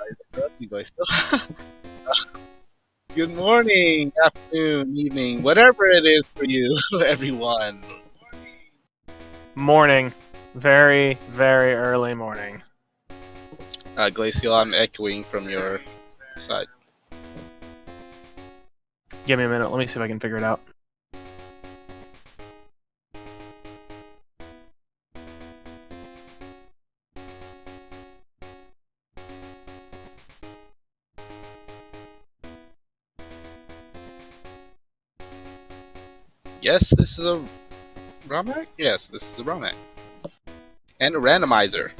interrupt you guys. Good morning, afternoon, evening, whatever it is for you, everyone. Morning. Very, very early morning. Glacial, I'm echoing from your side. Give me a minute. Let me see if I can figure it out. Yes, this is a ROMhack? Yes, this is a ROMhack. And a randomizer.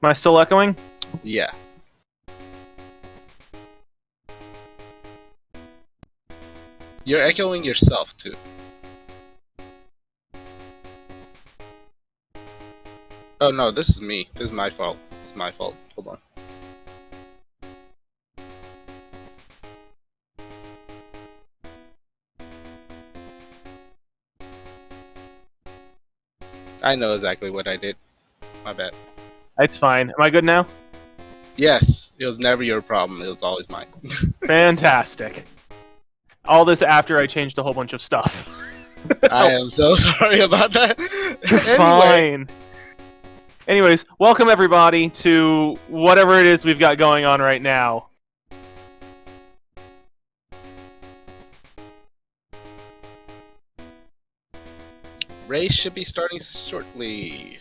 Am I still echoing? Yeah. You're echoing yourself, too. Oh no, this is me. This is my fault. It's my fault. Hold on. I know exactly what I did. My bad. It's fine. Am I good now? Yes, it was never your problem. It was always mine. Fantastic. All this after I changed a whole bunch of stuff. I am so sorry about that. You're fine. Anyways, welcome everybody to whatever it is we've got going on right now. Race should be starting shortly.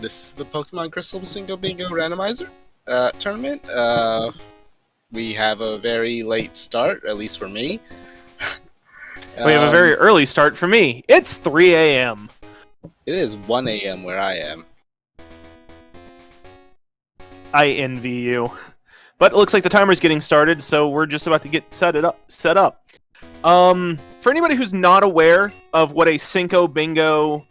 This is the Pokemon Crystal Cinco Bingo Randomizer tournament. We have a very late start, at least for me. We have a very early start for me. It's 3 a.m. It is 1 a.m. where I am. I envy you. But it looks like the timer's getting started, so we're just about to get set up. For anybody who's not aware of what a Cinco Bingo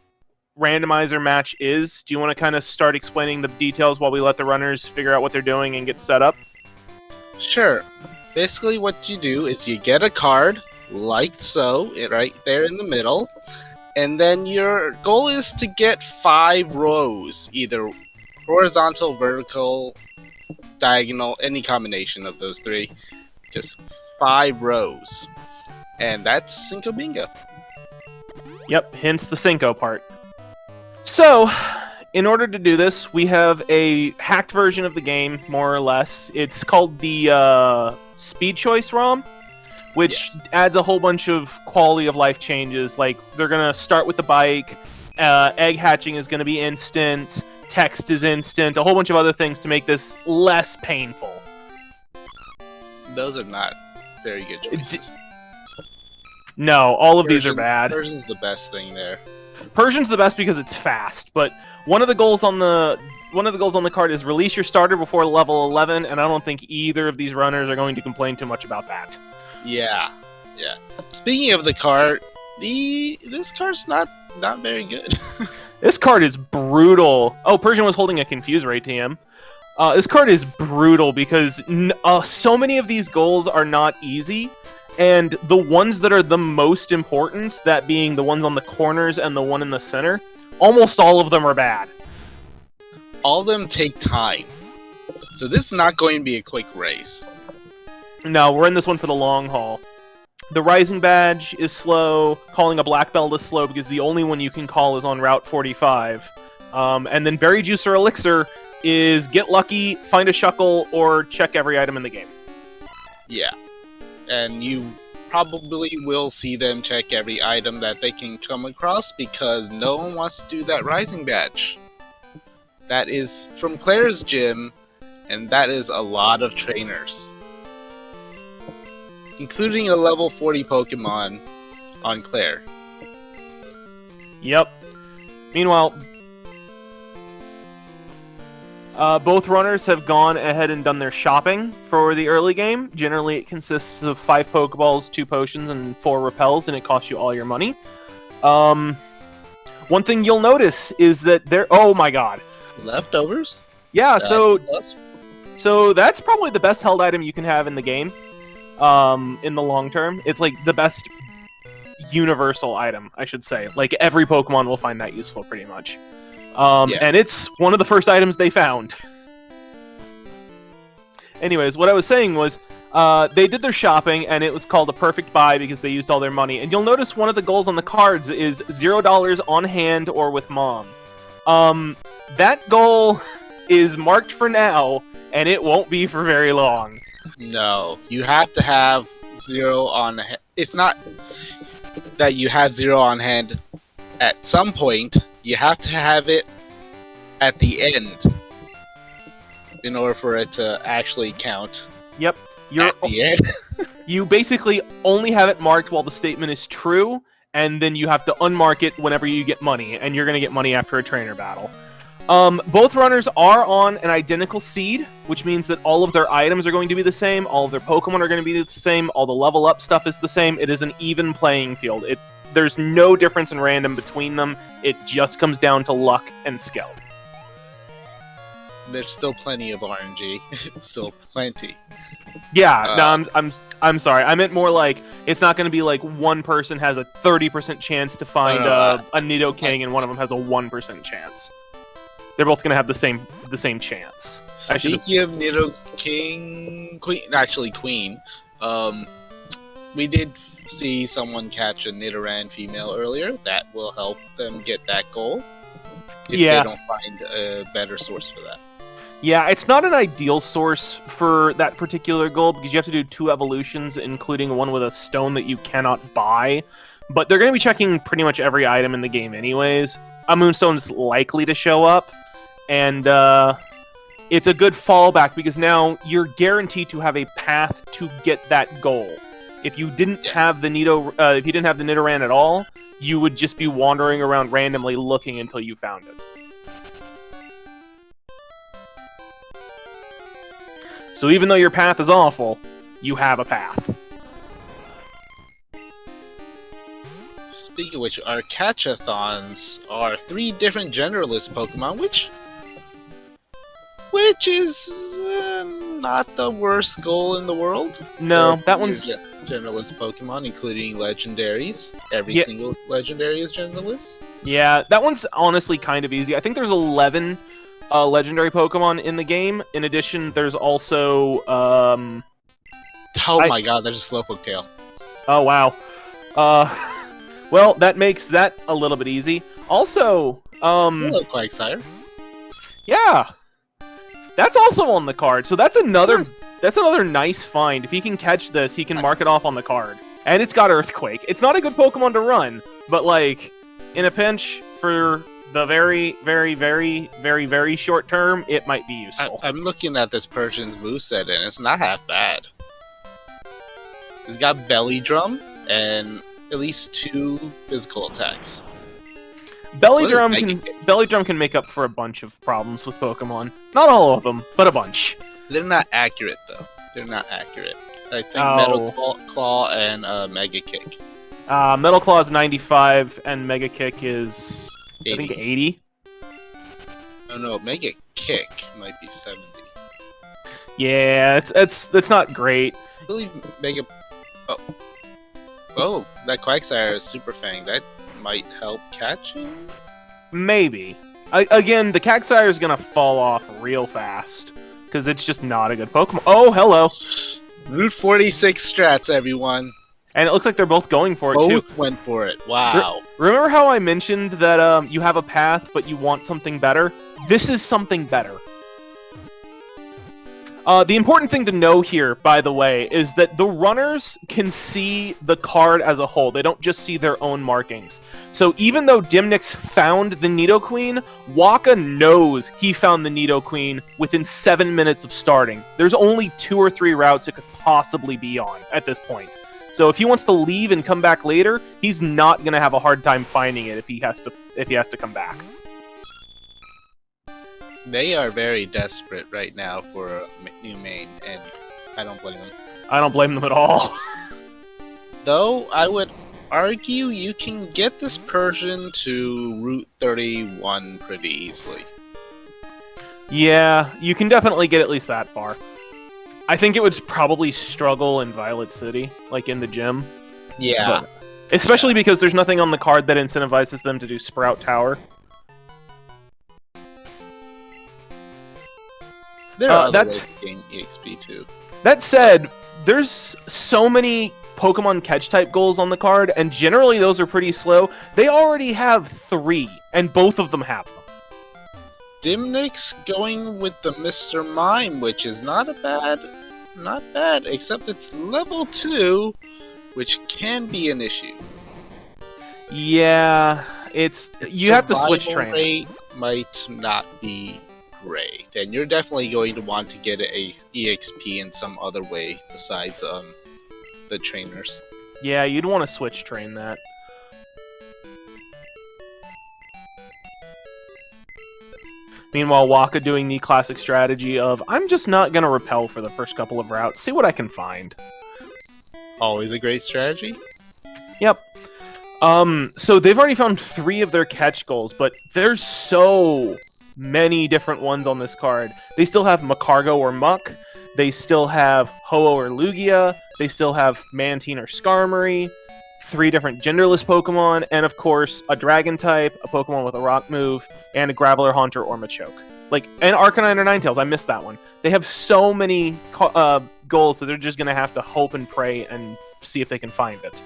randomizer match is, do you want to kind of start explaining the details while we let the runners figure out what they're doing and get set up? Sure. Basically what you do is you get a card, like so, right there in the middle, and then your goal is to get 5 rows, either horizontal, vertical, diagonal, any combination of those 3. Just 5 rows. And that's Cinco Bingo. Yep, hence the Cinco part. So, in order to do this, we have a hacked version of the game, more or less. It's called the Speed Choice ROM, which adds a whole bunch of quality of life changes. Like, they're going to start with the bike, egg hatching is going to be instant, text is instant, a whole bunch of other things to make this less painful. Those are not very good choices. No, all of these are bad. Persian's the best thing there. Persian's the best because it's fast, but one of the goals on the card is release your starter before level 11, and I don't think either of these runners are going to complain too much about that. Yeah. Speaking of the card, this card's not very good. This card is brutal. Oh, Persian was holding a Confuser ATM. This card is brutal because so many of these goals are not easy, and the ones that are the most important, that being the ones on the corners and the one in the center, almost all of them are bad. All of them take time. So this is not going to be a quick race. No, we're in this one for the long haul. The Rising Badge is slow, calling a Black Belt is slow because the only one you can call is on Route 45. And then Berry Juice or Elixir is get lucky, find a Shuckle, or check every item in the game. Yeah. And you probably will see them check every item that they can come across because no one wants to do that Rising Badge. That is from Claire's gym, and that is a lot of trainers. Including a level 40 Pokemon on Claire. Yep. Meanwhile, both runners have gone ahead and done their shopping for the early game. Generally, it consists of 5 Pokeballs, 2 Potions, and 4 Repels, and it costs you all your money. One thing you'll notice is that oh my god. Leftovers? Yeah, so So that's probably the best held item you can have in the game. In the long term, it's like the best universal item, I should say. Like every Pokemon will find that useful, pretty much. And it's one of the first items they found. Anyways, what I was saying was, they did their shopping, and it was called a perfect buy because they used all their money. And you'll notice one of the goals on the cards is $0 on hand or with mom. That goal is marked for now, and it won't be for very long. No, you have to have 0 on hand. It's not that you have 0 on hand at some point. You have to have it at the end in order for it to actually count. Yep. At the end. You basically only have it marked while the statement is true, and then you have to unmark it whenever you get money, and you're going to get money after a trainer battle. Both runners are on an identical seed, which means that all of their items are going to be the same, all of their Pokemon are going to be the same, all the level up stuff is the same. It is an even playing field. There's no difference in random between them. It just comes down to luck and skill. There's still plenty of RNG. Still plenty. Yeah, no, I'm sorry. I meant more like it's not going to be like one person has a 30% chance to find a Nidoking and one of them has a 1% chance. They're both going to have the same chance. Speaking of Nidoking, Queen, we did see someone catch a Nidoran female earlier. That will help them get that goal if they don't find a better source for that. Yeah, it's not an ideal source for that particular goal because you have to do 2 evolutions, including one with a stone that you cannot buy. But they're going to be checking pretty much every item in the game anyways. A Moonstone's likely to show up, and it's a good fallback because now you're guaranteed to have a path to get that goal. If you didn't have the if you didn't have the Nidoran at all, you would just be wandering around randomly looking until you found it. So even though your path is awful, you have a path. Speaking of which, our catch-a-thons are 3 different genderless Pokemon, which is not the worst goal in the world. No, that one's genderless Pokemon, including legendaries. Every single legendary is genderless. Yeah, that one's honestly kind of easy. I think there's 11 legendary Pokemon in the game. In addition, there's also my god, there's a Slowpoke tail. Oh wow. Well, that makes that a little bit easy. Also, hello, Quagsire. Yeah. That's also on the card. So that's another nice find. If he can catch this, he can mark it off on the card. And it's got Earthquake. It's not a good Pokemon to run, but like in a pinch for the very, very, very, very, very short term, it might be useful. I'm looking at this Persian's moveset, and it's not half bad. It's got Belly Drum and at least 2 physical attacks. Belly Drum can make up for a bunch of problems with Pokemon. Not all of them, but a bunch. They're not accurate, though. They're not accurate. I think Metal Claw and Mega Kick. Metal Claw is 95, and Mega Kick is 80. I think 80. Oh no, Mega Kick might be 70. Yeah, it's not great. I believe Mega. Oh, that Quagsire is Super Fang. That might help catching. Maybe. Again, the Quagsire is gonna fall off real fast because it's just not a good Pokemon. Oh, hello. Route 46 strats, everyone. And it looks like they're both going for it, too. Both went for it. Wow. Remember how I mentioned that you have a path, but you want something better? This is something better. The important thing to know here, by the way, is that the runners can see the card as a whole. They don't just see their own markings. So even though Dymnix found the Nidoqueen, Waka knows he found the Nidoqueen within 7 minutes of starting. There's only 2 or 3 routes it could possibly be on at this point. So if he wants to leave and come back later, he's not going to have a hard time finding it if he has to come back. They are very desperate right now for a new main, and I don't blame them. I don't blame them at all. Though, I would argue you can get this Persian to Route 31 pretty easily. Yeah, you can definitely get at least that far. I think it would probably struggle in Violet City, like in the gym. Yeah. But, especially because there's nothing on the card that incentivizes them to do Sprout Tower. There are other ways to gain EXP too. That said, there's so many Pokemon catch-type goals on the card, and generally those are pretty slow. They already have 3, and both of them have them. Dymnix going with the Mr. Mime, which is not bad, except it's level 2, which can be an issue. Yeah, you have to switch train. Rate might not be great, and you're definitely going to want to get a EXP in some other way besides the trainers. Yeah, you'd want to switch train that. Meanwhile, Waka doing the classic strategy of, I'm just not going to repel for the first couple of routes, see what I can find. Always a great strategy. Yep. So they've already found 3 of their catch goals, but there's so many different ones on this card. They still have Macargo or Muck, they still have Ho-Oh or Lugia, they still have Mantine or Skarmory, 3 different genderless Pokemon, and of course, a Dragon type, a Pokemon with a Rock move, and a Graveler, Haunter, or Machoke. And Arcanine or Ninetales, I missed that one. They have so many goals that they're just going to have to hope and pray and see if they can find it.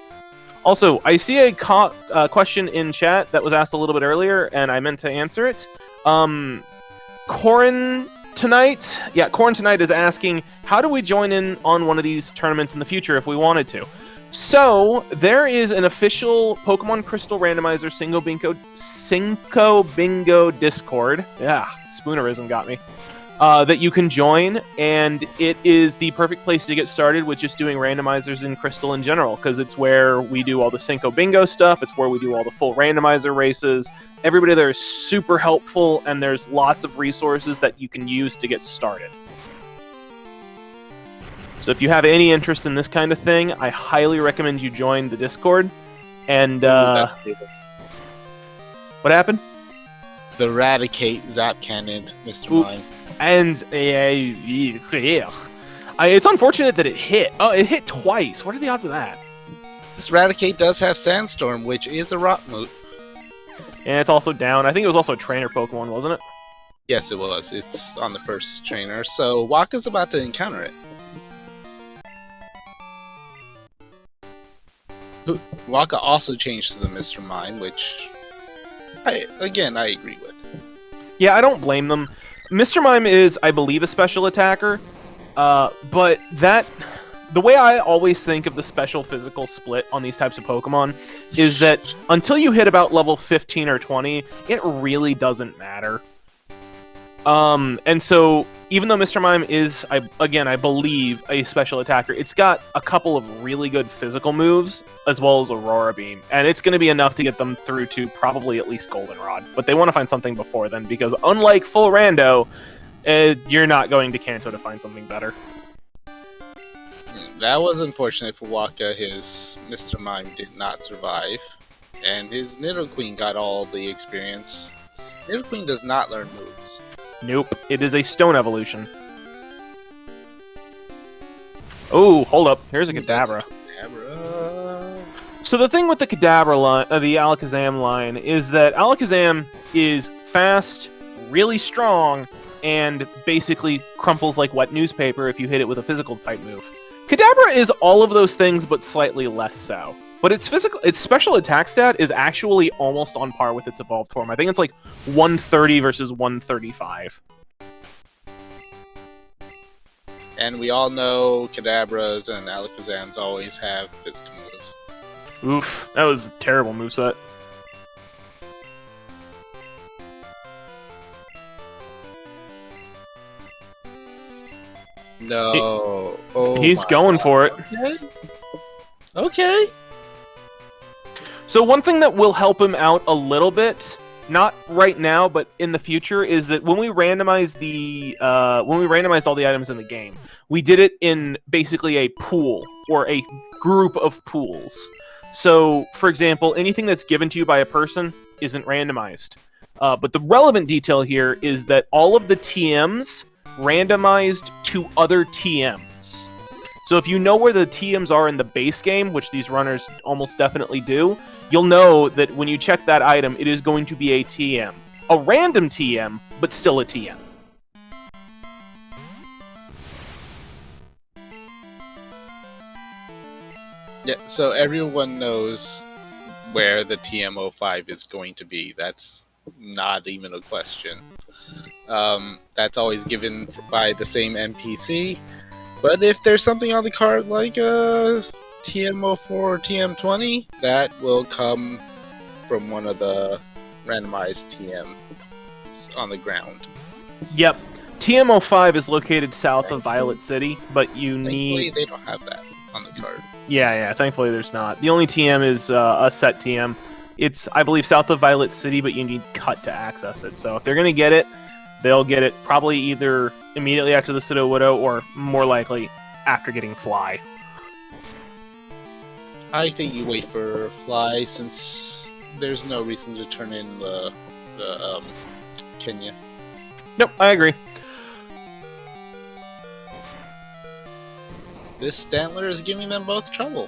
Also, I see a question in chat that was asked a little bit earlier, and I meant to answer it. Corin Tonight is asking, how do we join in on one of these tournaments in the future if we wanted to? So, there is an official Pokemon Crystal Randomizer Cinco Bingo Discord. Yeah, Spoonerism got me. That you can join, and it is the perfect place to get started with just doing randomizers in Crystal in general, because it's where we do all the Cinco Bingo stuff, it's where we do all the full randomizer races. Everybody there is super helpful, and there's lots of resources that you can use to get started. So if you have any interest in this kind of thing, I highly recommend you join the Discord. And, what happened? The Eradicate Zap Cannon, Mr. Mime. And, it's unfortunate that it hit. Oh, it hit twice. What are the odds of that? This Eradicate does have Sandstorm, which is a rock move. And it's also down. I think it was also a trainer Pokemon, wasn't it? Yes, it was. It's on the first trainer, so Waka's about to encounter it. Waka also changed to the Mr. Mime, which I agree with. Yeah, I don't blame them. Mr. Mime is, I believe, a special attacker, but the way I always think of the special physical split on these types of Pokemon is that until you hit about level 15 or 20, it really doesn't matter. And so, even though Mr. Mime is, I believe, a special attacker, it's got a couple of really good physical moves, as well as Aurora Beam, and it's going to be enough to get them through to probably at least Goldenrod. But they want to find something before then, because unlike full Rando, you're not going to Kanto to find something better. That was unfortunate for Waka. His Mr. Mime did not survive, and his Nidoqueen got all the experience. Nidoqueen does not learn moves. Nope, it is a stone evolution. Oh, hold up. Here's a Kadabra. So the thing with the Kadabra line, the Alakazam line, is that Alakazam is fast, really strong, and basically crumples like wet newspaper if you hit it with a physical type move. Kadabra is all of those things, but slightly less so. But its special attack stat is actually almost on par with its evolved form. I think it's like 130 versus 135. And we all know Kadabras and Alakazams always have physical moves. Oof, that was a terrible moveset. No. He's going for it. Okay. So one thing that will help him out a little bit, not right now, but in the future, is that when we randomized all the items in the game, we did it in basically a pool or a group of pools. So, for example, anything that's given to you by a person isn't randomized. But the relevant detail here is that all of the TMs randomized to other TMs. So if you know where the TMs are in the base game, which these runners almost definitely do, you'll know that when you check that item, it is going to be a TM. A random TM, but still a TM. Yeah, so everyone knows where the TM05 is going to be. That's not even a question. That's always given by the same NPC. But if there's something on the card like a TM04 or TM20, that will come from one of the randomized TMs on the ground. Yep. TM05 is located south of Violet City, but you Thankfully, need... they don't have that on the card. Yeah, thankfully there's not. The only TM is a set TM. It's, I believe, south of Violet City, but you need cut to access it. So if they're going to get it, they'll get it probably either immediately after the Pseudo Widow or more likely after getting Fly. I think you wait for Fly since there's no reason to turn in the Kenya. Nope, I agree. This Stantler is giving them both trouble.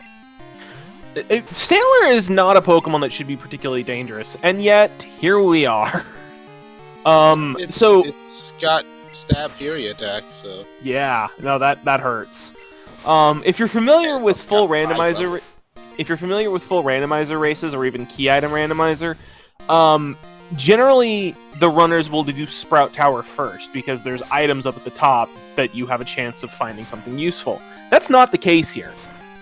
Stantler is not a Pokemon that should be particularly dangerous, and yet here we are. It's got Stab Fury attack, so yeah, no, that hurts. If you're familiar with full randomizer, races or even key item randomizer, generally the runners will do Sprout Tower first because there's items up at the top that you have a chance of finding something useful. That's not the case here.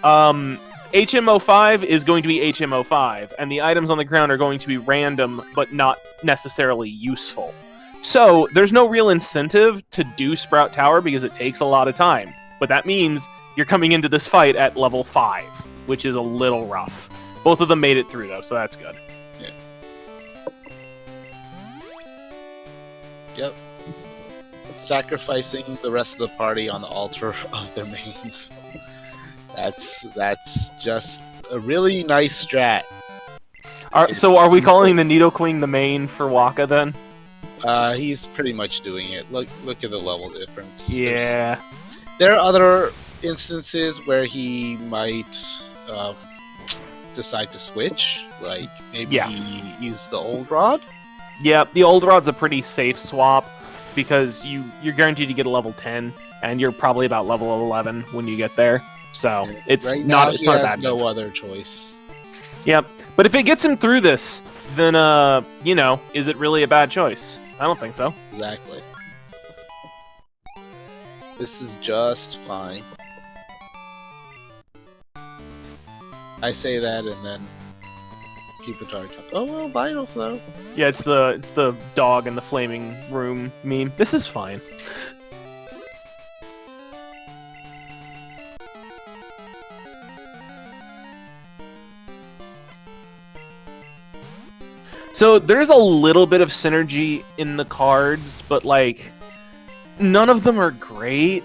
HM05 is going to be HM05, and the items on the ground are going to be random, but not necessarily useful. So, there's no real incentive to do Sprout Tower because it takes a lot of time. But that means you're coming into this fight at level 5, which is a little rough. Both of them made it through, though, so that's good. Yeah. Yep. Sacrificing the rest of the party on the altar of their mains. That's just a really nice strat. So are we calling the Nidoqueen the main for Waka then? He's pretty much doing it. Look at the level difference. Yeah. There are other instances where he might decide to switch, like maybe he use the old rod. Yeah, the old rod's a pretty safe swap because you're guaranteed to get a level 10, and you're probably about level 11 when you get there. So it's right not now, it's not a bad no move. other choice. Yep. But if it gets him through this, then is it really a bad choice? I don't think so. Exactly. This is just fine. I say that and then people start talking. Oh well, Vital Flow. Yeah, it's the dog in the flaming room meme. This is fine. So there's a little bit of synergy in the cards, but like none of them are great.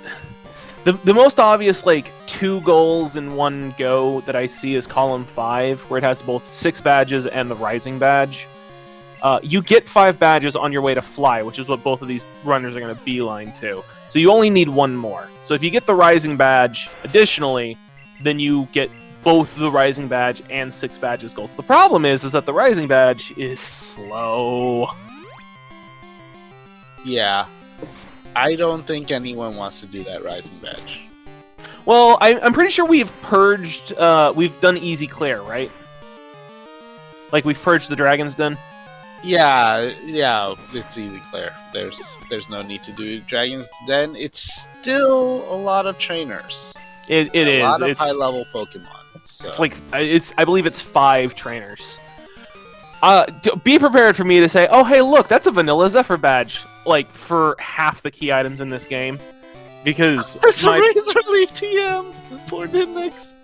The most obvious like 2 goals in one go that I see is column 5, where it has both 6 badges and the Rising badge. You get 5 badges on your way to Fly, which is what both of these runners are going to beeline to. So you only need 1 more. So if you get the Rising badge additionally, then you get both the Rising badge and 6 badges goals. The problem is that the Rising badge is slow. Yeah. I don't think anyone wants to do that Rising badge. Well, I'm pretty sure we've purged, we've done easy clear, right? Like we've purged the Dragon's Den? Yeah, it's easy clear. There's no need to do Dragon's Den. It's still a lot of trainers. It is. A lot of high-level Pokemon. So. It's like, I believe it's 5 trainers. Be prepared for me to say, oh hey look, that's a vanilla Zephyr badge, like for half the key items in this game, because it's a Razor Leaf TM. Poor Dymnix.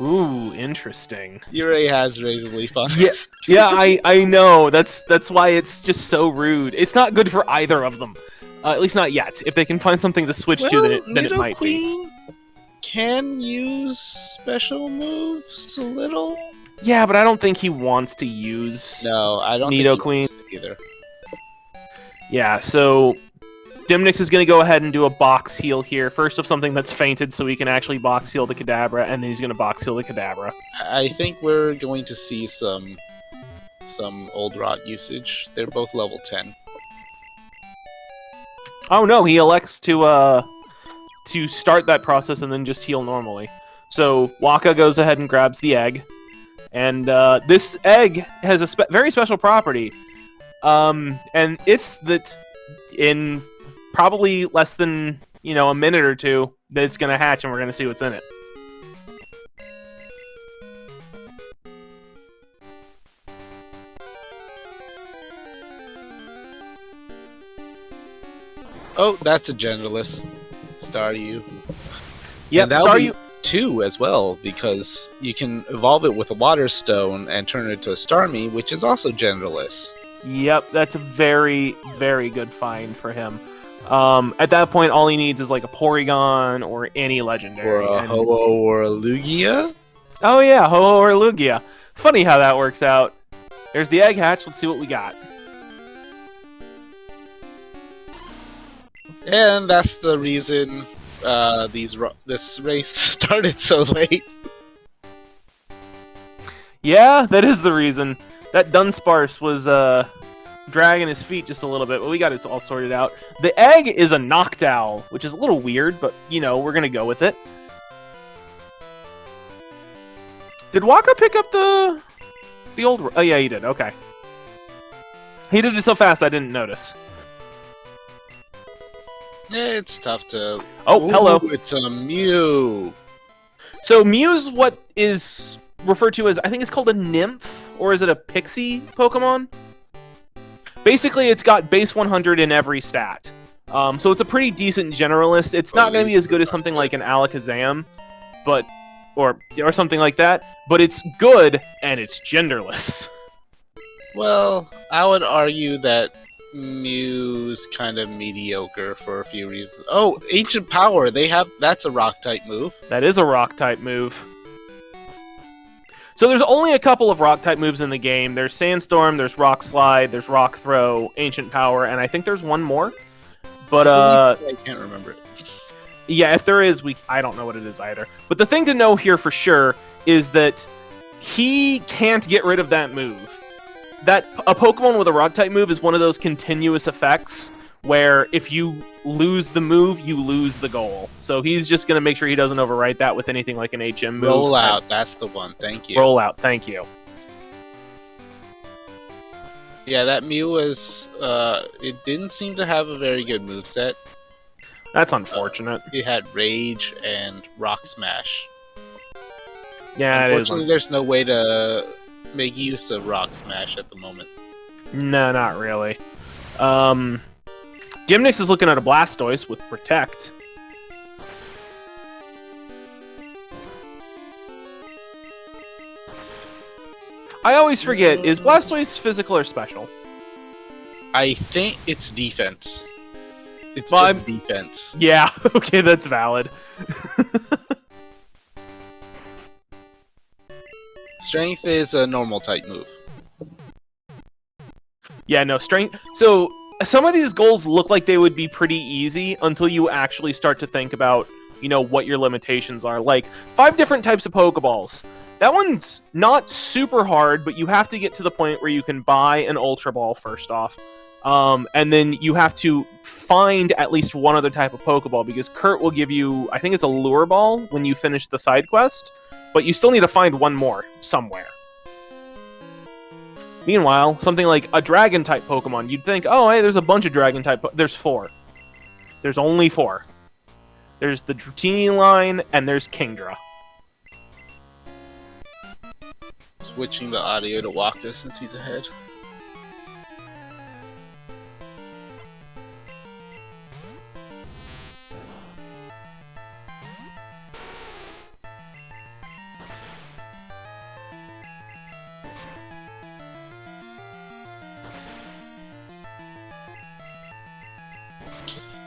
Ooh, interesting. He already has Razor Leaf on. Yes, yeah, I know. That's why it's just so rude. It's not good for either of them, at least not yet. If they can find something to switch to, then it might be. Can use special moves a little. Yeah, but I don't think he wants to use No, I don't Nido think he Queen. wants to either. Yeah, so Dymnix is going to go ahead and do a box heal here. First of something that's fainted so he can actually box heal the Kadabra, and then he's going to box heal the Kadabra. I think we're going to see some old rot usage. They're both level 10. Oh no, he elects to start that process and then just heal normally. So Waka goes ahead and grabs the egg, and this egg has a very special property, and it's that in probably less than a minute or two that it's going to hatch, and we're going to see what's in it. Oh, that's a genderless. Staryu. Yep, Staryu 2 as well, because you can evolve it with a water stone and turn it into a Starmie, which is also genderless. Yep, that's a very, very good find for him. At that point, all he needs is like a Porygon or any legendary. Or a Ho-Oh or a Lugia? Oh yeah, Ho-Oh or Lugia. Funny how that works out. There's the egg hatch. Let's see what we got. And that's the reason this race started so late. Yeah, that is the reason. That Dunsparce was dragging his feet just a little bit, but we got it all sorted out. The egg is a Noctowl, which is a little weird, but we're gonna go with it. Did Waka pick up the old? Oh yeah, he did. Okay, he did it so fast I didn't notice. It's tough to... Oh, hello. It's a Mew. So Mew's what is referred to as, I think it's called a nymph, or is it a pixie Pokemon? Basically, it's got base 100 in every stat. So it's a pretty decent generalist. It's not going to be as good as something like an Alakazam, but or something like that, but it's good, and it's genderless. Well, I would argue that Mew's kind of mediocre for a few reasons. Oh, Ancient Power, that's a Rock-type move. That is a Rock-type move. So there's only a couple of Rock-type moves in the game. There's Sandstorm, there's Rock Slide, there's Rock Throw, Ancient Power, and I think there's one more. But I can't remember it. Yeah, if there is, I don't know what it is either. But the thing to know here for sure is that he can't get rid of that move. That a Pokemon with a Rock-type move is one of those continuous effects where if you lose the move, you lose the goal. So he's just going to make sure he doesn't overwrite that with anything like an HM move. Roll out, that's the one. Thank you. Roll out, thank you. Yeah, that Mew was... it didn't seem to have a very good moveset. That's unfortunate. It had Rage and Rock Smash. Yeah, it is. Unfortunately, there's no way to make use of Rock Smash at the moment. No, not really. Dymnix is looking at a Blastoise with Protect. I always forget, is Blastoise physical or special? I think it's defense. It's Well, just defense. Yeah, okay, that's valid. Strength is a normal type move. Yeah, no, strength. So, some of these goals look like they would be pretty easy until you actually start to think about, what your limitations are. Like, 5 different types of Pokeballs. That one's not super hard, but you have to get to the point where you can buy an Ultra Ball first off. And then you have to find at least one other type of Pokeball, because Kurt will give you, I think it's a Lure Ball when you finish the side quest, but you still need to find one more somewhere. Meanwhile, something like a Dragon-type Pokemon, you'd think, oh, hey, there's a bunch of Dragon-type... There's 4. There's only 4. There's the Dratini line, and there's Kingdra. Switching the audio to Waka since he's ahead.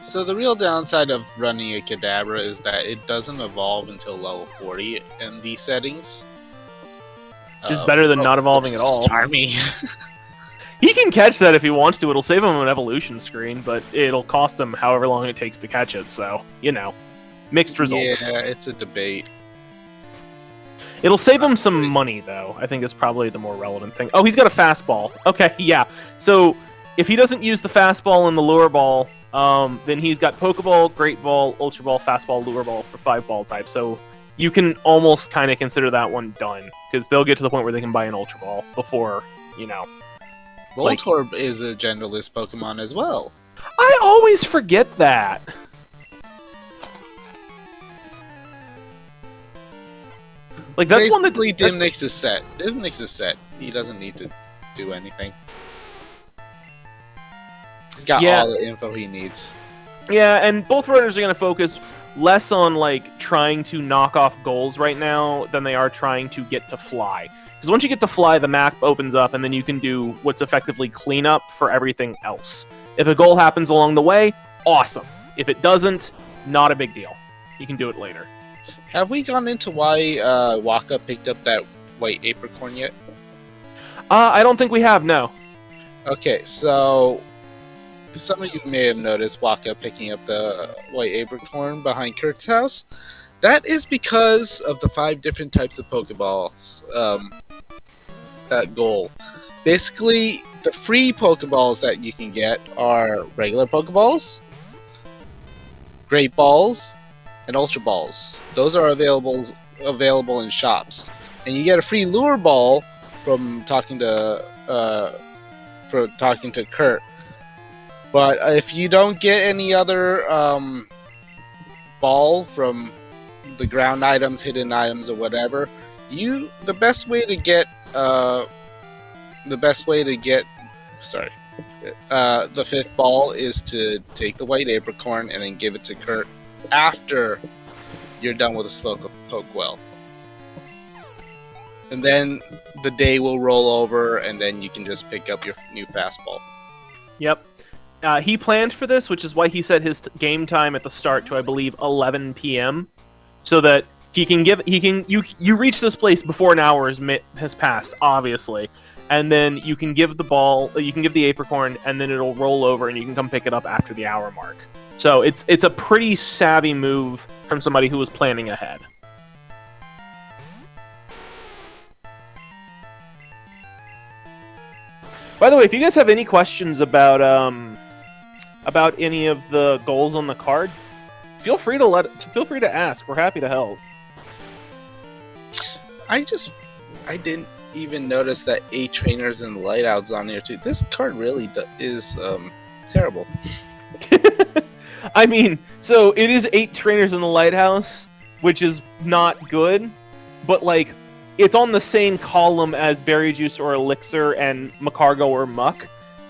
So the real downside of running a Kadabra is that it doesn't evolve until level 40 in these settings. Just better than not evolving at all. Starmie. He can catch that if he wants to. It'll save him an evolution screen, but it'll cost him however long it takes to catch it. So, mixed results. Yeah, it's a debate. It'll save him some money, though. I think is probably the more relevant thing. Oh, he's got a fastball. Okay, yeah. So if he doesn't use the fastball and the lure ball, then he's got Pokeball, Great Ball, Ultra Ball, Fastball, Lure Ball for 5-ball type. So you can almost kind of consider that one done, because they'll get to the point where they can buy an Ultra Ball before, Voltorb is a genderless Pokemon as well. I always forget that. Like, that's one that... Dymnix is set. Dymnix is set. He doesn't need to do anything. He's got all the info he needs. Yeah, and both runners are going to focus less on, trying to knock off goals right now than they are trying to get to fly. Because once you get to fly, the map opens up, and then you can do what's effectively cleanup for everything else. If a goal happens along the way, awesome. If it doesn't, not a big deal. You can do it later. Have we gone into why Waka picked up that white apricorn yet? I don't think we have, no. Okay, so some of you may have noticed Waka picking up the white apricorn behind Kurt's house. That is because of the 5 different types of Pokeballs. That goal. Basically, the free Pokeballs that you can get are regular Pokeballs, Great Balls, and Ultra Balls. Those are available in shops, and you get a free Lure Ball from talking to Kurt. But if you don't get any other ball from the ground items, hidden items, or whatever, the best way to get the 5th ball is to take the white apricorn and then give it to Kurt after you're done with a Slowpoke Pokewell. And then the day will roll over, and then you can just pick up your new fastball. Yep. He planned for this, which is why he set his game time at the start to, I believe, 11 p.m. so that you reach this place before an hour has passed, obviously, and then you can give the ball, you can give the apricorn, and then it'll roll over, and you can come pick it up after the hour mark. So it's a pretty savvy move from somebody who was planning ahead. By the way, if you guys have any questions about any of the goals on the card, feel free to ask. We're happy to help. I didn't even notice that 8 trainers and lightouts on here too. This card really is terrible. I mean, so it is 8 trainers in the lighthouse, which is not good, but it's on the same column as Berry Juice or Elixir and Macargo or Muck,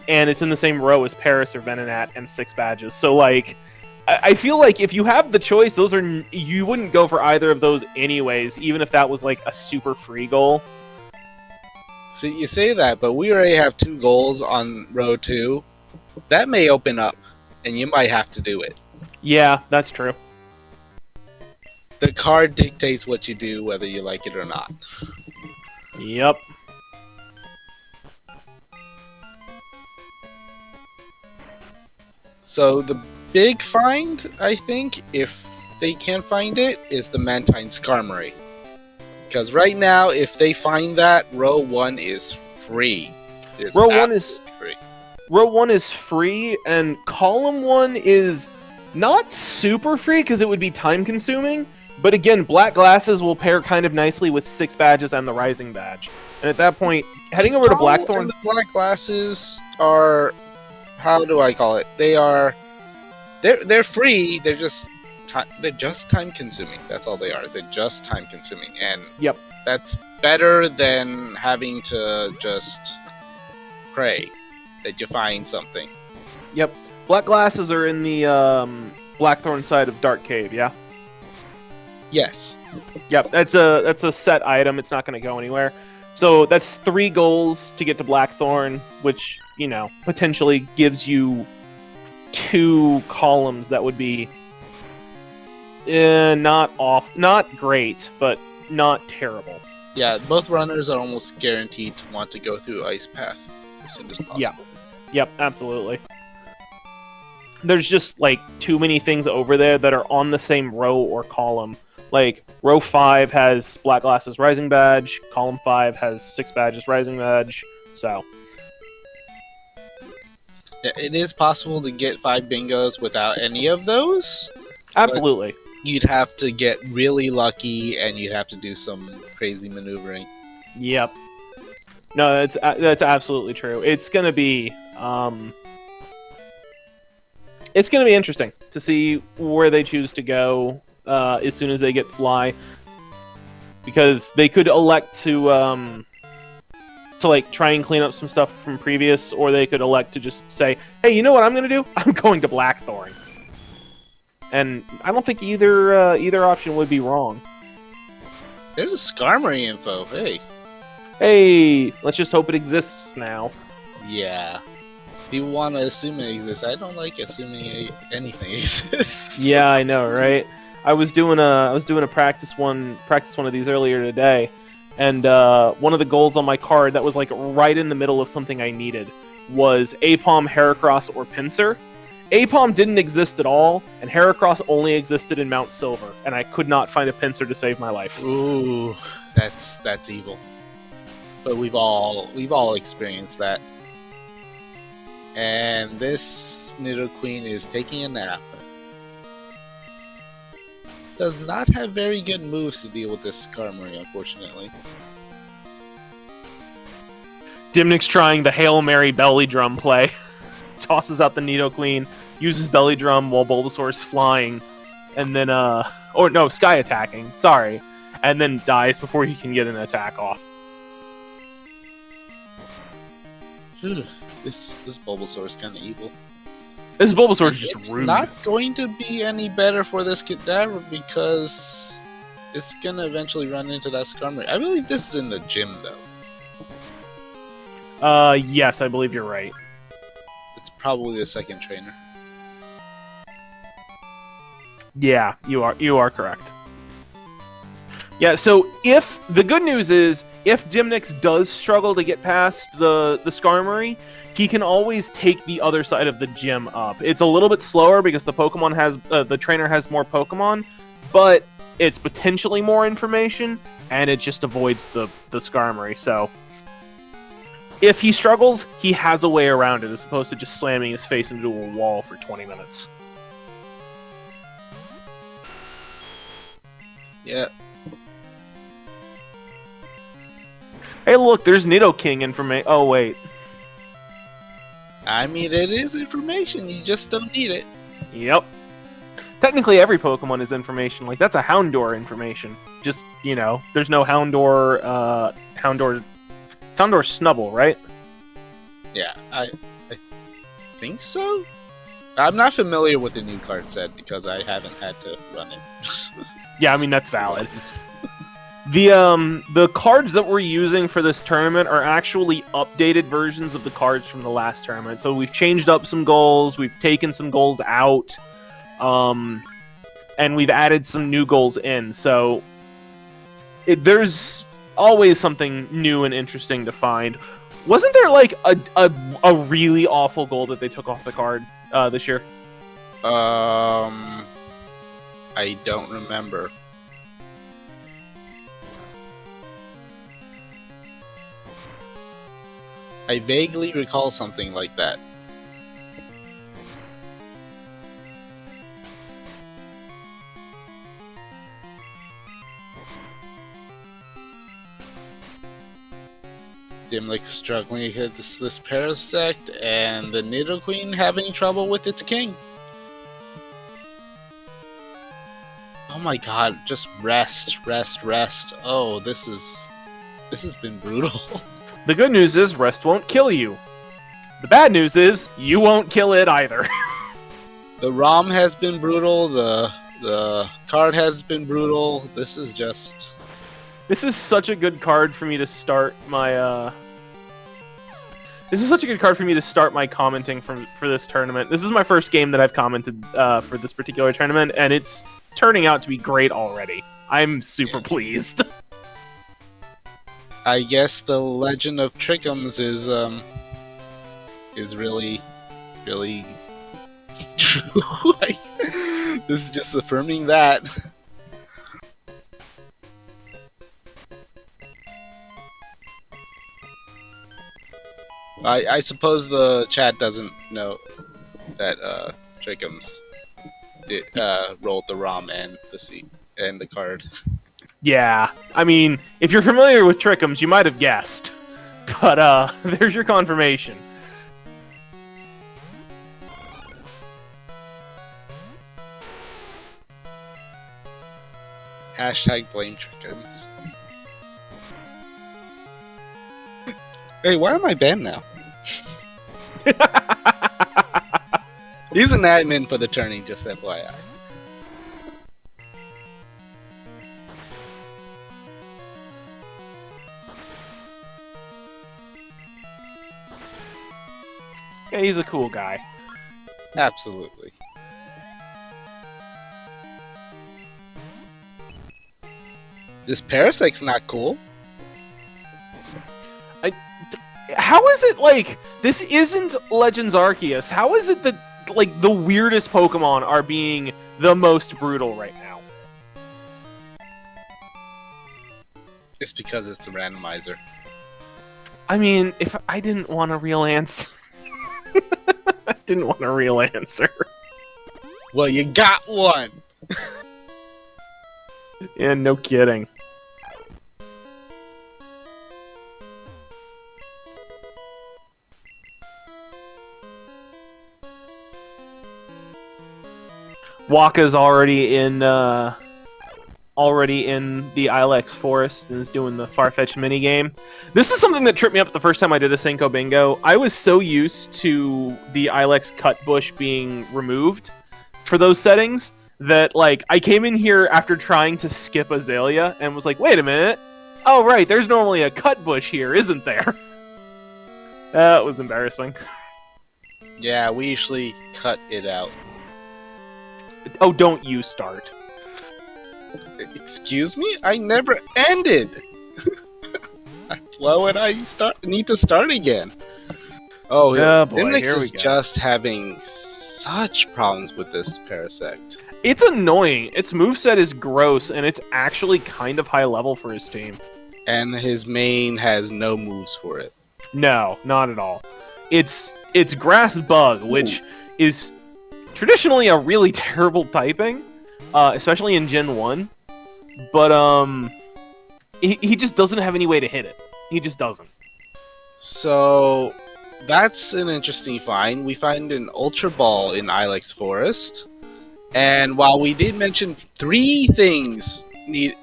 and it's in the same row as Paris or Venonat and 6 badges. So I feel like if you have the choice, you wouldn't go for either of those anyways, even if that was a super free goal. See, you say that, but we already have 2 goals on row 2. That may open up, and you might have to do it. Yeah, that's true. The card dictates what you do, whether you like it or not. Yep. So the big find, I think, if they can find it, is the Mantine Skarmory. Because right now, if they find that, row 1 is free. Row 1 is free. Row 1 is free, and column 1 is not super free because it would be time consuming. But again, black glasses will pair kind of nicely with 6 badges and the Rising badge. And at that point, heading over to Blackthorn... The black glasses are... How do I call it? They're free, they're just time consuming. That's all they are. They're just time consuming. And yep, that's better than having to just pray that you find something. Yep. Black glasses are in the Blackthorn side of Dark Cave, yeah? Yes. Yep, that's a set item. It's not going to go anywhere. So that's 3 goals to get to Blackthorn, which, potentially gives you 2 columns that would be not great, but not terrible. Yeah, both runners are almost guaranteed to want to go through Ice Path as soon as possible. Yeah. Yep, absolutely. There's just, like, too many things over there that are on the same row or column. Like, row 5 has Black Glasses Rising Badge, column 5 has 6 Badges Rising Badge, so... It is possible to get 5 bingos without any of those. Absolutely. You'd have to get really lucky, and you'd have to do some crazy maneuvering. Yep. No, that's absolutely true. It's gonna be interesting to see where they choose to go as soon as they get Fly, because they could elect to like try and clean up some stuff from previous, or they could elect to just say, "Hey, you know what I'm gonna do? I'm going to Blackthorn." And I don't think either option would be wrong. There's a Skarmory info. Hey, let's just hope it exists now. Yeah. People want to assume it exists. I don't like assuming anything exists. Yeah, I know, right? I was doing a practice one of these earlier today, and one of the goals on my card that was like right in the middle of something I needed was Apom, Heracross, or Pinsir. Apom didn't exist at all, and Heracross only existed in Mount Silver, and I could not find a Pinsir to save my life. Ooh, that's evil. But we've all experienced that. And this Nidoqueen is taking a nap. Does not have very good moves to deal with this Skarmory, unfortunately. Dymnix trying the Hail Mary belly drum play. Tosses out the Nidoqueen, uses belly drum while Bulbasaur's flying, and then or no, sky attacking, sorry, and then dies before he can get an attack off. This Bulbasaur is kind of evil. This Bulbasaur is just it's rude. It's not going to be any better for this Kadabra because it's gonna eventually run into that Skarmory. I believe this is in the gym though. Yes, I believe you're right. It's probably the second trainer. Yeah, you are correct. Yeah, so if the good news is if Dymnix does struggle to get past the Skarmory, he can always take the other side of the gym up. It's a little bit slower because the Pokemon has the trainer has more Pokemon, but it's potentially more information, and it just avoids the Skarmory. So if he struggles, he has a way around it as opposed to just slamming his face into a wall for 20 minutes. Yeah. Hey, look, there's Nidoking information. Oh, wait. I mean, it is information. You just don't need it. Yep. Technically, every Pokemon is information. Like, that's a Houndour information. Just, you know, there's no Houndour, it's Houndour Snubble, right? Yeah, I think so? I'm not familiar with the new card set because I haven't had to run it. Yeah, I mean, that's valid. The cards that we're using for this tournament are actually updated versions of the cards from the last tournament. So we've changed up some goals, we've taken some goals out, and we've added some new goals in. So there's always something new and interesting to find. Wasn't there like a really awful goal that they took off the card this year? I don't remember. I vaguely recall something like that. Dymnix struggling against this Parasect, and the Nidoqueen having trouble with its king. Oh my god, just rest. Oh, this has been brutal. The good news is rest won't kill you. The bad news is you won't kill it either. The ROM has been brutal, the card has been brutal. This is such a good card for me to start my This is such a good card for me to start my commenting for this tournament. This is my first game that I've commented for this particular tournament, and it's turning out to be great already. I'm super pleased. I guess the legend of Trickums is really really true. Like, this is just affirming that. I suppose the chat doesn't know that Trickums did rolled the ROM and the seat and the card. Yeah, I mean, if you're familiar with Trickums, you might have guessed. But there's your confirmation. Hashtag blame Trickums. Hey, why am I banned now? He's an admin for the turning, just FYI. Yeah, he's a cool guy. Absolutely. This Parasec's not cool. How is it like this isn't Legends Arceus? How is it that like the weirdest Pokemon are being the most brutal right now? It's because it's a randomizer. I mean, if I didn't want a real answer, I didn't want a real answer. Well, you got one. Yeah, no kidding. Waka's already in the Ilex forest and is doing the Farfetch'd minigame. This is something that tripped me up the first time I did a Cinco Bingo. I was so used to the Ilex cut bush being removed for those settings that like I came in here after trying to skip Azalea and was like, wait a minute. Oh right, there's normally a cut bush here, isn't there? That was embarrassing. Yeah, we usually cut it out. Oh, don't you start. Excuse me? I never ended! Why would I need to start again? Oh, yeah. Boy, Dymnix here we is go. just having such problems with this Parasect. It's annoying. Its moveset is gross, and it's actually kind of high level for his team. And his main has no moves for it. No, not at all. It's Grass Bug, which is traditionally a really terrible typing, especially in Gen 1. But he just doesn't have any way to hit it. He just doesn't. So that's an interesting find. We find an Ultra Ball in Ilex Forest. And while we did mention 3 things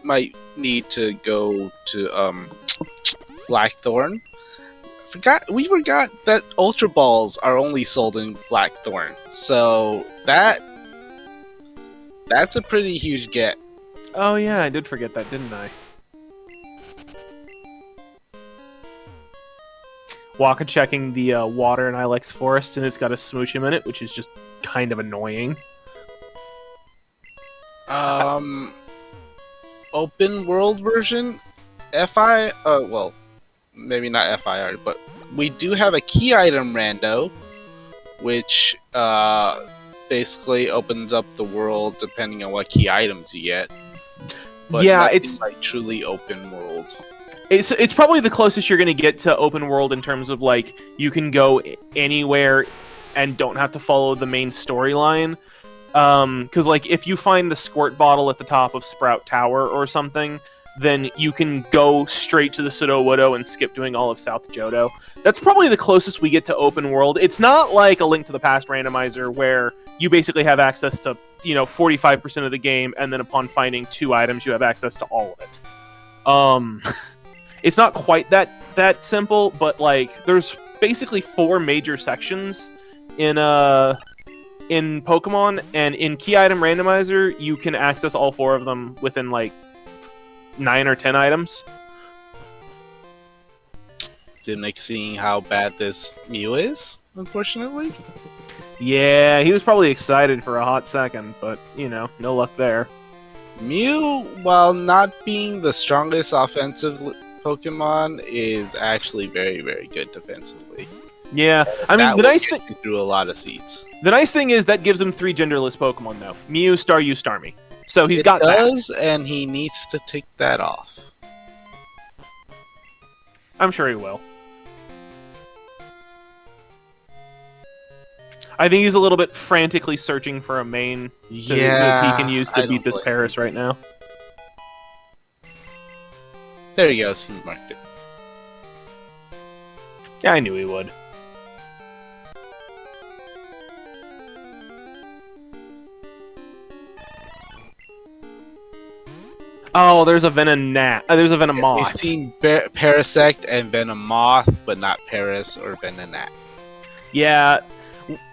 might need to go to Blackthorn, we forgot that Ultra Balls are only sold in Blackthorn. So that's a pretty huge get. Oh yeah, I did forget that, didn't I? Waka checking the water in Ilex Forest, and it's got a Smoochum in it, which is just kind of annoying. Open world version, well, maybe not FIR, but we do have a key item rando, which basically opens up the world depending on what key items you get. But yeah, it's like truly open world. It's probably the closest you're going to get to open world in terms of like you can go anywhere and don't have to follow the main storyline. Because like if you find the squirt bottle at the top of Sprout Tower or something, then you can go straight to the Sudowoodo and skip doing all of South Johto. That's probably the closest we get to open world. It's not like a Link to the Past randomizer where you basically have access to 45% of the game, and then upon finding 2 items, you have access to all of it. It's not quite that simple, but like there's basically 4 major sections in Pokemon, and in Key Item Randomizer, you can access all 4 of them within like 9 or 10 items. Dymnix seeing how bad this Mew is, unfortunately. Yeah, he was probably excited for a hot second, but no luck there. Mew, while not being the strongest offensive Pokemon is actually very, very good defensively. Yeah, I mean That the will nice get thing. you through a lot of seeds. The nice thing is that gives him 3 genderless Pokemon though: Mew, Staryu, Starmie. So he's It got that. does, and he needs to take that off. I'm sure he will. I think he's a little bit frantically searching for a main that he can use to beat this Paris right now. There he goes. He marked it. Yeah, I knew he would. Oh, there's a Venomoth. There's a We've Venomoth. seen Parasect and Venomoth, but not Paris or Venonat. Yeah,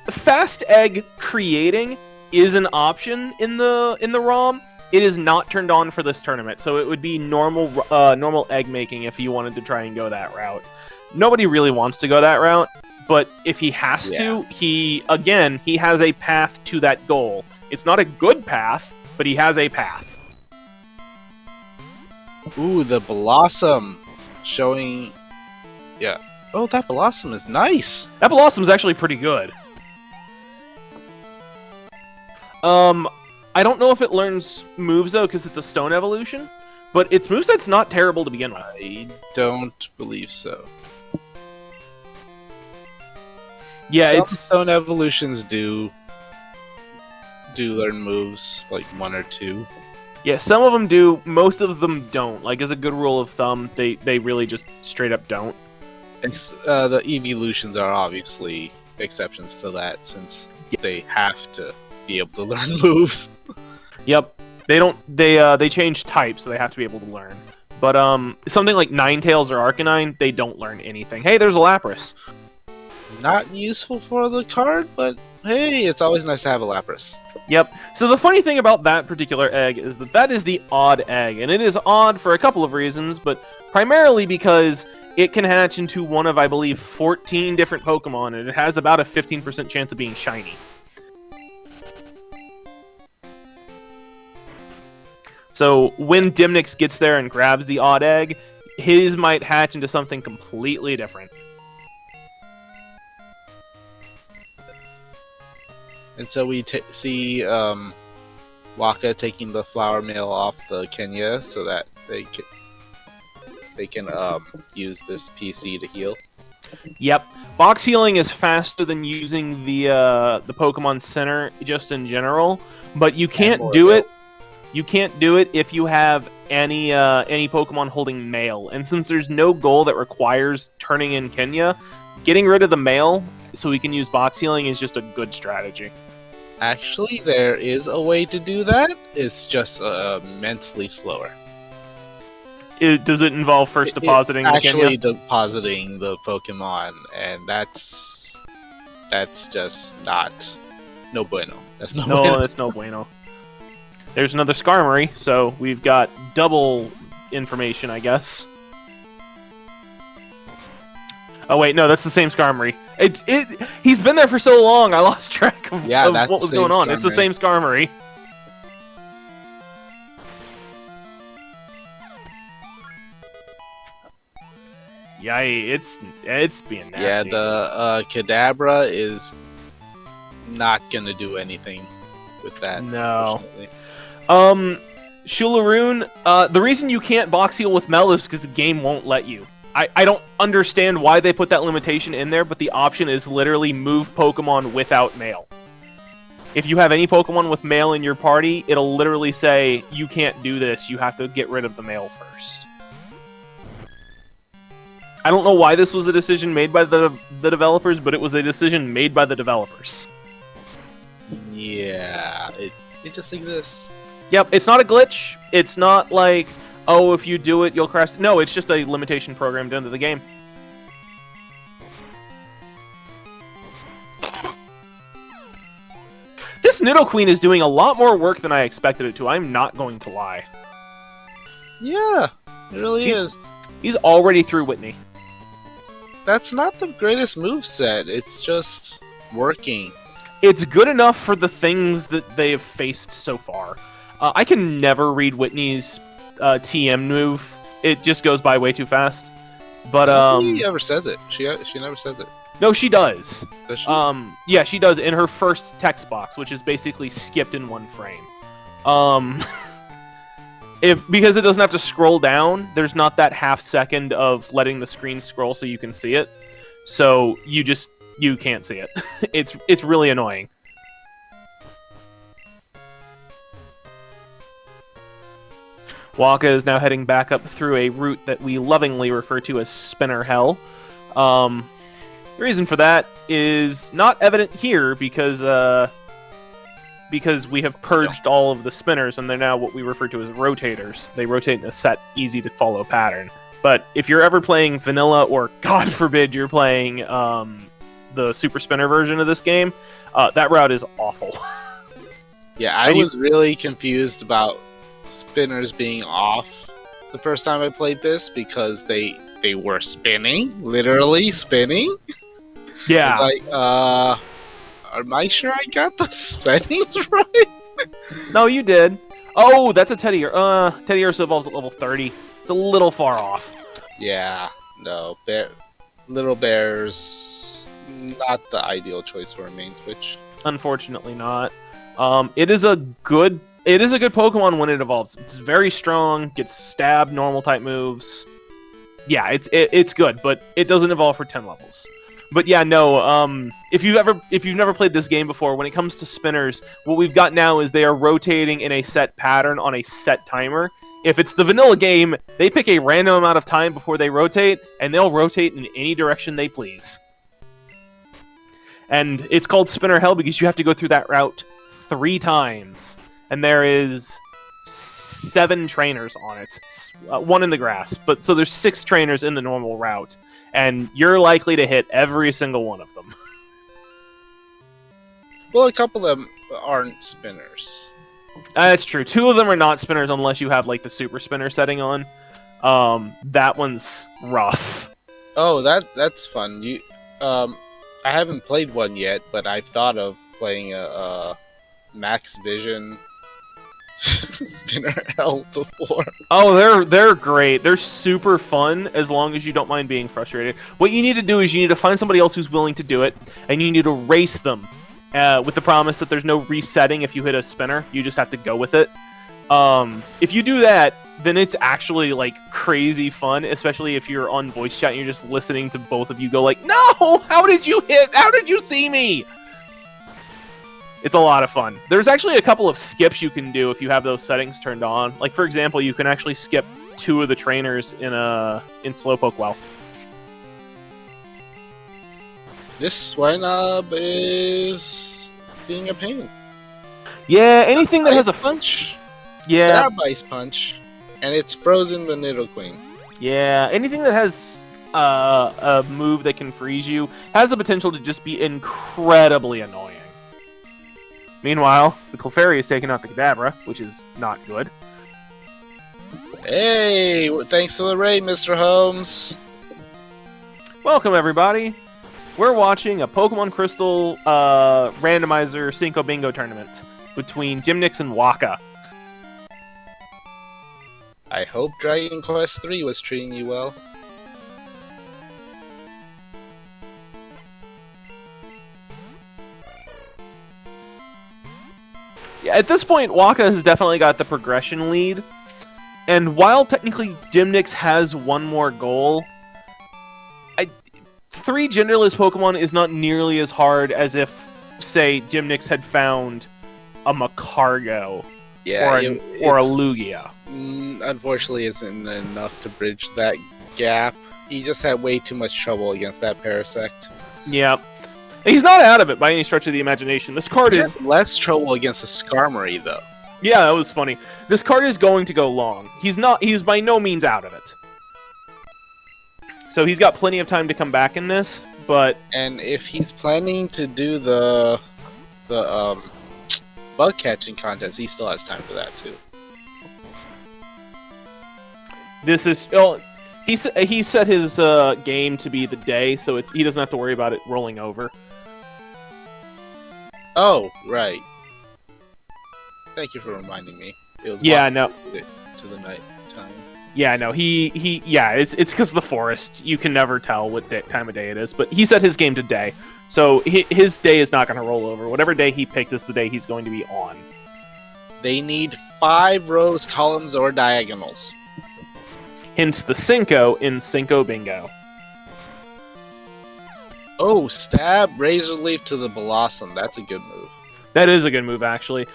fast egg creating is an option in the ROM. It is not turned on for this tournament, so it would be normal egg making if you wanted to try and go that route. Nobody really wants to go that route, but if he has to, he has a path to that goal. It's not a good path, but he has a path. Ooh, the Blossom showing. Yeah. Oh, that Blossom is nice. That Blossom's actually pretty good. I don't know if it learns moves though, because it's a stone evolution, but its moveset's not terrible to begin with. I don't believe so. Yeah, Some it's stone evolutions do learn moves, like 1 or 2. yeah. Some of them do. Most of them don't. Like as a good rule of thumb, they really just straight up don't. The evolutions are obviously exceptions to that, since they have to be able to learn moves. Yep. They don't. They change types, so they have to be able to learn. But something like Ninetales or Arcanine, they don't learn anything. Hey, there's a Lapras. Not useful for the card, but hey, it's always nice to have a Lapras. Yep. So the funny thing about that particular egg is that is the odd egg, and it is odd for a couple of reasons, but primarily because it can hatch into one of, I believe, 14 different Pokemon, and it has about a 15% chance of being shiny. So when Dymnix gets there and grabs the odd egg, his might hatch into something completely different. And so we see Waka taking the flower mail off the Kenya so that they can use this PC to heal. Yep, box healing is faster than using the Pokemon Center just in general, but you can't do it. You can't do it if you have any Pokemon holding mail, and since there's no goal that requires turning in Kenya, getting rid of the mail so we can use box healing is just a good strategy. Actually, there is a way to do that. It's just immensely slower. Does it involve first depositing the actually Kenya? depositing the Pokemon, and that's just no bueno. That's no bueno. No, that's no bueno. There's another Skarmory, so we've got double information, I guess. Oh wait, no, that's the same Skarmory. He's been there for so long, I lost track of what was going on. It's the same Skarmory. Yay, it's being nasty. Yeah, the Kadabra is not gonna do anything with that. No. Shularoon, the reason you can't box heal with Mel is because the game won't let you. I don't understand why they put that limitation in there, but the option is literally move Pokemon without mail. If you have any Pokemon with mail in your party, it'll literally say, you can't do this, you have to get rid of the mail first. I don't know why this was a decision made by the developers, but it was a decision made by the developers. Yeah, it just exists. Yep, it's not a glitch. It's not like, oh, if you do it, you'll crash. No, it's just a limitation programmed into the game. This Nidoqueen is doing a lot more work than I expected it to. I'm not going to lie. Yeah, it really is. He's already through Whitney. That's not the greatest moveset. It's just working. It's good enough for the things that they have faced so far. I can never read Whitney's TM move it just goes by way too fast. But nobody ever says it. She never says it. no, she does. Does she? Yeah, she does in her first text box, which is basically skipped in one frame. Because it doesn't have to scroll down, there's not that half second of letting the screen scroll so you can see it. So you can't see it. It's really annoying. Waka is now heading back up through a route that we lovingly refer to as Spinner Hell. The reason for that is not evident here because we have purged all of the spinners and they're now what we refer to as rotators. They rotate in a set, easy-to-follow pattern. But if you're ever playing vanilla, or God forbid you're playing the Super Spinner version of this game, that route is awful. Yeah, I was really confused about spinners being off the first time I played this because they were spinning, literally spinning. Yeah. Like, am I sure I got the settings right? No, you did. Oh, that's a Teddy Ursa. Teddy Ursa evolves at level 30. It's a little far off. Yeah, no. Little Bear's not the ideal choice for a main switch. Unfortunately not. It is a good Pokemon when it evolves. It's very strong, gets stab, normal type moves. Yeah, it's good, but it doesn't evolve for 10 levels. But yeah, no, if you've never played this game before, when it comes to spinners, what we've got now is they are rotating in a set pattern on a set timer. If it's the vanilla game, they pick a random amount of time before they rotate, and they'll rotate in any direction they please. And it's called Spinner Hell because you have to go through that route 3 times. And there is 7 trainers on it. 1 in the grass. But so there's 6 trainers in the normal route. And you're likely to hit every single one of them. Well, a couple of them aren't spinners. That's true. 2 of them are not spinners unless you have like the super spinner setting on. That one's rough. Oh, that's fun. I haven't played one yet, but I've thought of playing a Max Vision Spinner Hell before. Oh, they're great. They're super fun as long as you don't mind being frustrated. What you need to do is you need to find somebody else who's willing to do it, and you need to race them with the promise that there's no resetting if you hit a spinner. You just have to go with it. If you do that, then it's actually like crazy fun, especially if you're on voice chat and you're just listening to both of you go like, "No! How did you see me?" It's a lot of fun. There's actually a couple of skips you can do if you have those settings turned on. Like, for example, you can actually skip 2 of the trainers in Slowpoke Well. This Swinub is being a pain. Yeah, anything that has a punch. Yeah. Stab Ice Punch, and it's frozen the Nidoqueen. Yeah, anything that has a move that can freeze you has the potential to just be incredibly annoying. Meanwhile, the Clefairy is taking out the Kadabra, which is not good. Hey, thanks for the raid, Mr. Holmes. Welcome, everybody. We're watching a Pokemon Crystal Randomizer Cinco Bingo tournament between Dymnix and Waka. I hope Dragon Quest III was treating you well. Yeah, at this point, Waka has definitely got the progression lead. And while technically Dymnix has one more goal, 3 genderless Pokemon is not nearly as hard as if, say, Dymnix had found a Macargo or a Lugia. Unfortunately, isn't enough to bridge that gap. He just had way too much trouble against that Parasect. Yeah. He's not out of it by any stretch of the imagination. This card is less trouble against the Skarmory, though. Yeah, that was funny. This card is going to go long. He's by no means out of it. So he's got plenty of time to come back in this, but... And if he's planning to do the bug catching contest, he still has time for that, too. This is... Well, he set his game to be the day, so he doesn't have to worry about it rolling over. Oh, right. Thank you for reminding me. It was no. To the night time. Yeah, no, yeah, it's because of the forest. You can never tell what time of day it is, but he set his game to day. So his day is not going to roll over. Whatever day he picked is the day he's going to be on. They need 5 rows, columns, or diagonals. Hence the Cinco in Cinco Bingo. Oh, stab Razor Leaf to the Blossom. That's a good move. That is a good move, actually.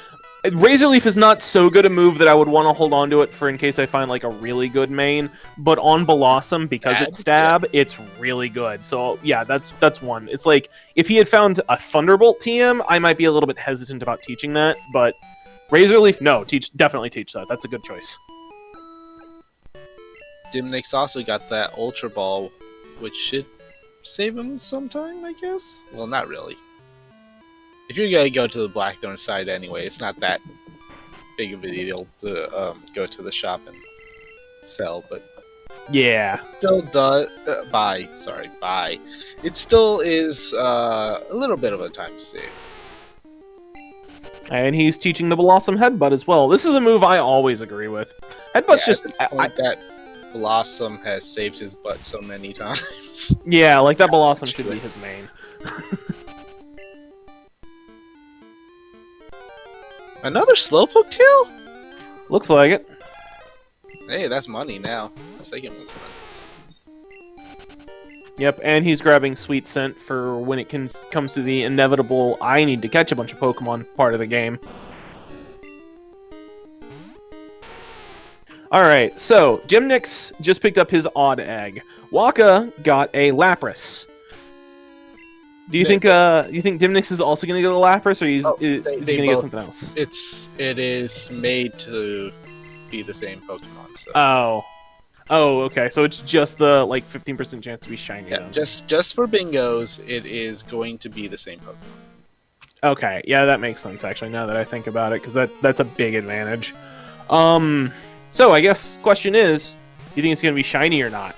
Razor Leaf is not so good a move that I would want to hold on to it for in case I find like a really good main. But on Blossom, because it's stab, it's really good. So yeah, that's one. It's like if he had found a Thunderbolt TM, I might be a little bit hesitant about teaching that. But Razor Leaf, no, definitely teach that. That's a good choice. Dymnix also got that Ultra Ball, which should save him sometime, I guess? Well, not really. If you're gonna go to the Blackthorn side anyway, it's not that big of a deal to go to the shop and sell, but yeah, it still does buy. It still is a little bit of a time save. And he's teaching the Blossom Headbutt as well. This is a move I always agree with. Headbutt's just that Blossom has saved his butt so many times. Yeah, like that Blossom should be his main. Another Slowpoke tail? Looks like it. Hey, that's money now. The second one's money. Yep, and he's grabbing Sweet Scent for when it comes to the inevitable I need to catch a bunch of Pokemon part of the game. Alright, so Dymnix just picked up his Odd Egg. Waka got a Lapras. Do you think Dymnix is also going to get a Lapras, or is he going to get something else? It is made to be the same Pokemon. So. Oh, okay. So it's just the like 15% chance to be shiny. Yeah, then. just for bingos, it is going to be the same Pokemon. Okay, yeah, that makes sense actually. Now that I think about it, because that's a big advantage. So I guess question is, do you think it's going to be shiny or not?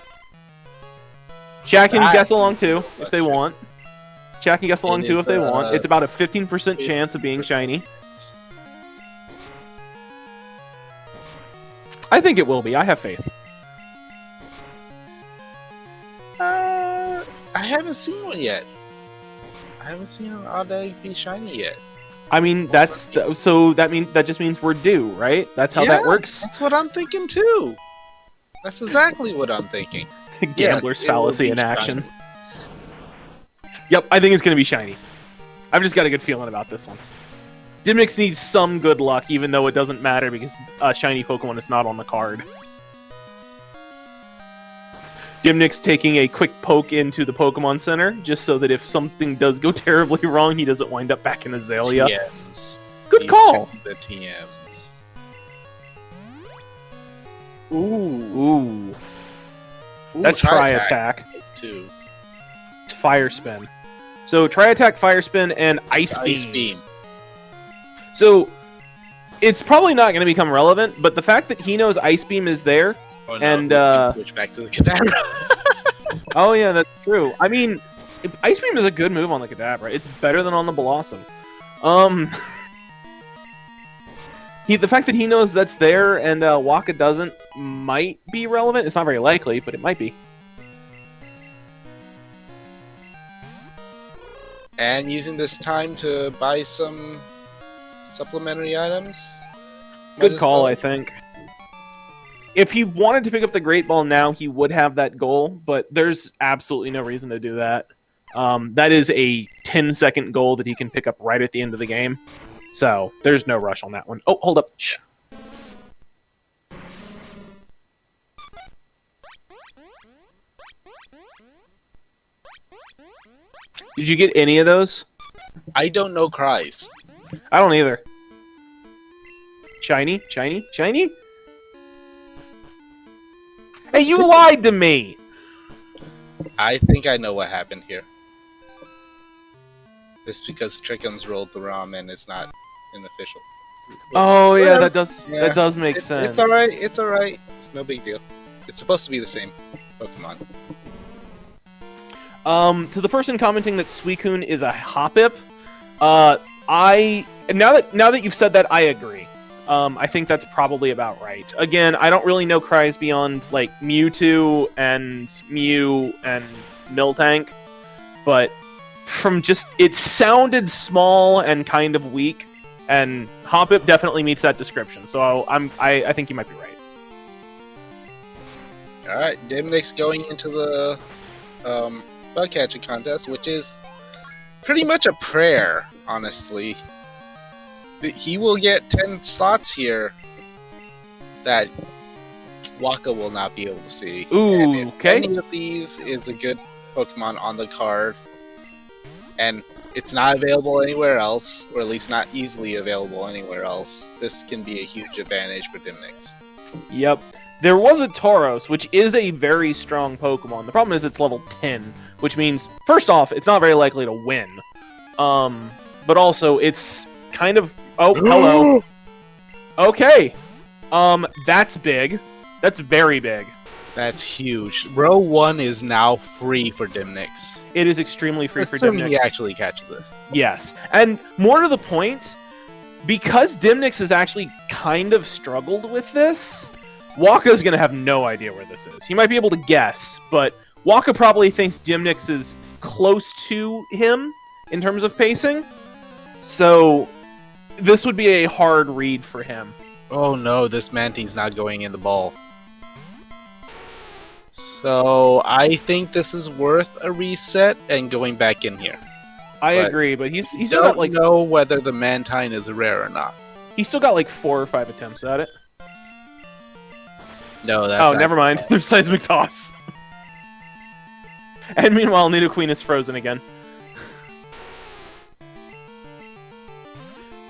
Chat can guess along too if they want. Chat can guess along too if they want. It's about a 15% chance of being shiny. I think it will be. I have faith. I haven't seen one yet. I haven't seen an Odd Egg be shiny yet. I mean, that just means we're due, right? That's how that works. That's what I'm thinking too. That's exactly what I'm thinking. Gambler's fallacy in action. Shiny. Yep, I think it's going to be shiny. I've just got a good feeling about this one. Dymnix needs some good luck, even though it doesn't matter because shiny Pokemon is not on the card. Dymnix taking a quick poke into the Pokemon Center, just so that if something does go terribly wrong, he doesn't wind up back in Azalea. TMs. Good call! The TMs. Ooh. That's Tri-Attack. Too. It's Fire Spin. So Tri-Attack, Fire Spin, and Ice Beam. So it's probably not going to become relevant, but the fact that he knows Ice Beam is there, and switch back to the Kadabra. Oh yeah, that's true. I mean, Ice Beam is a good move on the Kadabra. It's better than on the Blossom. The fact that he knows that's there and Waka doesn't might be relevant. It's not very likely, but it might be. And using this time to buy some supplementary items. Good call, I think. If he wanted to pick up the Great Ball now, he would have that goal, but there's absolutely no reason to do that. That is a 10-second goal that he can pick up right at the end of the game. So, there's no rush on that one. Oh, hold up. Shh. Did you get any of those? I don't know cries. I don't either. Shiny? Shiny? Shiny? Hey, you lied to me! I think I know what happened here. It's because Trickham's rolled the ROM and it's not an official. Oh yeah, that does make sense. It's alright, it's alright. It's no big deal. It's supposed to be the same Pokemon. To the person commenting that Suicune is a Hoppip, now that you've said that, I agree. I think that's probably about right. Again, I don't really know cries beyond like Mewtwo and Mew and Miltank, but from just it sounded small and kind of weak, and Hoppip definitely meets that description. So I think you might be right. All right, Dymnix going into the bug catching contest, which is pretty much a prayer, honestly. He will get 10 slots here that Waka will not be able to see. Ooh, okay. Any of these is a good Pokemon on the card, and it's not available anywhere else, or at least not easily available anywhere else. This can be a huge advantage for Dymnix. Yep. There was a Tauros, which is a very strong Pokemon. The problem is it's level 10, which means, first off, it's not very likely to win. But also, it's kind of... Oh, hello. Okay. That's big. That's very big. That's huge. Row 1 is now free for Dymnix. It is extremely free for Dymnix. Assuming he actually catches this. Yes. And more to the point, because Dymnix has actually kind of struggled with this, Waka's going to have no idea where this is. He might be able to guess, but Waka probably thinks Dymnix is close to him in terms of pacing. So this would be a hard read for him. Oh no, this Mantine's not going in the ball. So I think this is worth a reset and going back in here. I agree, but he's still don't got like know whether the Mantine is rare or not. He's still got like 4 or 5 attempts at it. No, that's never mind. There's Seismic Toss. And meanwhile, Nidoqueen is frozen again.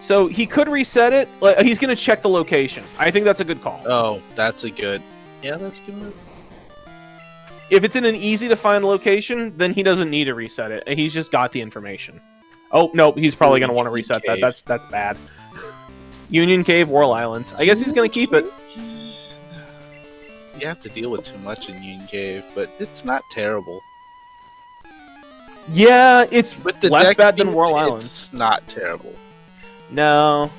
So he could reset it. He's going to check the location. I think that's a good call. Oh, that's a good... Yeah, that's a good move. If it's in an easy-to-find location, then he doesn't need to reset it. He's just got the information. Oh, nope. He's probably going to want to reset that. That's bad. Union Cave, Whirl Islands. I guess he's going to keep it. You have to deal with too much in Union Cave, but it's not terrible. Yeah, it's with the less deck bad than Whirl Islands. It's not terrible. No.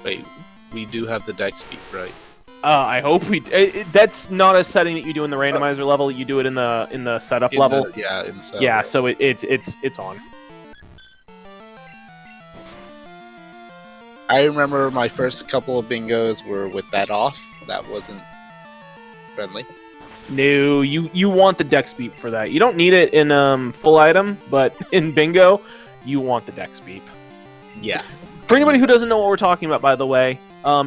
Wait, we do have the deck speed, right? I hope we. That's not a setting that you do in the randomizer level. You do it in the setup level. In the setup. Yeah, so it's on. I remember my first couple of bingos were with that off. That wasn't friendly. No, you want the deck speed for that. You don't need it in full item, but in bingo, you want the deck speed. Yeah. For anybody who doesn't know what we're talking about, by the way,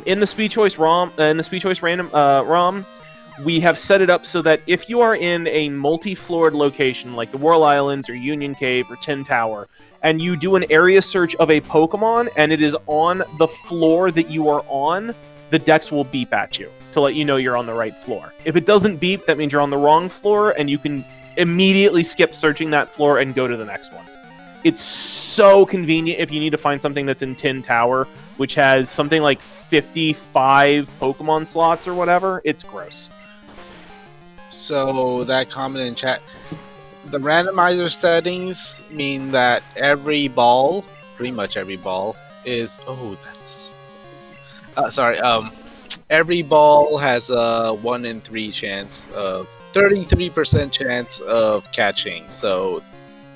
in the Speed Choice ROM, ROM, we have set it up so that if you are in a multi-floored location like the Whirl Islands or Union Cave or Tin Tower, and you do an area search of a Pokemon and it is on the floor that you are on, the Dex will beep at you to let you know you're on the right floor. If it doesn't beep, that means you're on the wrong floor, and you can immediately skip searching that floor and go to the next one. It's so convenient if you need to find something that's in Tin Tower, which has something like 55 Pokemon slots or whatever. It's gross. So that comment in chat, the randomizer settings mean that every ball, pretty much every ball, is... Oh, that's... every ball has a 1 in 3 chance of 33% chance of catching. So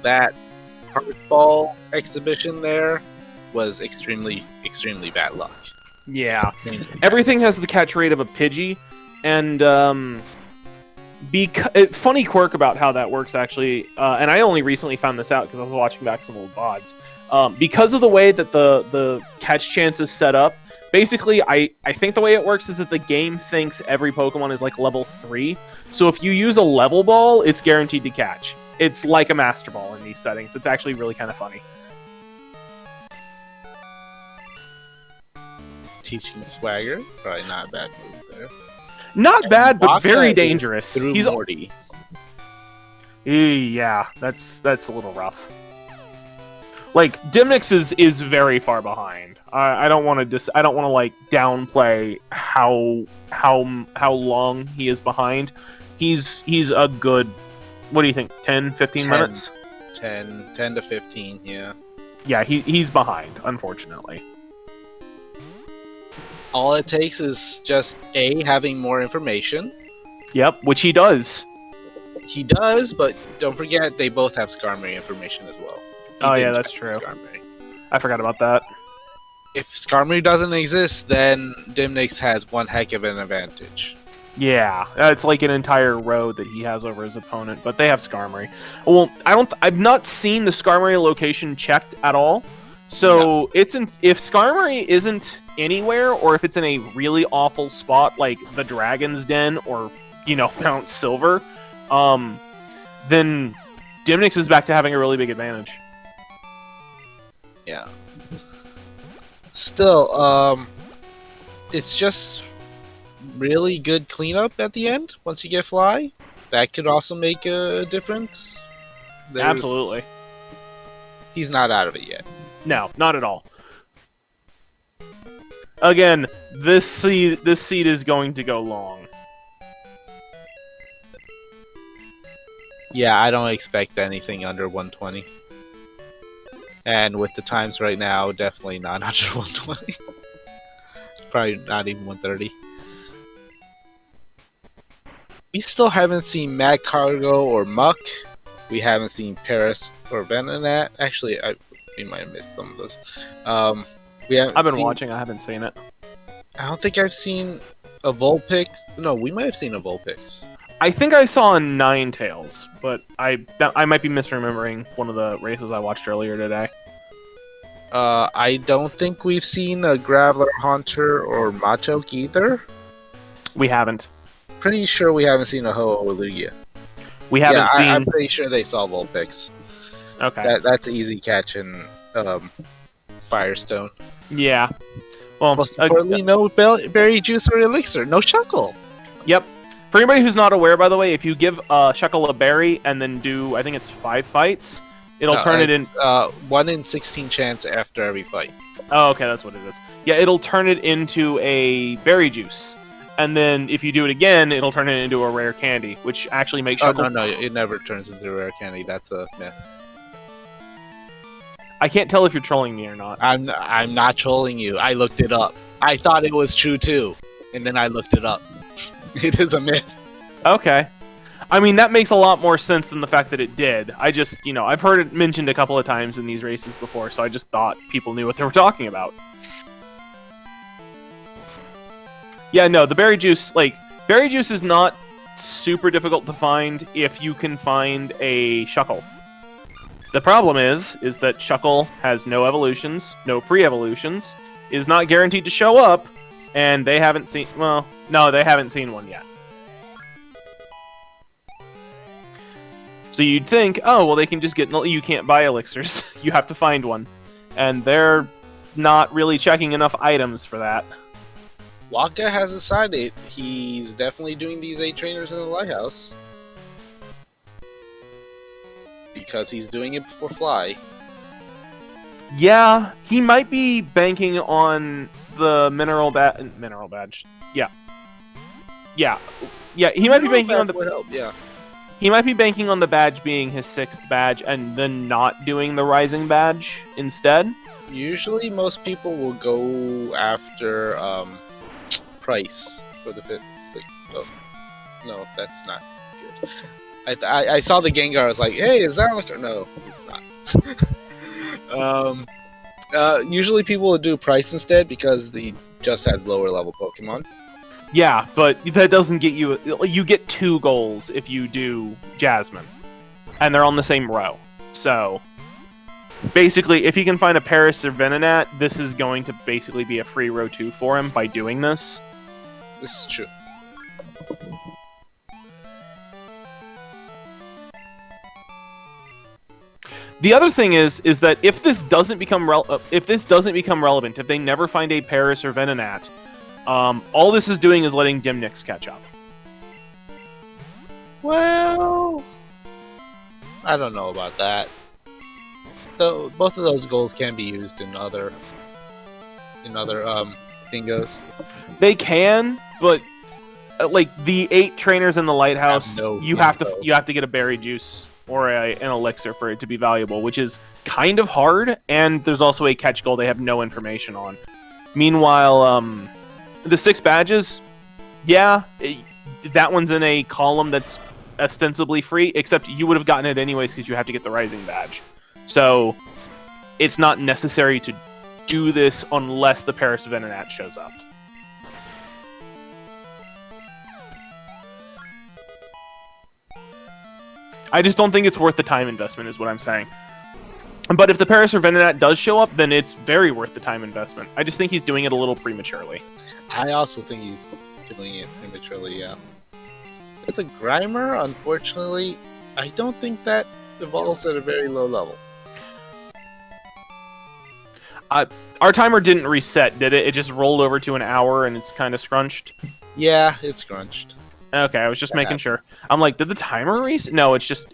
that ball exhibition there was extremely bad luck. Yeah, everything has the catch rate of a Pidgey, and funny quirk about how that works actually, and I only recently found this out because I was watching back some old VODs. Because of the way that the catch chance is set up, basically, I think the way it works is that the game thinks every Pokemon is like level 3. So if you use a level ball, it's guaranteed to catch. It's like a Master Ball in these settings. It's actually really kind of funny. Teaching Swagger, probably not a bad move there. Not bad, but Waka very dangerous. He's Morty. Yeah, that's a little rough. Like Dymnix is very far behind. I don't want to like downplay how long he is behind. He's a good, what do you think, 10, 15 minutes? 10 to 15, yeah. Yeah, he's behind, unfortunately. All it takes is just having more information. Yep, which he does. He does, but don't forget they both have Skarmory information as well. Oh yeah, that's true. I forgot about that. If Skarmory doesn't exist, then Dymnix has one heck of an advantage. Yeah, it's like an entire row that he has over his opponent, but they have Skarmory. Well, I've not seen the Skarmory location checked at all. So if Skarmory isn't anywhere, or if it's in a really awful spot like the Dragon's Den or Mount Silver, then Dymnix is back to having a really big advantage. Yeah. Still, it's just really good cleanup at the end once you get Fly. That could also make a difference. Absolutely. He's not out of it yet. No, not at all. Again, this seed is going to go long. Yeah, I don't expect anything under 120. And with the times right now, definitely not under 120. Probably not even 130. We still haven't seen Mad Cargo or Muck. We haven't seen Paris or Venonat. Actually, we might have missed some of those. I've been watching. I haven't seen it. I don't think I've seen a Vulpix. No, we might have seen a Vulpix. I think I saw a Ninetales, but I might be misremembering one of the races I watched earlier today. I don't think we've seen a Graveler Haunter or Machoke either. We haven't. Pretty sure we haven't seen a Ho-Oh-Lugia. We haven't seen... I'm pretty sure they saw Vulpix. Okay. That's easy catch in Firestone. Yeah. Well, most importantly, no berry juice or elixir. No Shuckle. Yep. For anybody who's not aware, by the way, if you give Shuckle a berry and then do, I think it's 5 fights, it'll turn it in... 1 in 16 chance after every fight. Oh, okay, that's what it is. Yeah, it'll turn it into a berry juice. And then if you do it again, it'll turn it into a rare candy, which actually makes Shuckle... Oh, no, it never turns into a rare candy. That's a myth. I can't tell if you're trolling me or not. I'm not trolling you. I looked it up. I thought it was true, too. And then I looked it up. It is a myth. Okay. I mean, that makes a lot more sense than the fact that it did. I just, I've heard it mentioned a couple of times in these races before, so I just thought people knew what they were talking about. Yeah, no, the berry juice is not super difficult to find if you can find a Shuckle. The problem is that Shuckle has no evolutions, no pre-evolutions, is not guaranteed to show up, and they haven't seen... Well, no, they haven't seen one yet. So you'd think, oh, well, they can just get... You can't buy elixirs. You have to find one. And they're not really checking enough items for that. Waka has decided he's definitely doing these 8 trainers in the lighthouse. Because he's doing it before Fly. Yeah, he might be banking on the mineral badge. Yeah. Yeah. Yeah, he might be banking on the... Would help, yeah. He might be banking on the badge being his 6th badge and then not doing the rising badge instead. Usually most people will go after price for the 5th, 6th. Oh, no, that's not good. I saw the Gengar, I was like, hey, is that like... No, it's not. Usually people will do price instead because he just has lower level Pokemon. Yeah, but that doesn't get you... You get 2 goals if you do Jasmine. And they're on the same row. So, basically, if he can find a Paris or Venonat, this is going to basically be a free row 2 for him by doing this. This is true. The other thing is that if this doesn't become relevant, if they never find a Paris or Venonat, all this is doing is letting Dymnix catch up. Well, I don't know about that. So both of those goals can be used in other bingos. They can, but like the 8 trainers in the lighthouse, you have to get a berry juice or an elixir for it to be valuable, which is kind of hard, and there's also a catch goal they have no information on. Meanwhile, The 6 badges, yeah, that one's in a column that's ostensibly free, except you would have gotten it anyways because you have to get the Rising badge. So it's not necessary to do this unless the Paris Venonat shows up. I just don't think it's worth the time investment, is what I'm saying. But if the Paris Venonat does show up, then it's very worth the time investment. I just think he's doing it a little prematurely. I also think he's doing it prematurely, yeah. It's a Grimer, unfortunately. I don't think that evolves at a very low level. Our timer didn't reset, did it? It just rolled over to an hour and it's kind of scrunched? Yeah, it's scrunched. Okay, I was just making sure. I'm like, did the timer reset? No, it's just,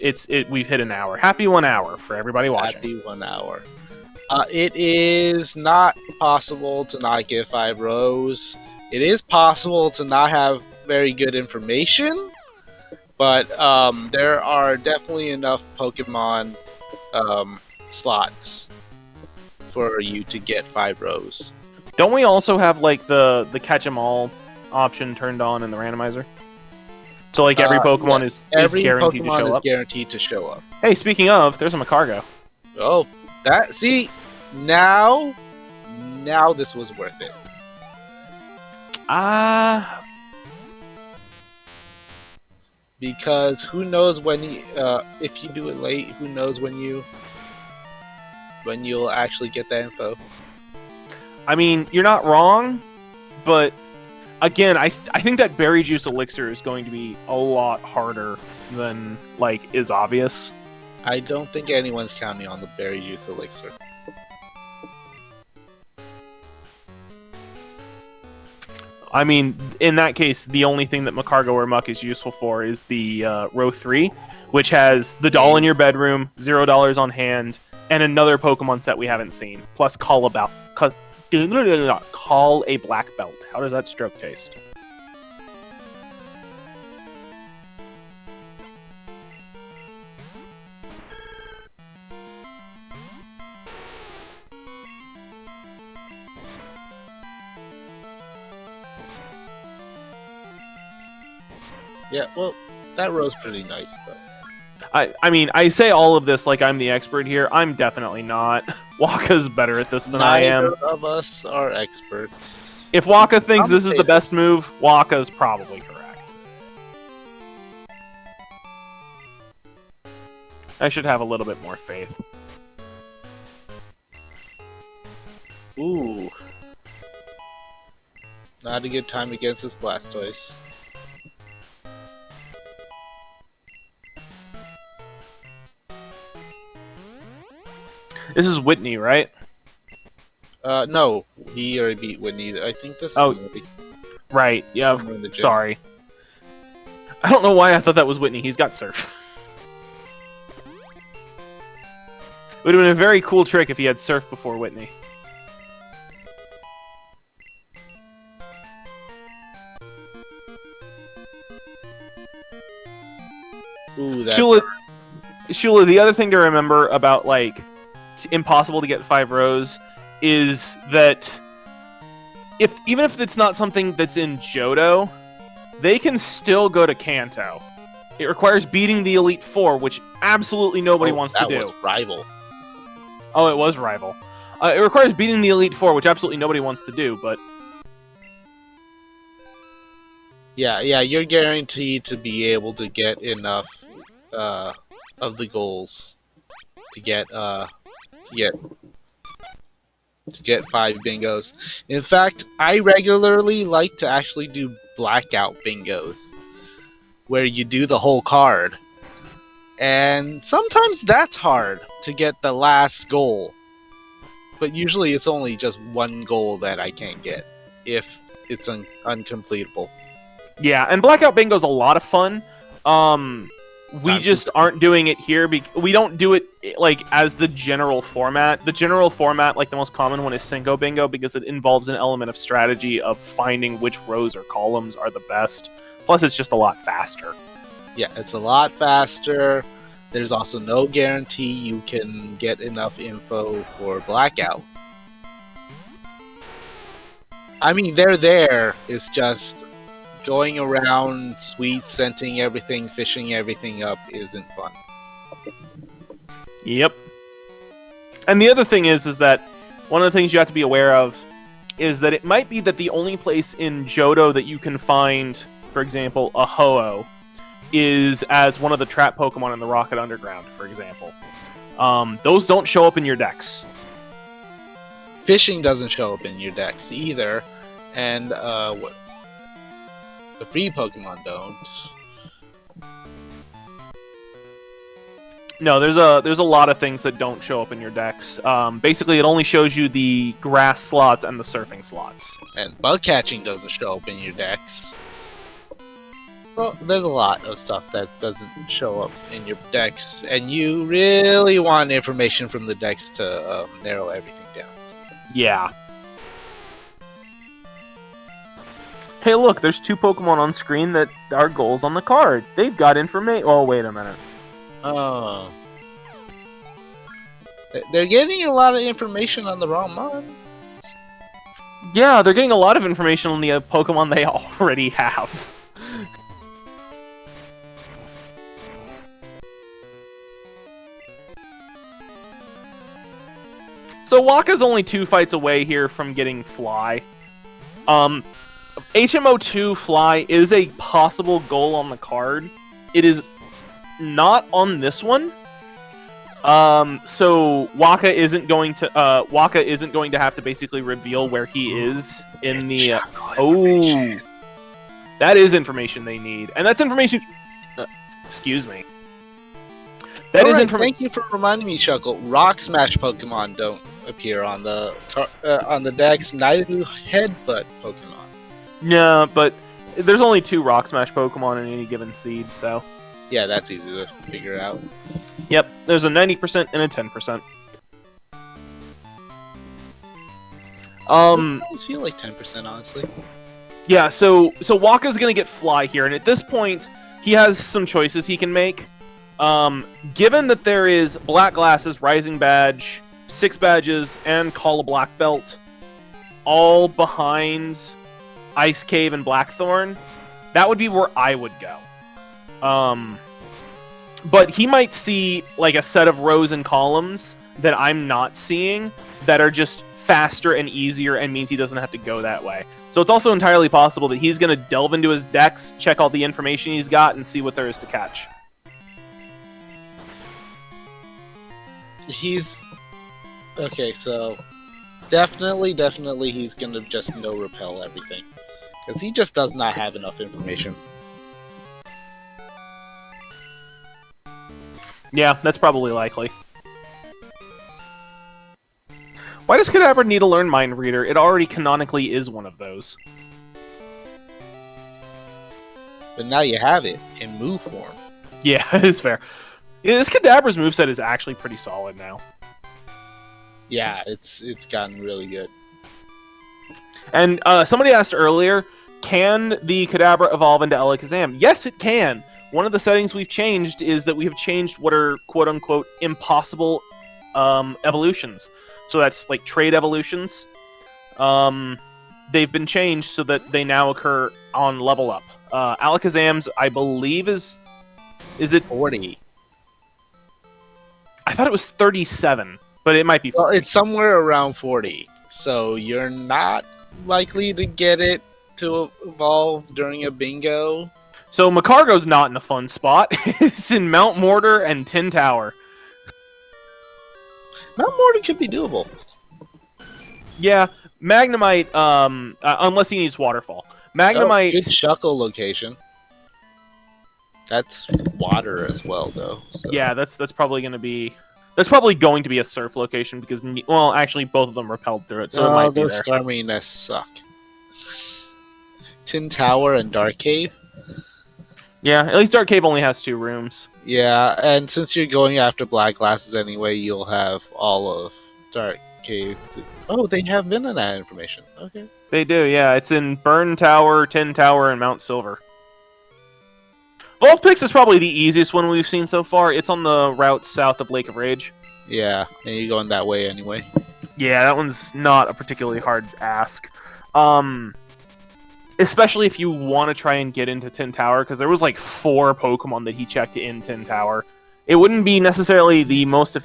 we've hit an hour. Happy 1 hour for everybody watching. Happy 1 hour. It is not possible to not get 5 rows. It is possible to not have very good information, but there are definitely enough Pokemon slots for you to get 5 rows. Don't we also have like the catch 'em all option turned on in the randomizer? So like every Pokemon yes. is guaranteed Pokemon to show is up. Guaranteed to show up. Hey, speaking of, there's a Macargo. Oh, that now this was worth it. Because who knows when if you do it late, who knows when you'll actually get that info. I mean, you're not wrong, but again, I think that Berry Juice Elixir is going to be a lot harder than like is obvious. I don't think anyone's counting on the Berry Juice Elixir. I mean, in that case, the only thing that Macargo or Muck is useful for is the row 3, which has the doll in your bedroom, $0 on hand, and another Pokemon set we haven't seen, plus Call a Black Belt. How does that stroke taste? Yeah, well, that row's pretty nice, though. I mean, I say all of this like I'm the expert here. I'm definitely not. Waka's better at this than I am. Neither of us are experts. If Waka thinks this is the best move, Waka's probably correct. I should have a little bit more faith. Ooh. Not a good time against this Blastoise. This is Whitney, right? No. He already beat Whitney. I think this Oh, right. Yeah, sorry. I don't know why I thought that was Whitney. He's got Surf. It would have been a very cool trick if he had Surf before Whitney. Ooh, that Shula, the other thing to remember about, like, impossible to get 5 rows is that even if it's not something that's in Johto, they can still go to Kanto. It requires beating the Elite Four, which absolutely nobody wants to do. That was Rival. Oh, it was Rival. It requires beating the Elite Four, which absolutely nobody wants to do, but... Yeah, you're guaranteed to be able to get enough of the goals to get 5 bingos. In fact, I regularly like to actually do blackout bingos, where you do the whole card. And sometimes that's hard to get the last goal. But usually it's only just one goal that I can't get, if it's uncompletable. Yeah, and Blackout Bingo's a lot of fun. We just aren't doing it here. We don't do it like as the general format. The general format, like the most common one, is Cinco Bingo because it involves an element of strategy of finding which rows or columns are the best. Plus, it's just a lot faster. Yeah, it's a lot faster. There's also no guarantee you can get enough info for Blackout. I mean, they're there. It's just going around, sweet scenting everything, fishing everything up isn't fun. Yep. And the other thing is that one of the things you have to be aware of is that it might be that the only place in Johto that you can find, for example, a Ho-Oh, is as one of the trap Pokemon in the Rocket Underground, for example. Those don't show up in your decks. Fishing doesn't show up in your decks either, and what the free Pokemon don't. No, there's a lot of things that don't show up in your decks. Basically, it only shows you the grass slots and the surfing slots. And bug catching doesn't show up in your decks. Well, there's a lot of stuff that doesn't show up in your decks, and you really want information from the decks to narrow everything down. Yeah. Hey, look, there's 2 Pokemon on screen that are goals on the card. They've got information. Oh, wait a minute. Oh. They're getting a lot of information on the wrong mon. Yeah, they're getting a lot of information on the Pokemon they already have. So Waka's only 2 fights away here from getting Fly. HMO2 Fly is a possible goal on the card. It is not on this one. So Waka isn't going to have to basically reveal where he is in the oh. That is information they need. And that's information excuse me. That is information. Thank you for reminding me, Shuckle. Rock Smash Pokemon don't appear on the decks, neither do Headbutt Pokemon. Yeah, but there's only 2 Rock Smash Pokemon in any given seed, so yeah, that's easy to figure out. Yep, there's a 90% and a 10%. I always feel like 10%, honestly. Yeah, so Waka's gonna get Fly here, and at this point, he has some choices he can make. Given that there is Black Glasses, Rising Badge, 6 badges, and Call a Black Belt, all behind Ice Cave and Blackthorn, that would be where I would go. But he might see like a set of rows and columns that I'm not seeing that are just faster and easier and means he doesn't have to go that way. So it's also entirely possible that he's going to delve into his decks, check all the information he's got, and see what there is to catch. Okay, so definitely he's going to just no repel everything. Because he just does not have enough information. Yeah, that's probably likely. Why does Kadabra need to learn Mind Reader? It already canonically is one of those. But now you have it in move form. Yeah, it is fair. Yeah, this Kadabra's moveset is actually pretty solid now. Yeah, it's gotten really good. And somebody asked earlier, can the Kadabra evolve into Alakazam? Yes, it can. One of the settings we've changed is that we have changed what are quote-unquote impossible evolutions. So that's like trade evolutions. They've been changed so that they now occur on level up. Alakazam's, I believe, is it 40? I thought it was 37, but it might be 40. Well, it's somewhere around 40. So you're not likely to get it to evolve during a bingo. So Macargo's not in a fun spot. It's in Mount Mortar and Tin Tower. Mount Mortar could be doable. Yeah, Magnemite, unless he needs Waterfall. Magnemite... Good Shuckle location. That's water as well, though. So. Yeah, that's probably going to be... That's probably going to be a surf location because, well, actually, both of them repelled through it, so it might be there. Those Skarmory nests suck. Tin Tower and Dark Cave? Yeah, at least Dark Cave only has 2 rooms. Yeah, and since you're going after Black Glasses anyway, you'll have all of Dark Cave. Oh, they have Venonat information. Okay. They do, yeah. It's in Burn Tower, Tin Tower, and Mount Silver. Vulpix is probably the easiest one we've seen so far. It's on the route south of Lake of Rage. Yeah, and you're going that way anyway. Yeah, that one's not a particularly hard ask. Especially if you want to try and get into Tin Tower, because there was like 4 Pokemon that he checked in Tin Tower. It wouldn't be necessarily the most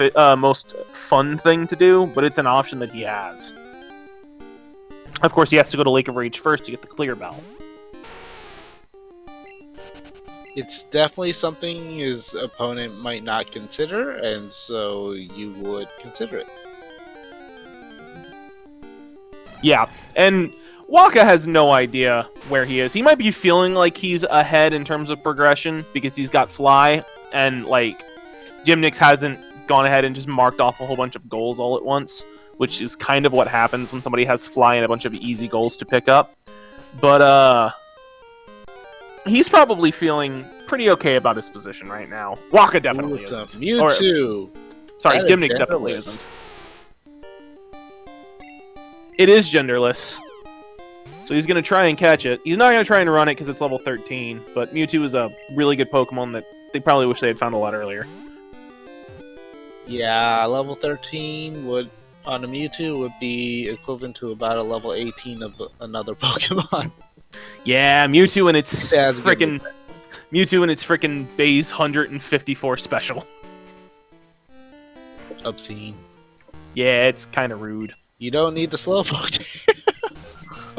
fun thing to do, but it's an option that he has. Of course, he has to go to Lake of Rage first to get the clear bell. It's definitely something his opponent might not consider, and so you would consider it. Yeah, and Waka has no idea where he is. He might be feeling like he's ahead in terms of progression because he's got Fly, and like Dymnix hasn't gone ahead and just marked off a whole bunch of goals all at once, which is kind of what happens when somebody has Fly and a bunch of easy goals to pick up. But he's probably feeling pretty okay about his position right now. Waka definitely isn't. Mewtwo. Sorry, Dymnix definitely isn't. It is genderless. So he's going to try and catch it. He's not going to try and run it because it's level 13, but Mewtwo is a really good Pokemon that they probably wish they had found a lot earlier. Yeah, level 13 would, on a Mewtwo, would be equivalent to about a level 18 of another Pokemon. Yeah, Mewtwo and its frickin' base 154 special. Obscene. Yeah, it's kind of rude. You don't need the Slowpoke.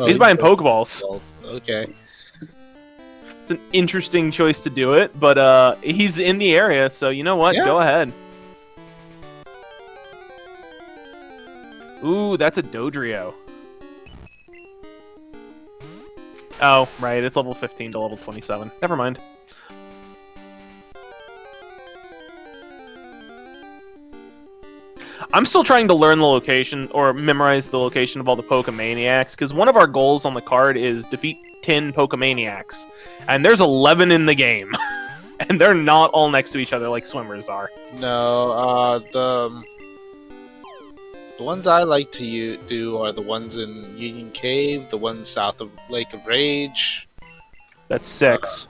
He's buying Pokeballs. Okay. It's an interesting choice to do it, but he's in the area, so you know what? Yeah. Go ahead. Ooh, that's a Dodrio. Oh, right. It's level 15 to level 27. Never mind. I'm still trying to learn the location, or memorize the location of all the Pokemaniacs, because one of our goals on the card is defeat 10 Pokemaniacs. And there's 11 in the game. And they're not all next to each other like swimmers are. No, the ones I like to do are the ones in Union Cave, the ones south of Lake of Rage. That's 6.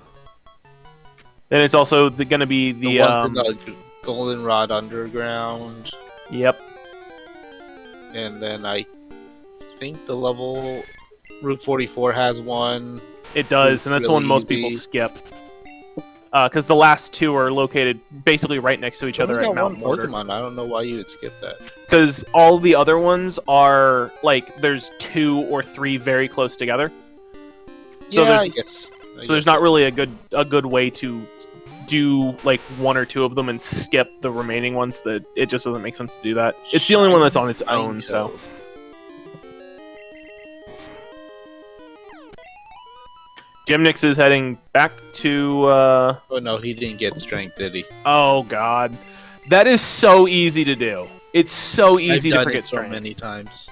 Then it's also going to be the ones in the Goldenrod Underground. Yep. And then I think the level Route 44 has one. It does, and that's the one most people skip. Because the last 2 are located basically right next to each other at Mount Mortar. Pokemon. I don't know why you would skip that. Because all the other ones are, like, there's 2 or 3 very close together. So yeah, I guess. There's not really a good way to do like 1 or 2 of them and skip the remaining ones. That it just doesn't make sense to do that. It's the only one that's on its own. So Dymnix is heading back to. Oh no, he didn't get strength, did he? Oh god, that is so easy to do. It's so easy to forget strength. So many times.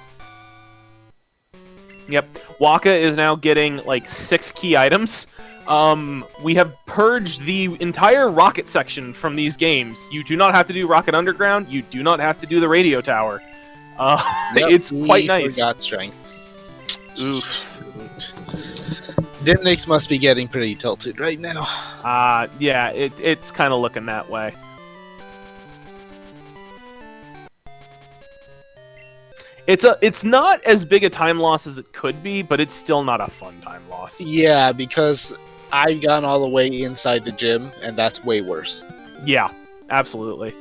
Yep, Waka is now getting like 6 key items. We have purged the entire rocket section from these games. You do not have to do Rocket Underground. You do not have to do the radio tower. Yep, it's quite nice. Forgot strength. Oof. Dymnix must be getting pretty tilted right now. Yeah, it's kind of looking that way. It's not as big a time loss as it could be, but it's still not a fun time loss. Yeah, because I've gone all the way inside the gym, and that's way worse. Yeah, absolutely.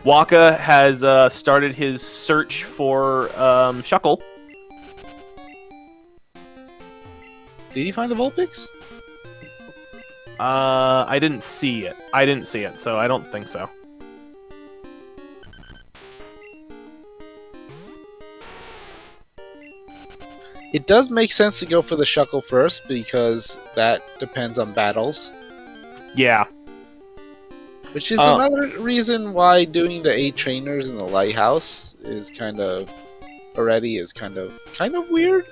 Waka has started his search for Shuckle. Did he find the Vulpix? I didn't see it, so I don't think so. It does make sense to go for the Shuckle first, because that depends on battles. Yeah. Which is another reason why doing the 8 trainers in the lighthouse is kind of weird.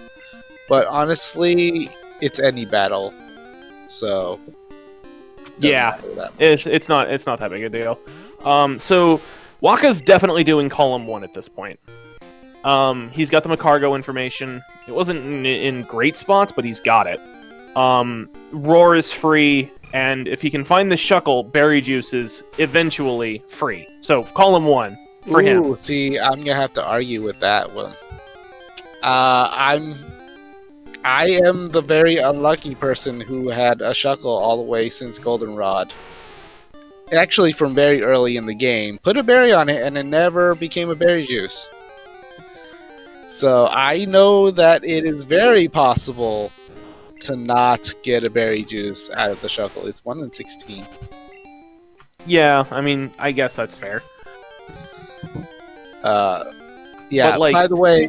But honestly, it's any battle, so yeah, it's not that big a deal. So Waka's definitely doing column 1 at this point. He's got the Macargo information. It wasn't in great spots, but he's got it. Roar is free, and if he can find the Shuckle, Berry Juice is eventually free. So column 1 for him. See, I'm gonna have to argue with that one. I am the very unlucky person who had a Shuckle all the way since Goldenrod. Actually, from very early in the game. Put a berry on it and it never became a berry juice. So I know that it is very possible to not get a berry juice out of the Shuckle. It's 1 in 16. Yeah, I mean, I guess that's fair. Yeah, But, like- by the way,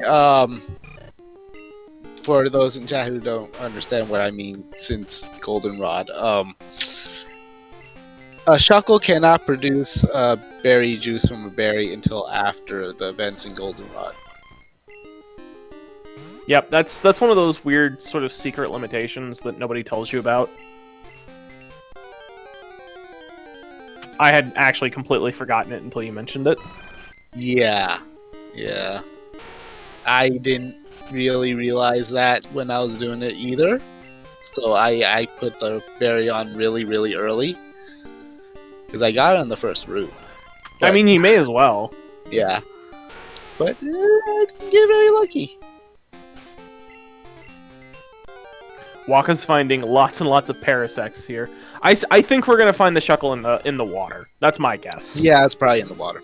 for those in chat who don't understand what I mean since Goldenrod, a Shuckle cannot produce a berry juice from a berry until after the events in Goldenrod. Yep, that's one of those weird sort of secret limitations that nobody tells you about. I had actually completely forgotten it until you mentioned it. Yeah. I didn't really realize that when I was doing it either. So I put the berry on really, really early. Because I got it on the first route. I mean, you may as well. Yeah. But I didn't get very lucky. Waka's finding lots and lots of Parasects here. I think we're gonna find the Shuckle in the water. That's my guess. Yeah, it's probably in the water.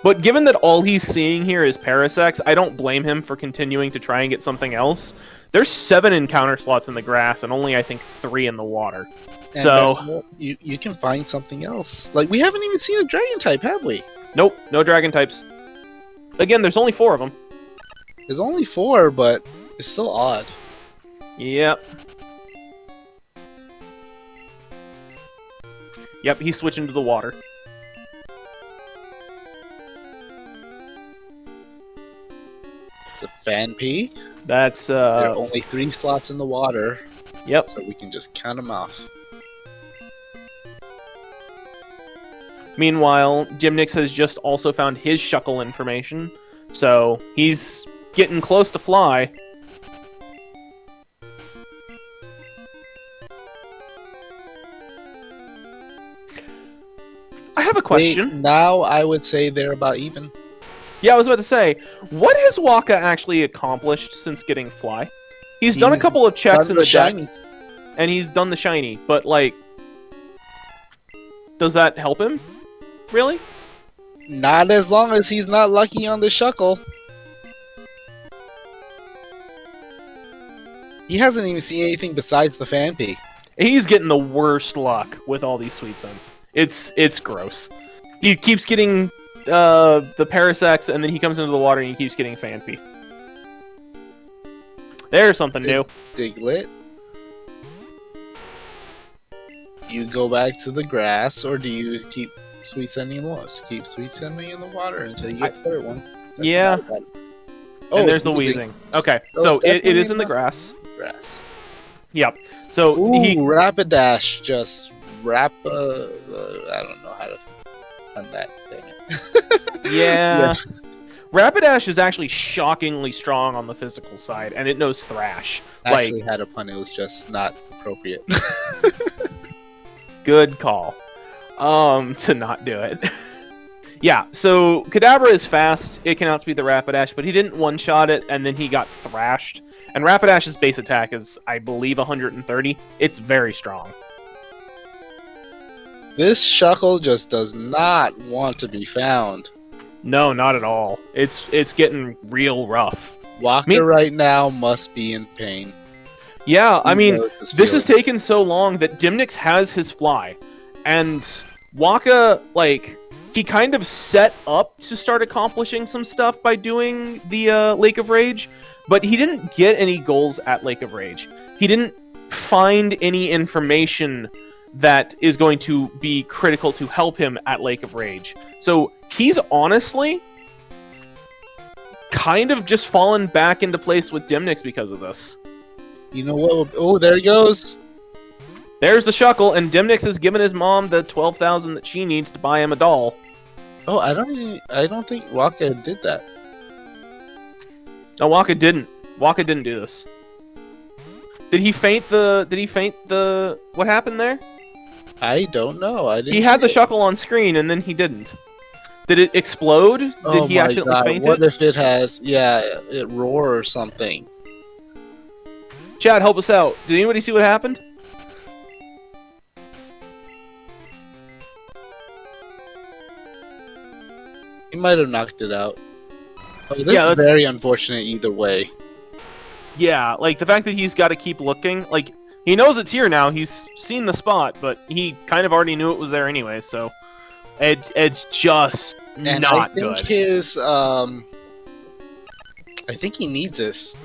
But given that all he's seeing here is Parasects, I don't blame him for continuing to try and get something else. There's 7 encounter slots in the grass and only, I think, 3 in the water. And So you can find something else. Like, we haven't even seen a dragon type, have we? nope, no dragon types. Again, there's only 4 of them. There's only 4, but it's still odd. Yep. Yep, he's switching to the water. The Fanpy. That's, There are only 3 slots in the water, yep. so we can just count them off. Meanwhile, Dymnix has just also found his Shuckle information, so he's getting close to fly. I have a question. Now I would say they're about even. Yeah, I was about to say, what has Waka actually accomplished since getting fly? He's done a couple of checks in the shiny. decks, and he's done the shiny, but, like, does that help him? Really? Not as long as he's not lucky on the Shuckle. He hasn't even seen anything besides the Fanpy. He's getting the worst luck with all these sweet scents. It's gross. He keeps getting the Parasects, and then he comes into the water and he keeps getting Fanpy. There's something new. Diglett. You go back to the grass, or do you keep sweet sending in the water? Keep sweet sending in the water until you get the third one. That's Yeah. not bad. Oh, And there's it's the wheezing. wheezing. Okay, So so it's it definitely is in the not- grass. Grass. Yep. So Ooh, he Rapidash just I don't know how to run that. Damn it. yeah. Rapidash is actually shockingly strong on the physical side, and it knows Thrash. I actually had a pun. It was just not appropriate. Good call. To not do it. Yeah, so Kadabra is fast. It can outspeed the Rapidash, but he didn't one-shot it, and then he got thrashed. And Rapidash's base attack is, I believe, 130. It's very strong. This Shuckle just does not want to be found. No, not at all. It's getting real rough. Waka right now must be in pain. Yeah, I mean, knows this has feeling. taken so long that Dymnix has his fly, and Waka, like, he kind of set up to start accomplishing some stuff by doing the Lake of Rage, but he didn't get any goals at Lake of Rage. He didn't find any information that is going to be critical to help him at Lake of Rage. So he's honestly kind of just fallen back into place with Dymnix because of this. You know what? Oh, there he goes. There's the Shuckle, and Dymnix has given his mom the 12,000 that she needs to buy him a doll. Oh, I don't think Waka did that. No, Waka didn't. Waka didn't do this. Did he feint the... What happened there? I don't know. I didn't. He had see the it. Shuckle on screen, and then he didn't. Did it explode? Did Oh he my accidentally god, faint what it? if it has, yeah, it roar or something? Chad, help us out. Did anybody see what happened? He might have knocked it out. Oh, this Yeah, is that's- very unfortunate either way. Yeah, like the fact that he's got to keep looking, like he knows it's here now. He's seen the spot, but he kind of already knew it was there anyway. So it's just And not I think good. his, I think he needs this.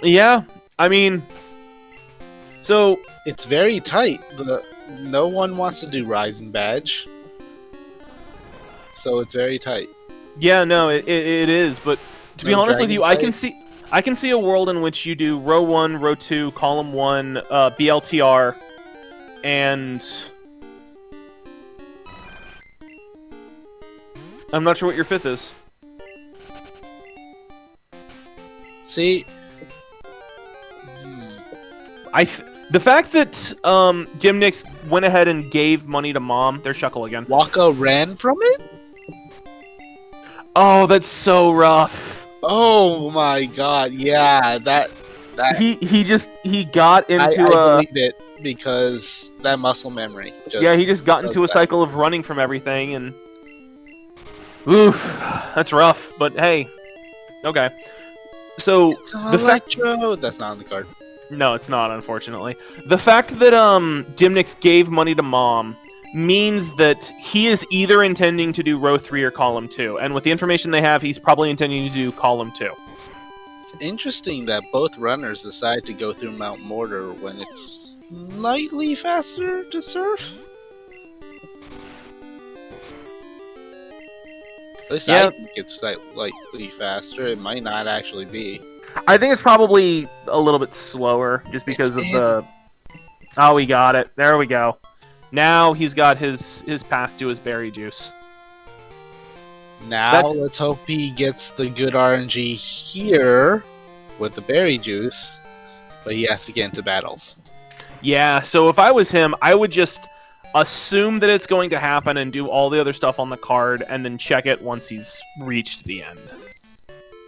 Yeah, I mean, so It's very tight. No one wants to do Rising Badge. So it's very tight. yeah, no, it is. But to be No honest with you, dragon I can see a world in which you do row 1, row 2, column 1, BLTR, and I'm not sure what your 5th is. See? The fact that Dymnix went ahead and gave money to Mom, there's Shuckle again. Waka ran from it? Oh, that's so rough. Oh my god, yeah, that He got into I believe it because that muscle memory. yeah, he just got goes into a back. cycle of running from everything, and oof, that's rough. But hey, okay. So It's an the fact, Electro. That's not on the card. no, it's not, unfortunately. The fact that Dymnix gave money to Mom means that he is either intending to do row 3 or column 2, and with the information they have, he's probably intending to do column 2. It's interesting that both runners decide to go through Mount Mortar when it's slightly faster to surf. At least Yeah. I think it's slightly faster. It might not actually be. I think it's probably a little bit slower, just because of the. Oh, we got it. There we go. Now he's got his path to his berry juice. Now That's- let's hope he gets the good RNG here with the berry juice, but he has to get into battles. Yeah, so if I was him, I would just assume that it's going to happen and do all the other stuff on the card, and then check it once he's reached the end.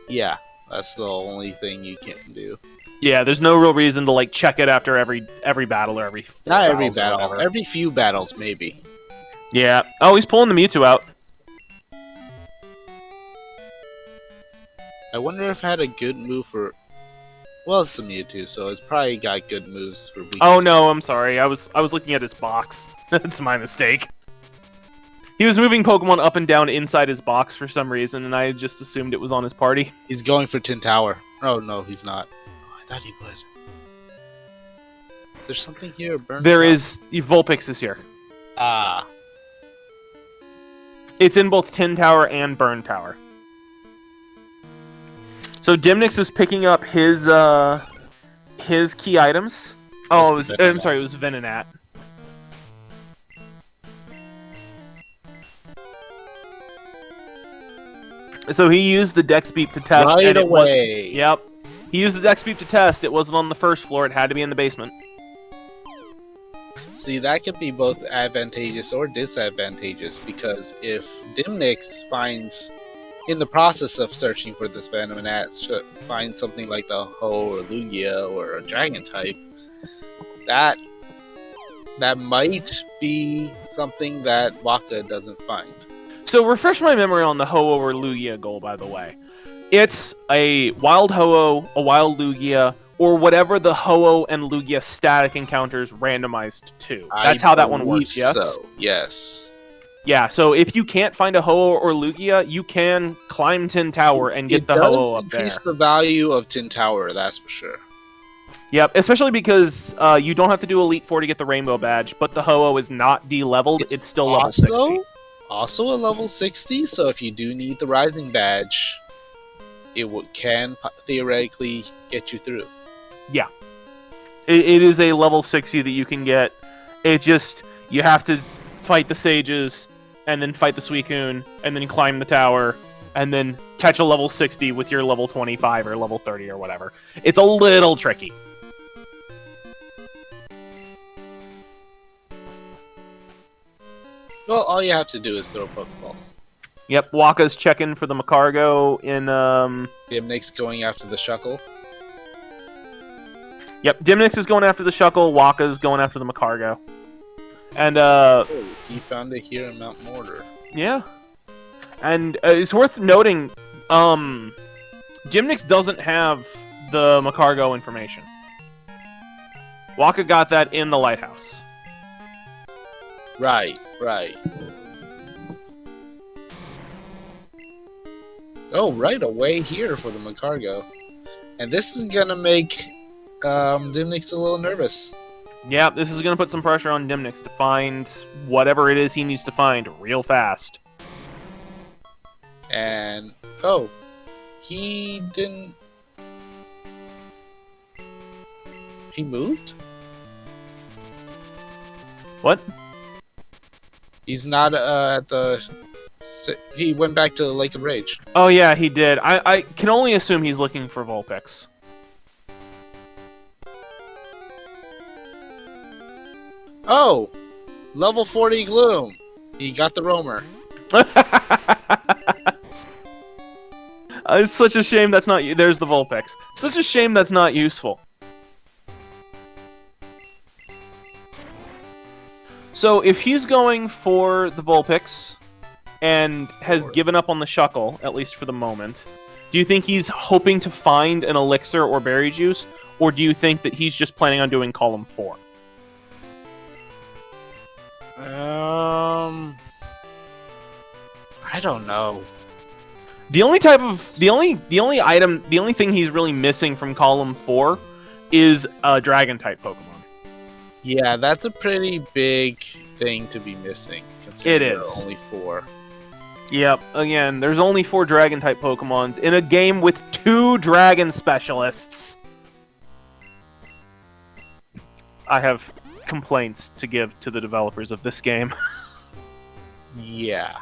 Yeah, that's the only thing you can do. Yeah, there's no real reason to like check it after every battle or every. Not every battles or battle. whatever. Every few battles, maybe. Yeah. Oh, he's pulling the Mewtwo out. I wonder if it had a good move for. Well, it's the Mewtwo, so it's probably got good moves for. Oh no, I'm sorry. I was looking at his box. That's my mistake. He was moving Pokemon up and down inside his box for some reason, and I just assumed it was on his party. He's going for Tin Tower. Oh no, he's not. Oh, I thought he would. There's something here. There is Vulpix is here. Ah, It's in both Tin Tower and Burn Tower. So Dymnix is picking up his key items. Oh, That's the I'm Venonat. sorry, it was Venonat. So he used the Dex Beep to test. right and it was- away. Yep. He used the Dex Beep to test. It wasn't on the first floor. It had to be in the basement. See, that could be both advantageous or disadvantageous because if Dymnix finds, in the process of searching for this Venonat, finds something like the Ho or Lugia or a Dragon type, that might be something that Waka doesn't find. So refresh my memory on the Ho-Oh or Lugia goal, by the way. It's a wild Ho-Oh, a wild Lugia, or whatever the Ho-Oh and Lugia static encounters randomized to. That's how that one works, yes? So, yes. Yeah, so if you can't find a Ho-Oh or Lugia, you can climb Tin Tower and get the Ho-Oh up there. Increase the value of Tin Tower, that's for sure. Yep, especially because you don't have to do Elite Four to get the Rainbow Badge, but the Ho-Oh is not de-leveled, it's still level 60. Also a level 60, so if you do need the Rising Badge, it can theoretically get you through. Yeah. It is a level 60 that you can get. It just, you have to fight the Sages, and then fight the Suicune, and then climb the tower, and then catch a level 60 with your level 25 or level 30 or whatever. It's a little tricky. Well, all you have to do is throw Pokeballs. Yep, Waka's checking for the Macargo in, Dymnix going after the Shuckle. Yep, Dymnix is going after the Shuckle, Waka's going after the Macargo. And, Oh, he found it here in Mount Mortar. Yeah. And it's worth noting, Dymnix doesn't have the Macargo information. Waka got that in the lighthouse. Right, right. Oh, right away here for the Macargo. And this is gonna make Dymnix a little nervous. Yeah, this is going to put some pressure on Dymnix to find whatever it is he needs to find real fast. And, oh, he didn't... He moved? What? He's not at the... He went back to the Lake of Rage. Oh yeah, he did. I can only assume he's looking for Vulpix. Oh! Level 40 Gloom! He got the Roamer. It's such a shame that's not... There's the Vulpix. Such a shame that's not useful. So, if he's going for the Vulpix, and has given up on the Shuckle, at least for the moment, do you think he's hoping to find an Elixir or Berry Juice, or do you think that he's just planning on doing Column 4? I don't know. The only thing he's really missing from Column 4 is a Dragon-type Pokemon. Yeah, that's a pretty big thing to be missing. It There is. are only 4. Yep, again, there's only 4 Dragon-type Pokemons in a game with 2 Dragon Specialists. I have complaints to give to the developers of this game. Yeah.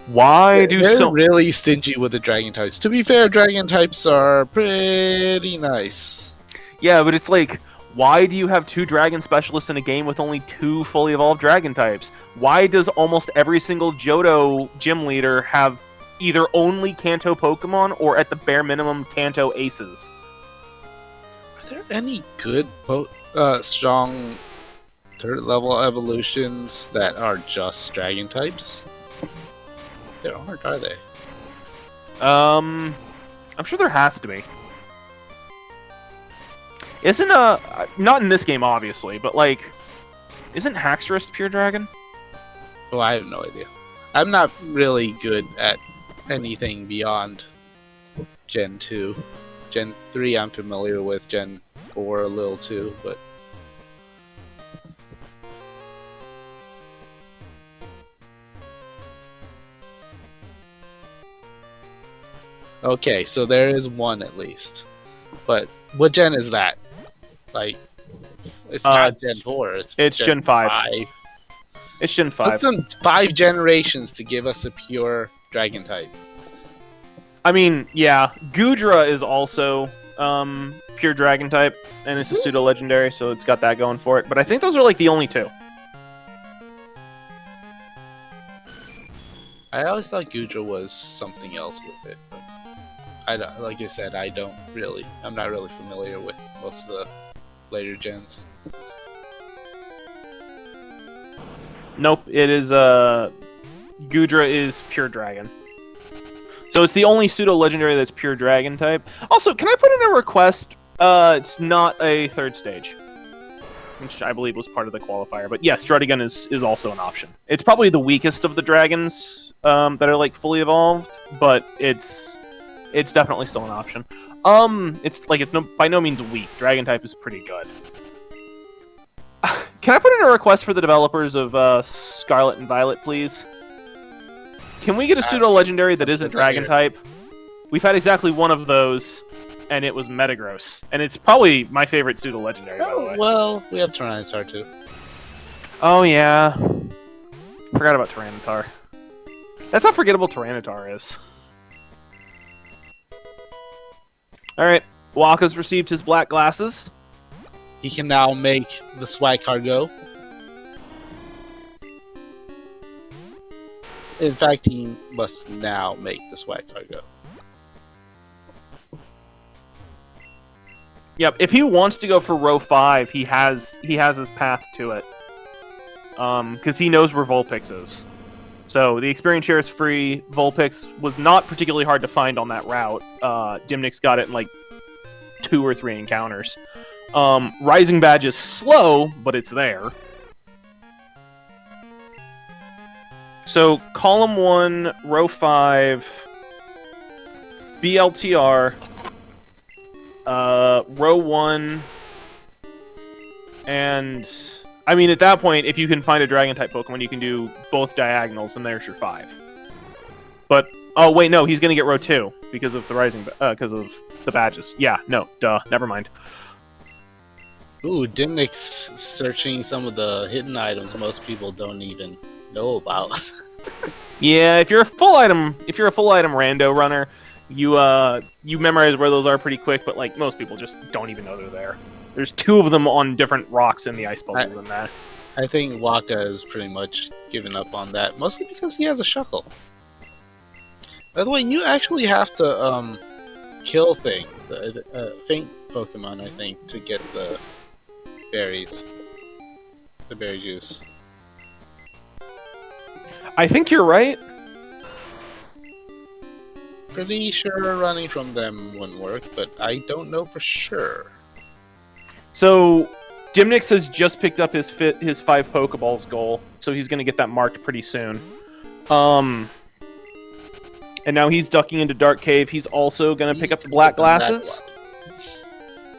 Why do They're so... really stingy with the Dragon types. To be fair, Dragon types are pretty nice. Yeah, but it's like, why do you have 2 Dragon Specialists in a game with only 2 fully evolved Dragon types? Why does almost every single Johto gym leader have either only Kanto Pokemon or at the bare minimum Kanto Aces? Are there any good, strong third level evolutions that are just Dragon types? There aren't, are they? I'm sure there has to be. Isn't not in this game obviously, but like, isn't Haxorus pure dragon? Oh, I have no idea. I'm not really good at anything beyond Gen 2. Gen 3 I'm familiar with, Gen 4 a little too, but... Okay, so there is one at least. But what gen is that? Like, it's not Gen 4, it's Gen 5. It's Gen 5. Took them 5 generations to give us a pure dragon type. I mean, yeah, Goodra is also pure dragon type, and it's a pseudo legendary, so it's got that going for it. But I think those are like the only 2. I always thought Goodra was something else with it. But I don't, like I said, I'm not really familiar with most of the later gens. Nope, it is Goodra is pure dragon. So it's the only pseudo legendary that's pure dragon type. Also, can I put in a request? It's not a 3rd stage, which I believe was part of the qualifier. But yes, Druddigon is also an option. It's probably the weakest of the dragons that are like fully evolved, but it's definitely still an option. It's by no means weak. Dragon type is pretty good. Can I put in a request for the developers of Scarlet and Violet, please? Can we get a pseudo legendary that isn't dragon type? We've had exactly one of those, and it was Metagross, and it's probably my favorite pseudo legendary. By the way. Well, we have Tyranitar too. Oh yeah, forgot about Tyranitar. That's how forgettable Tyranitar is. Alright, Waka's received his black glasses. He can now make the swag card go. In fact, he must now make the swag card go. Yep, if he wants to go for row 5, he has his path to it. Because he knows where Vulpix is. So the experience share is free. Vulpix was not particularly hard to find on that route. Dymnix got it in like 2 or 3 encounters. Rising Badge is slow, but it's there. So column 1, row 5, BLTR, row 1, and I mean at that point, if you can find a Dragon type Pokemon, you can do both diagonals, and there's your 5. But oh wait, no, he's gonna get row 2 because of the because of the badges. Yeah, no, duh, never mind. Ooh, Dymnix searching some of the hidden items most people don't even know about. Yeah, if you're a full item rando runner, you memorize where those are pretty quick, but like most people just don't even know they're there. There's 2 of them on different rocks in the ice puzzles in that. I think Waka has pretty much given up on that, mostly because he has a shuckle. By the way, you actually have to kill things, faint Pokemon, I think, to get the berries, the berry juice. I think you're right. Pretty sure running from them wouldn't work, but I don't know for sure. So, Dymnix has just picked up his 5 Pokeballs goal, so he's going to get that marked pretty soon. And now he's ducking into Dark Cave. He's also going to pick up the Black Glasses.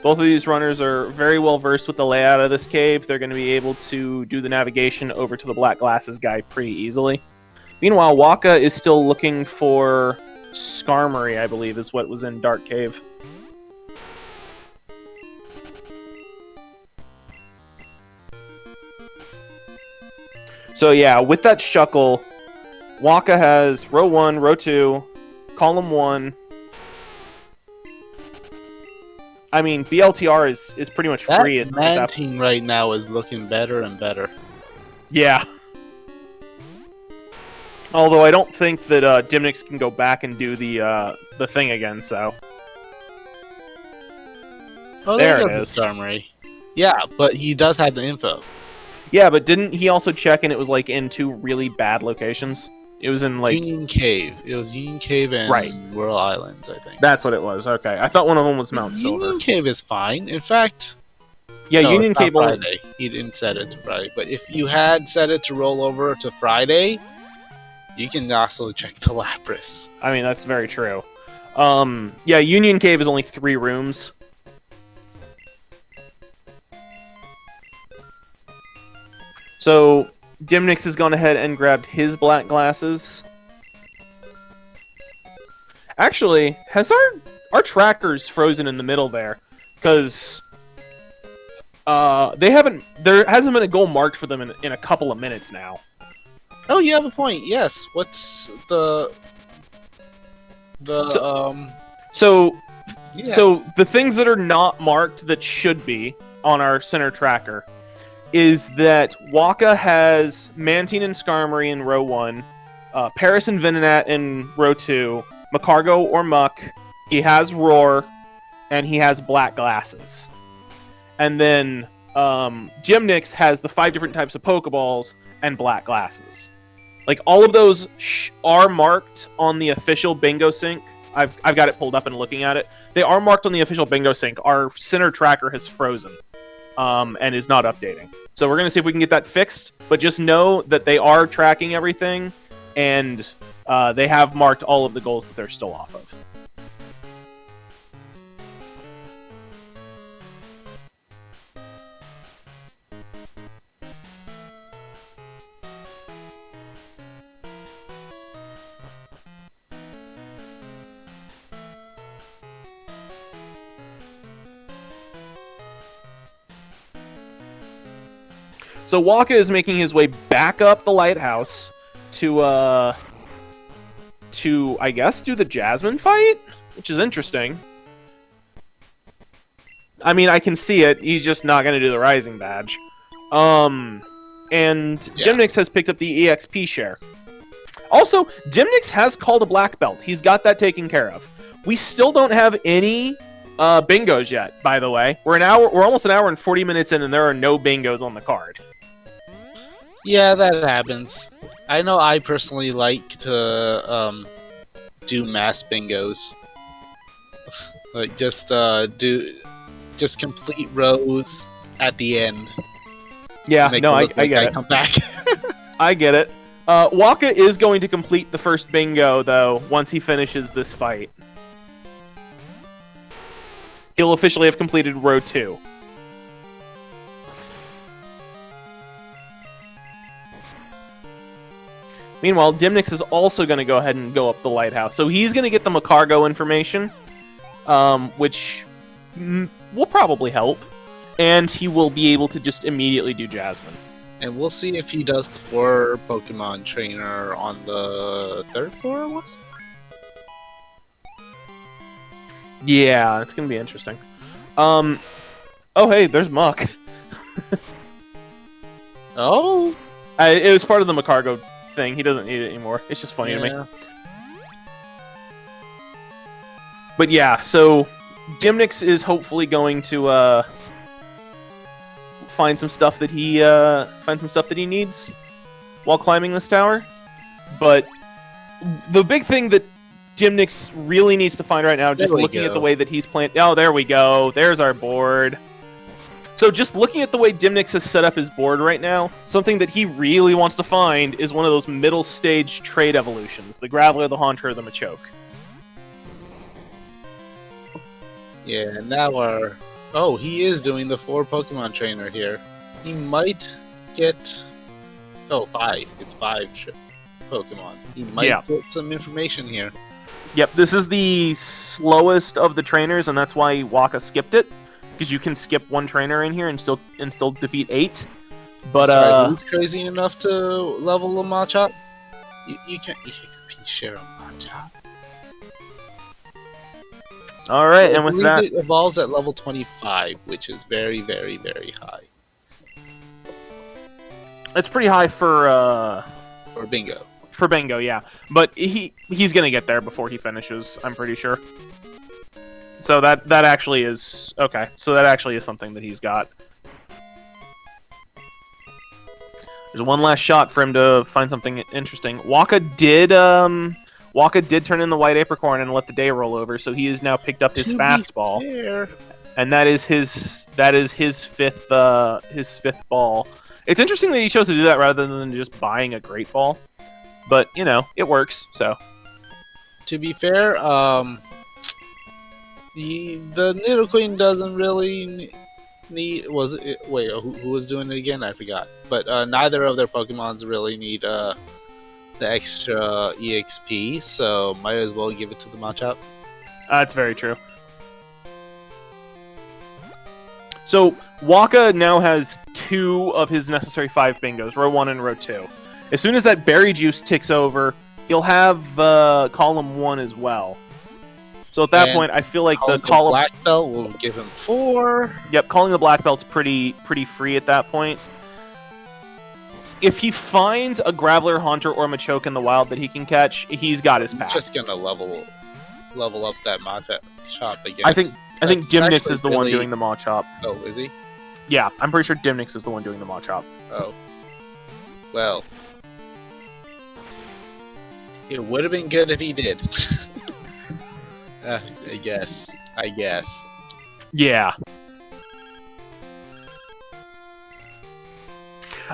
Both of these runners are very well versed with the layout of this cave. They're going to be able to do the navigation over to the Black Glasses guy pretty easily. Meanwhile, Waka is still looking for Skarmory, I believe, is what was in Dark Cave. So yeah, with that shuckle, Waka has row 1, row 2, column 1. I mean, BLTR is pretty much free. That man team right now is looking better and better. Yeah. Although I don't think that Dymnix can go back and do the thing again, so... Oh, there it is. Yeah, but he does have the info. Yeah, but didn't he also check and it was like in 2 really bad locations? It was in like... Union Cave. It was Union Cave and Whirl Islands, I think. That's what it was, okay. I thought one of them was Mount Silver. Union Cave is fine. In fact... Yeah, no, Union Cave... Friday. He didn't set it to Friday. But if you had set it to roll over to Friday, you can also check the Lapras. I mean, that's very true. Yeah, Union Cave is only 3 rooms. So, Dymnix has gone ahead and grabbed his Black Glasses. Actually, has our trackers frozen in the middle there? Because there hasn't been a goal marked for them in a couple of minutes now. Oh, you have a point. Yes. What's So the things that are not marked that should be on our center tracker is that Waka has Mantine and Skarmory in row 1, Paris and Venonat in row 2, Macargo or Muck, he has Roar, and he has Black Glasses. And then Dymnix has the 5 different types of Pokeballs and Black Glasses. Like, all of those are marked on the official Bingo Sync. I've got it pulled up and looking at it. They are marked on the official Bingo Sync. Our center tracker has frozen. And is not updating. So we're going to see if we can get that fixed, but just know that they are tracking everything, and they have marked all of the goals that they're still off of. So Waka is making his way back up the lighthouse to I guess, do the Jasmine fight? Which is interesting. I mean, I can see it. He's just not going to do the Rising Badge. And Dymnix has picked up the EXP share. Also, Dymnix has called a black belt. He's got that taken care of. We still don't have any bingos yet, by the way. We're almost an hour and 40 minutes in, and there are no bingos on the card. Yeah, that happens. I know I personally like to do mass bingos. Like just complete rows at the end. Yeah, no, I get it. Come back. I get it. Waka is going to complete the first bingo, though, once he finishes this fight. He'll officially have completed row 2. Meanwhile, Dymnix is also going to go ahead and go up the lighthouse. So he's going to get the cargo information, which will probably help. And he will be able to just immediately do Jasmine. And we'll see if he does the 4 Pokemon trainer on the 3rd floor, was it? Yeah, it's going to be interesting. Oh, hey, there's Muck. Oh! It was part of the Macargo thing. He doesn't need it anymore. It's just funny to me. But yeah, so Dymnix is hopefully going to find some stuff that he needs while climbing this tower. But the big thing that Dymnix really needs to find right now, just looking at the way that he's playing... Oh, there we go. There's our board. So just looking at the way Dymnix has set up his board right now, something that he really wants to find is one of those middle stage trade evolutions. The Graveler, the Haunter, the Machoke. Yeah, now our... Oh, he is doing the 4 Pokemon trainer here. He might get... Oh, 5. It's 5 Pokemon. He might get some information here. Yep, this is the slowest of the trainers, and that's why Waka skipped it. Because you can skip 1 trainer in here and still defeat 8. But right, who's crazy enough to level a Machop? You can't EXP share a Machop. Alright, and with that... it evolves at level 25, which is very, very, very high. It's pretty high for Bingo. For Bingo, yeah. But he's gonna get there before he finishes, I'm pretty sure. So that actually is... Okay, so that actually is something that he's got. There's one last shot for him to find something interesting. Waka did turn in the white apricorn and let the day roll over, so he has now picked up his fastball. And that is his fifth ball. It's interesting that he chose to do that rather than just buying a great ball. But, you know, it works, so. To be fair, the Nidoqueen doesn't really need... Wait, who was doing it again? I forgot. But neither of their Pokemons really need the extra EXP, so might as well give it to the Machop. That's very true. So, Waka now has 2 of his necessary 5 bingos, row 1 and row 2. As soon as that berry juice ticks over, he'll have column 1 as well. So at that point, I feel like the column... Black Belt will give him 4. Yep, calling the Black Belt's pretty free at that point. If he finds a Graveler, Haunter, or Machoke in the wild that he can catch, he's got his path. He's just gonna level up that Machop, I guess. I think Dymnix is the one doing the Machop. Oh, is he? Yeah, I'm pretty sure Dymnix is the one doing the Machop. Oh. Well. It would have been good if he did. I guess. Yeah.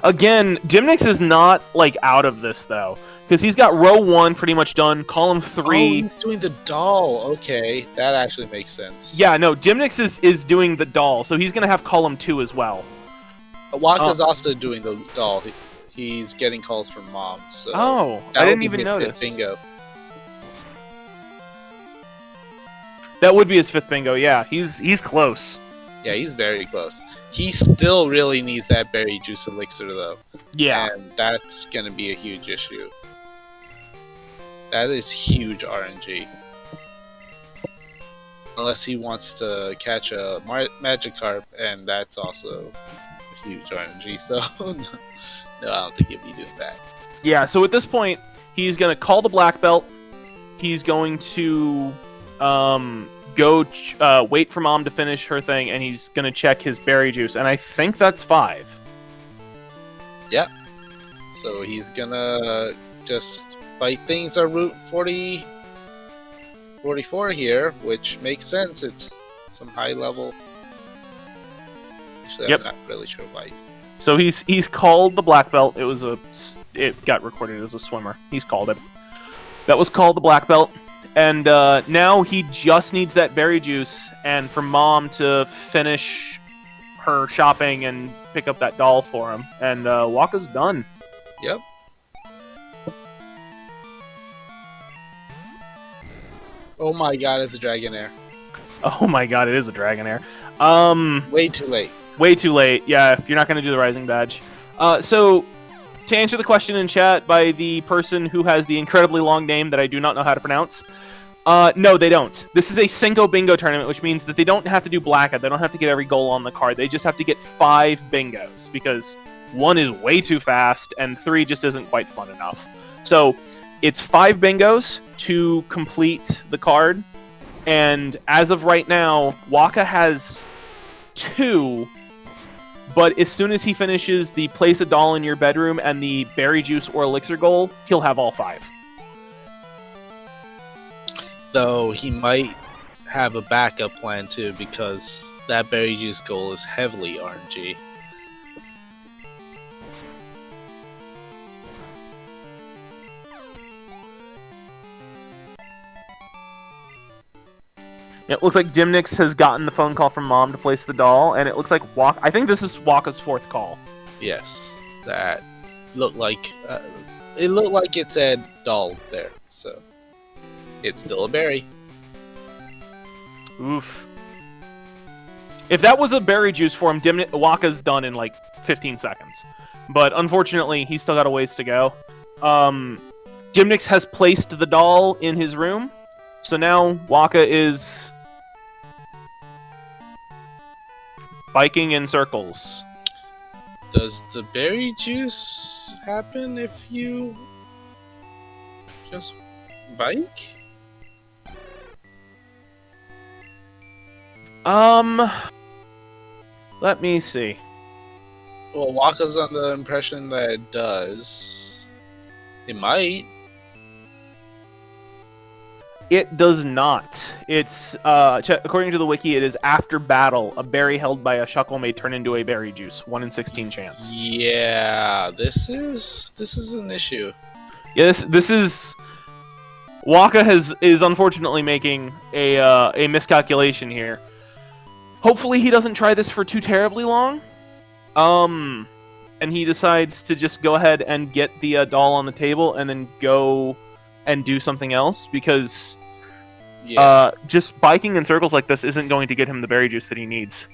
Again, Dymnix is not, like, out of this, though. Because he's got row 1 pretty much done, column 3... Oh, he's doing the doll. Okay, that actually makes sense. Yeah, no, Dymnix is doing the doll, so he's going to have column 2 as well. Waka's also doing the doll. He's getting calls from Mom, so... Oh, I didn't even notice. Bingo. That would be his 5th bingo, yeah. He's close. Yeah, he's very close. He still really needs that berry juice elixir, though. Yeah. And that's going to be a huge issue. That is huge RNG. Unless he wants to catch a Magikarp, and that's also huge RNG, so... No, I don't think he'll be doing that. Yeah, so at this point, he's going to call the black belt. He's going to wait for Mom to finish her thing, and he's going to check his berry juice. And I think that's 5. Yep. So he's gonna just fight things on Route 44 here, which makes sense. It's some high level. Actually, Yep. I'm not really sure why. So he's called the black belt. It got recorded as a swimmer. He's called it. That was called the black belt. And now he just needs that berry juice and for Mom to finish her shopping and pick up that doll for him. And Waka's done. Yep. Oh my god, it's a Dragonair. Oh my god, it is a Dragonair. Way too late. Way too late. Yeah, you're not going to do the Rising Badge. So, to answer the question in chat by the person who has the incredibly long name that I do not know how to pronounce, no, they don't. This is a Cinco Bingo tournament, which means that they don't have to do blackout. They don't have to get every goal on the card. They just have to get 5 bingos, because 1 is way too fast, and 3 just isn't quite fun enough. So, it's 5 bingos to complete the card, and as of right now, Waka has 2, but as soon as he finishes the place a doll in your bedroom and the berry juice or elixir goal, he'll have all 5. Though he might have a backup plan too, because that berry juice goal is heavily RNG. It looks like Dymnix has gotten the phone call from Mom to place the doll, and it looks like I think this is Waka's 4th call. Yes, that looked like it looked like it said doll there, so it's still a berry. Oof. If that was a berry juice for him, Waka's done in like 15 seconds. But unfortunately, he's still got a ways to go. Dymnix has placed the doll in his room, so now Waka is biking in circles. Does the berry juice happen if you just bike? Let me see. Well, Waka's on the impression that it does. It might. It does not. It's according to the wiki, it is after battle. A berry held by a shuckle may turn into a berry juice. 1 in 16 chance. Yeah, this is an issue. Yes, this is. Waka is unfortunately making a miscalculation here. Hopefully, he doesn't try this for too terribly long. And he decides to just go ahead and get the doll on the table and then go and do something else, because just biking in circles like this isn't going to get him the berry juice that he needs.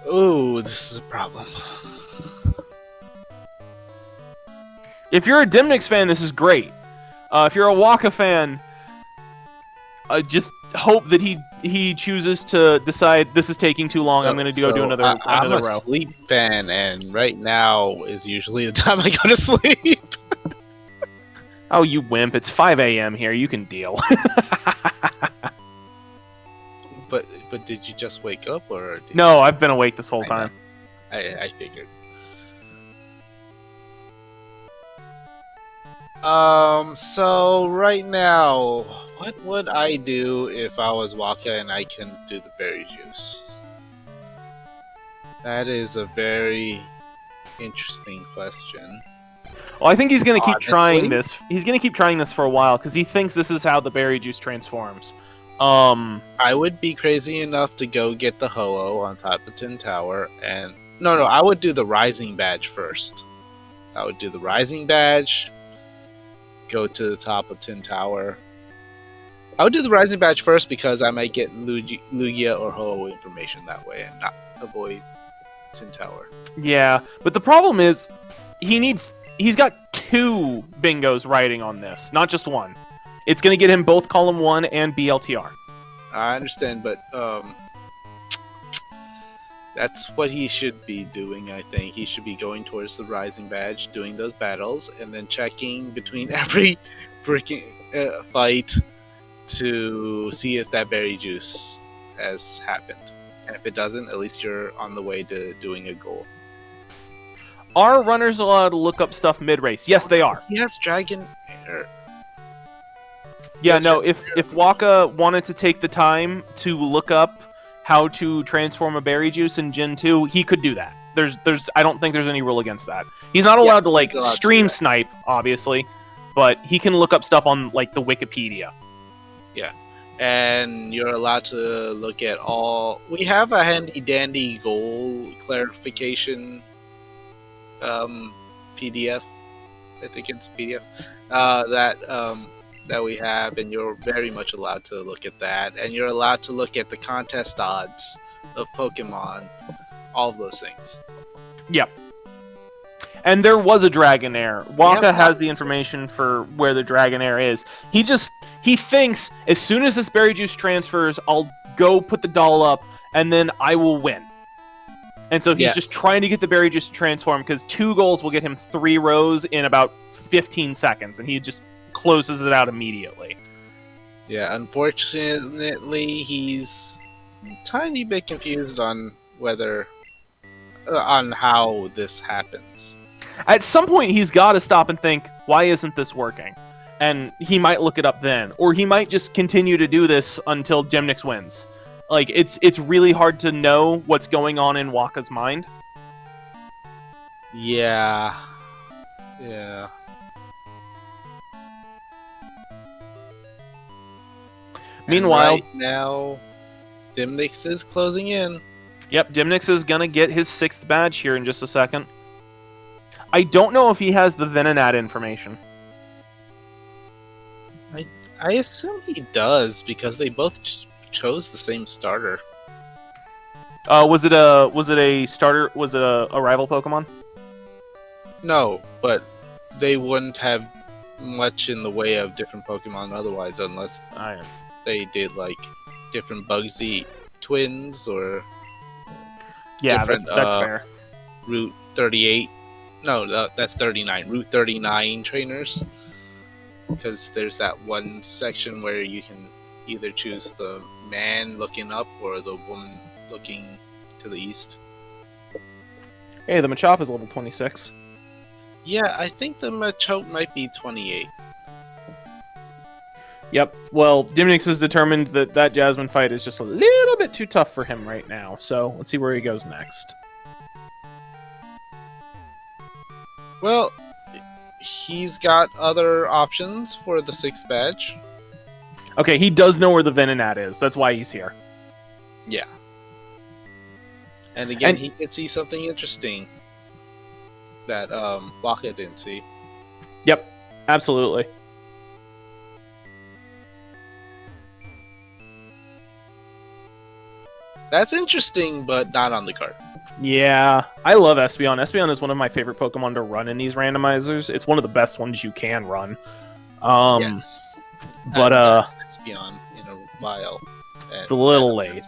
Ooh, this is a problem. If you're a Dymnix fan, this is great. If you're a Waka fan, just hope that he chooses to decide this is taking too long. I'm going to go do another row. I'm a sleep fan, and right now is usually the time I go to sleep. Oh, you wimp! It's 5 a.m. here. You can deal. But did you just wake up, or? No, I've been awake this whole time. I figured. So right now, what would I do if I was Waka and I can do the berry juice? That is a very interesting question. Well, I think he's going to keep trying Honestly? this. He's going to keep trying this for a while because he thinks this is how the berry juice transforms. I would be crazy enough to go get the Ho-Oh on top of Tin Tower, and no, I would do the Rising Badge first. I would do the Rising Badge, go to the top of Tin Tower. I would do the Rising Badge first because I might get Lugia or Ho-Oh information that way and not avoid Tin Tower. Yeah, but the problem is he's got 2 bingos riding on this, not just 1. It's going to get him both column 1 and BLTR. I understand, but That's what he should be doing, I think. He should be going towards the Rising Badge, doing those battles, and then checking between every freaking fight to see if that berry juice has happened. And if it doesn't, at least you're on the way to doing a goal. Are runners allowed to look up stuff mid-race? Yes, they are. He has Dragon Air. Yeah, no, if Waka wanted to take the time to look up how to transform a berry juice in Gen 2, he could do that. I don't think there's any rule against that. He's not allowed to like stream snipe, obviously, but he can look up stuff on like the Wikipedia. Yeah. And you're allowed to look at all. We have a handy dandy goal clarification PDF. I think it's a PDF that we have, and you're very much allowed to look at that. And you're allowed to look at the contest odds of Pokemon, all of those things. Yep. And there was a Dragonair. Waka has the information for where the Dragonair is. He thinks as soon as this berry juice transfers, I'll go put the doll up, and then I will win. And so he's just trying to get the berry juice to transform, because 2 goals will get him 3 rows in about 15 seconds, and he just closes it out immediately. Yeah, unfortunately, he's a tiny bit confused on on how this happens. At some point, he's got to stop and think, why isn't this working? And he might look it up then. Or he might just continue to do this until Dymnix wins. Like, it's really hard to know what's going on in Waka's mind. Yeah. Yeah. Meanwhile, right now, Dymnix is closing in. Yep, Dymnix is going to get his 6th badge here in just a second. I don't know if he has the Venonat information. I assume he does, because they both chose the same starter. Was it a starter? Was it a rival Pokemon? No, but they wouldn't have much in the way of different Pokemon otherwise, unless they did like different Bugsy twins or that's fair. Route 38. No, that's 39. Route 39 trainers. Because there's that one section where you can either choose the man looking up or the woman looking to the east. Hey, the Machop is level 26. Yeah, I think the Machop might be 28. Yep. Well, Dymnix has determined that Jasmine fight is just a little bit too tough for him right now. So let's see where he goes next. Well, he's got other options for the 6th badge. Okay, he does know where the Venonat is. That's why he's here. Yeah. And again, he could see something interesting that Waka didn't see. Yep, absolutely. That's interesting, but not on the card. Yeah, I love Espeon. Espeon is one of my favorite Pokemon to run in these randomizers. It's one of the best ones you can run. Yes. But Espeon in a while. It's a little late.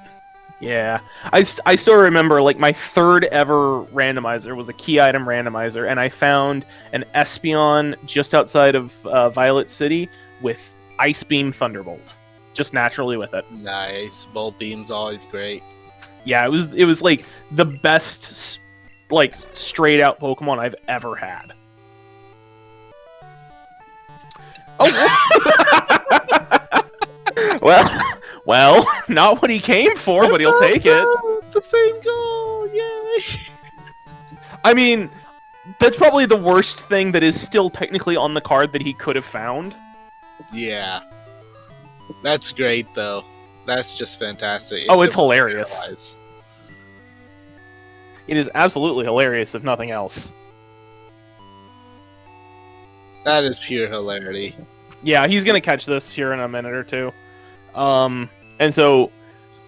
Yeah. I still remember, like, my 3rd ever randomizer was a key item randomizer, and I found an Espeon just outside of Violet City with Ice Beam Thunderbolt. Just naturally with it. Nice. Bolt Beam's always great. Yeah, it was like the best, like, straight out Pokemon I've ever had. Oh. well, not what he came for, but he'll take it. The same goal, yay! I mean, that's probably the worst thing that is still technically on the card that he could have found. Yeah. That's great, though. That's just fantastic. It's hilarious. It is absolutely hilarious, if nothing else. That is pure hilarity. Yeah, he's gonna catch this here in a minute or two. And so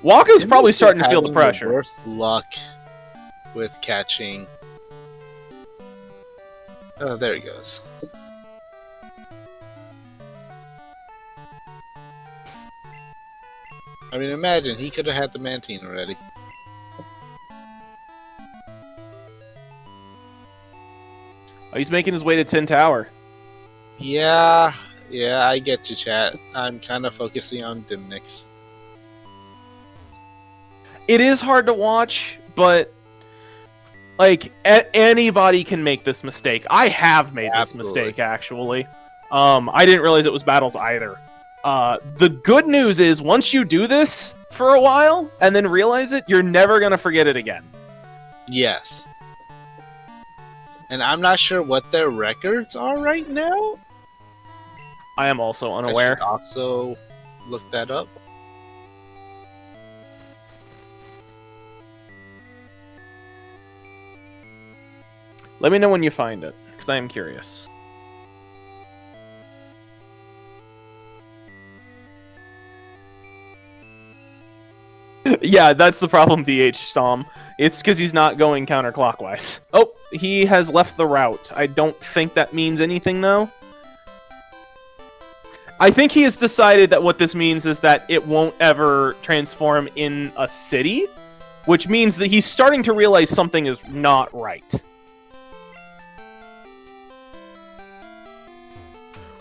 Waka's probably starting to feel the pressure. The worst luck with catching. Oh, there he goes. I mean, imagine he could have had the Mantine already. Oh, he's making his way to Tin Tower. Yeah, I get you, chat. I'm kind of focusing on Dymnix. It is hard to watch, but like anybody can make this mistake. I have made this mistake actually. I didn't realize it was battles either. The good news is once you do this for a while and then realize it, you're never gonna forget it again. Yes. And I'm not sure what their records are right now. I am also unaware. I should also look that up. Let me know when you find it, because I am curious. Yeah, that's the problem, DH Stom. It's because he's not going counterclockwise. Oh, he has left the route. I don't think that means anything, though. I think he has decided that what this means is that it won't ever transform in a city, which means that he's starting to realize something is not right.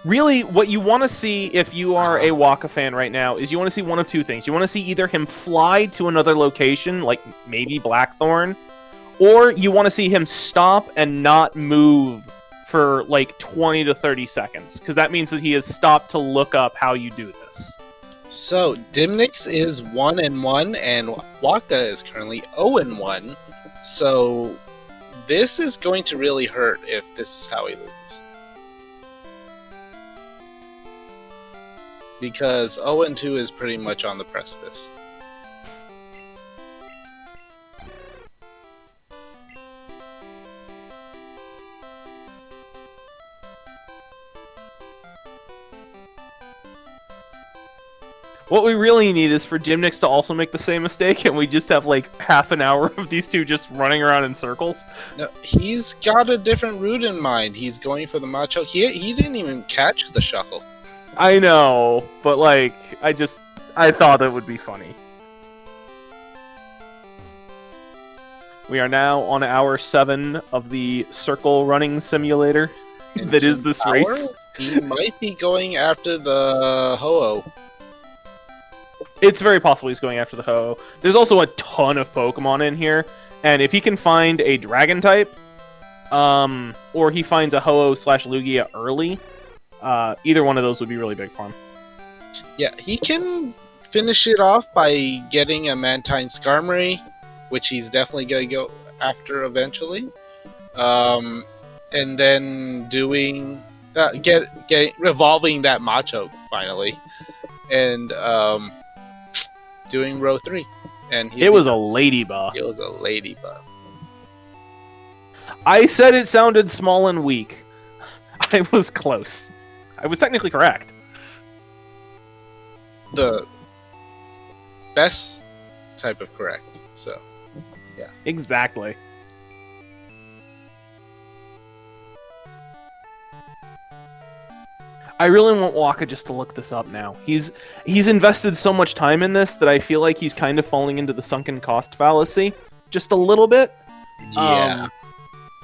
Really, what you want to see if you are a Waka fan right now is you want to see one of two things. You want to see either him fly to another location, like maybe Blackthorn, or you want to see him stop and not move for like 20 to 30 seconds, because that means that he has stopped to look up how you do this. So, Dymnix is 1-1, and Waka is currently 0-1, so this is going to really hurt if this is how he loses. Because 0-2 is pretty much on the precipice. What we really need is for Dymnix to also make the same mistake, and we just have like half an hour of these two just running around in circles. No, he's got a different route in mind. He's going for the Macho. He didn't even catch the shuffle. I know, but like, I thought it would be funny. We are now on hour 7 of the circle running simulator that is this race. He might be going after the Ho-Oh. It's very possible he's going after the Ho-Oh. There's also a ton of Pokemon in here, and if he can find a Dragon type, or he finds a Ho-Oh/Lugia early, either one of those would be really big for him. Yeah, he can finish it off by getting a Mantine Skarmory, which he's definitely going to go after eventually. And then doing... revolving that Macho, finally. And doing row 3. And it was a Ladybug. It was a Ladybug. I said it sounded small and weak. I was close. I was technically correct. The best type of correct, so, yeah. Exactly. I really want Waka just to look this up now. He's invested so much time in this that I feel like he's kind of falling into the sunken cost fallacy. Just a little bit. Yeah.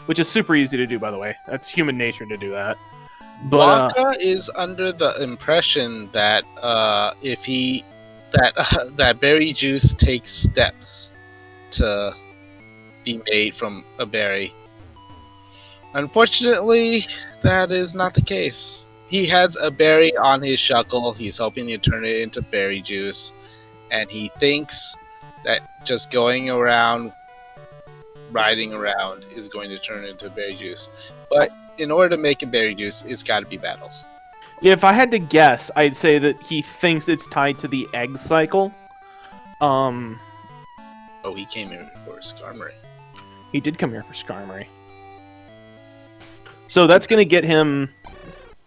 Which is super easy to do, by the way. That's human nature to do that. But, Waka is under the impression that that berry juice takes steps to be made from a berry. Unfortunately, that is not the case. He has a berry on his shuckle. He's hoping to turn it into berry juice, and he thinks that just going around, riding around, is going to turn it into berry juice. But in order to make a berry juice, it's got to be battles. If I had to guess, I'd say that he thinks it's tied to the egg cycle. Oh, he came here for Skarmory. He did come here for Skarmory. So that's going to get him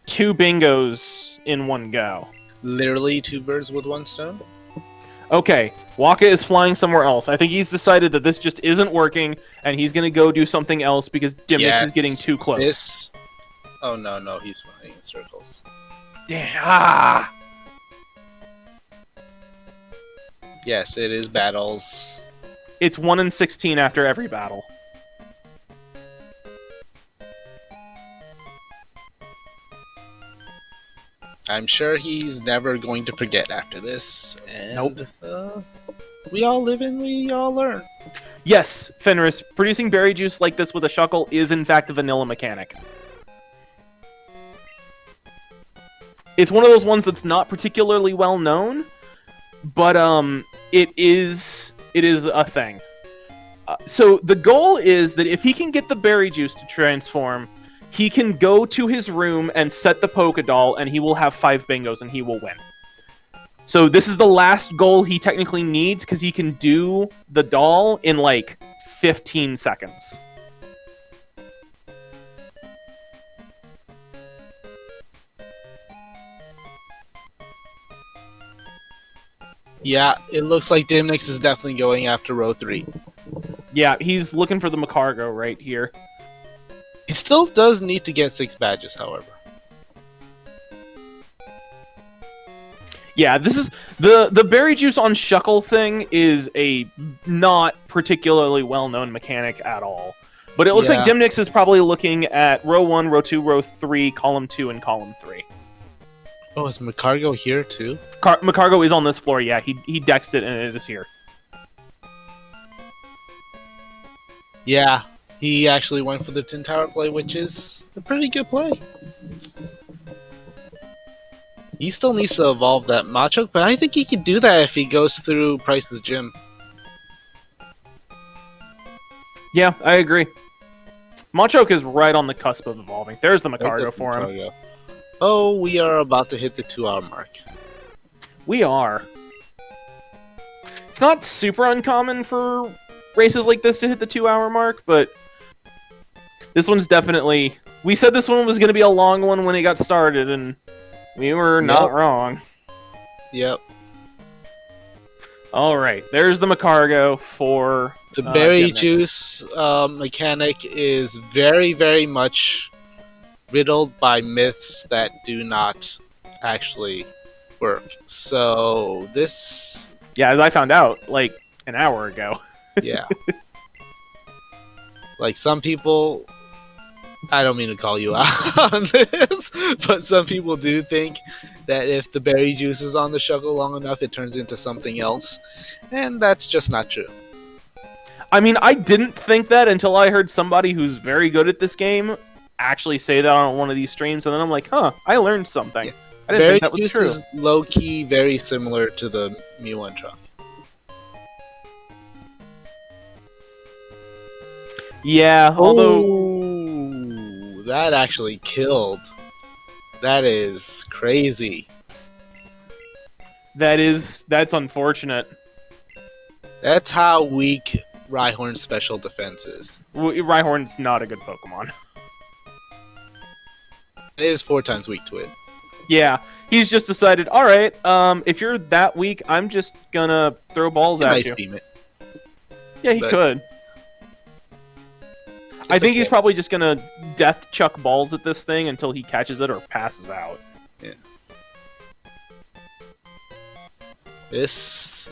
2 bingos in one go. Literally 2 birds with 1 stone? Okay, Waka is flying somewhere else. I think he's decided that this just isn't working, and he's going to go do something else because Dymnix is getting too close. Oh, no, he's flying in circles. Damn. Ah! Yes, it is battles. It's 1 in 16 after every battle. I'm sure he's never going to forget after this. And we all live and we all learn. Yes, Fenris, producing berry juice like this with a shuckle is in fact a vanilla mechanic. It's one of those ones that's not particularly well known, but it is a thing. So the goal is that if he can get the berry juice to transform, he can go to his room and set the polka doll, and he will have 5 bingos, and he will win. So this is the last goal he technically needs, because he can do the doll in, like, 15 seconds. Yeah, it looks like Dymnix is definitely going after row 3. Yeah, he's looking for the Macargo right here. He still does need to get 6 badges, however. Yeah, this is the berry juice on shuckle thing is a not particularly well-known mechanic at all. But it looks like Dymnix is probably looking at row 1, row 2, row 3, column 2, and column 3. Oh, is Macargo here too? Macargo is on this floor, yeah. He dexed it and it is here. Yeah, he actually went for the Tin Tower play, which is a pretty good play. He still needs to evolve that Machoke, but I think he can do that if he goes through Price's gym. Yeah, I agree. Machoke is right on the cusp of evolving. There's the Macargo for him. Oh, we are about to hit the 2-hour mark. We are. It's not super uncommon for races like this to hit the 2-hour mark, but this one's definitely... We said this one was going to be a long one when it got started, and we were not wrong. Yep. Alright, there's the Macargo for the berry Dymnix. Juice mechanic is very, very much riddled by myths that do not actually work. So this... Yeah, as I found out, like, an hour ago. Yeah. Like, some people... I don't mean to call you out on this, but some people do think that if the berry juice is on the shuckle long enough, it turns into something else. And that's just not true. I mean, I didn't think that until I heard somebody who's very good at this game actually say that on one of these streams, and then I'm like, huh, I learned something. Yeah. I didn't think that was true. Is low-key very similar to the Mu1 truck. Yeah, although... Ooh, that actually killed. That is crazy. That's unfortunate. That's how weak Rhyhorn's special defense is. Rhyhorn's not a good Pokemon. It is 4 times weak to it. Yeah, he's just decided, alright, if you're that weak, I'm just gonna throw balls at you. Beam it. Yeah, he could. I think he's probably just gonna death chuck balls at this thing until he catches it or passes out. Yeah. This...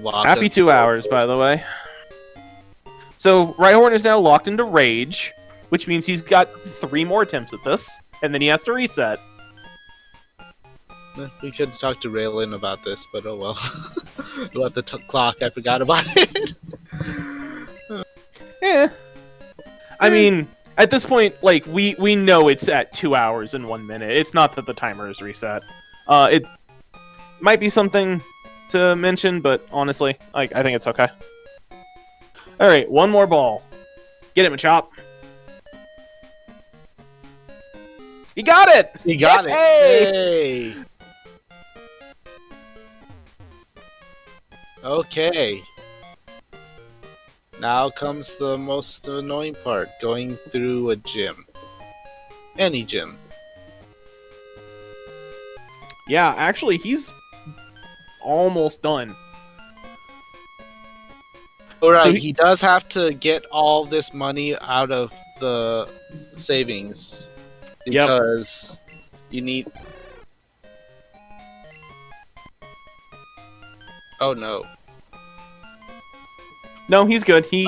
Happy 2 hours, by the way. So, Rhyhorn is now locked into Rage, which means he's got 3 more attempts at this, and then he has to reset. We could talk to Raylan about this, but oh well. About the clock, I forgot about it. Yeah. I mean, at this point, like, we know it's at 2 hours and 1 minute. It's not that the timer is reset. It might be something to mention, but honestly, like, I think it's okay. Alright, 1 more ball. Get it, Machop. He got it! He got it! Hey! Okay. Now comes the most annoying part, going through a gym. Any gym. Yeah, actually, he's almost done. Alright, So he does have to get all this money out of the savings. Because you need... Oh no. No, he's good. He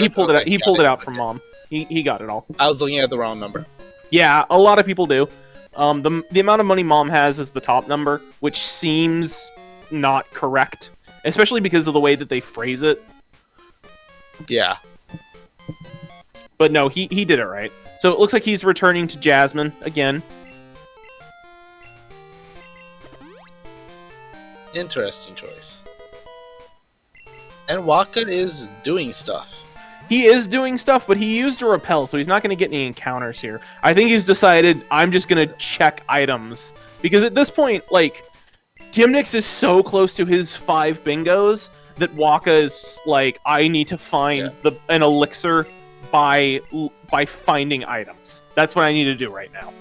pulled it out. He pulled it out from Okay. Mom. He got it all. I was looking at the wrong number. Yeah, a lot of people do. The amount of money Mom has is the top number, which seems not correct, especially because of the way that they phrase it. Yeah. But no, he did it right. So it looks like he's returning to Jasmine again. Interesting choice. And Waka is doing stuff. He is doing stuff, but he used a repel, so he's not going to get any encounters here. I think he's decided, I'm just going to check items. Because at this point, like, Dymnix is so close to his 5 bingos that Waka is like, I need to find an elixir by finding items. That's what I need to do right now.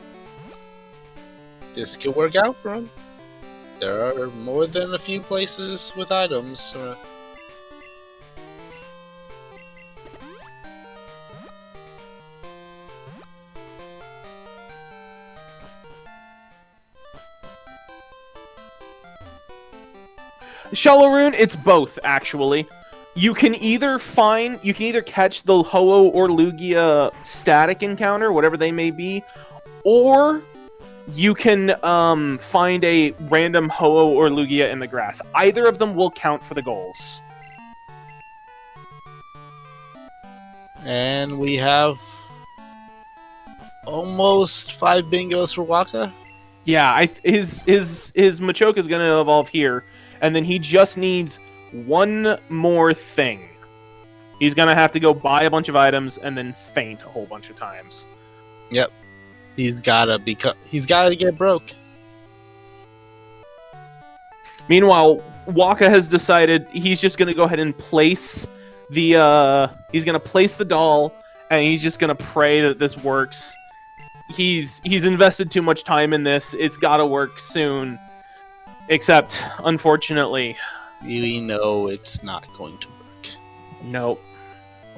This could work out for him. There are more than a few places with items. Shallow Rune, it's both, actually. You can either catch the Ho-Oh or Lugia static encounter, whatever they may be, or you can find a random Ho-Oh or Lugia in the grass. Either of them will count for the goals. And we have almost 5 bingos for Waka. Yeah, his Machoke is going to evolve here, and then he just needs one more thing. He's going to have to go buy a bunch of items and then faint a whole bunch of times. Yep. He's gotta get broke. Meanwhile, Waka has decided he's just going to go ahead and place the doll, and he's just going to pray that this works. He's invested too much time in this. It's got to work soon. Except, unfortunately, we know it's not going to work. Nope.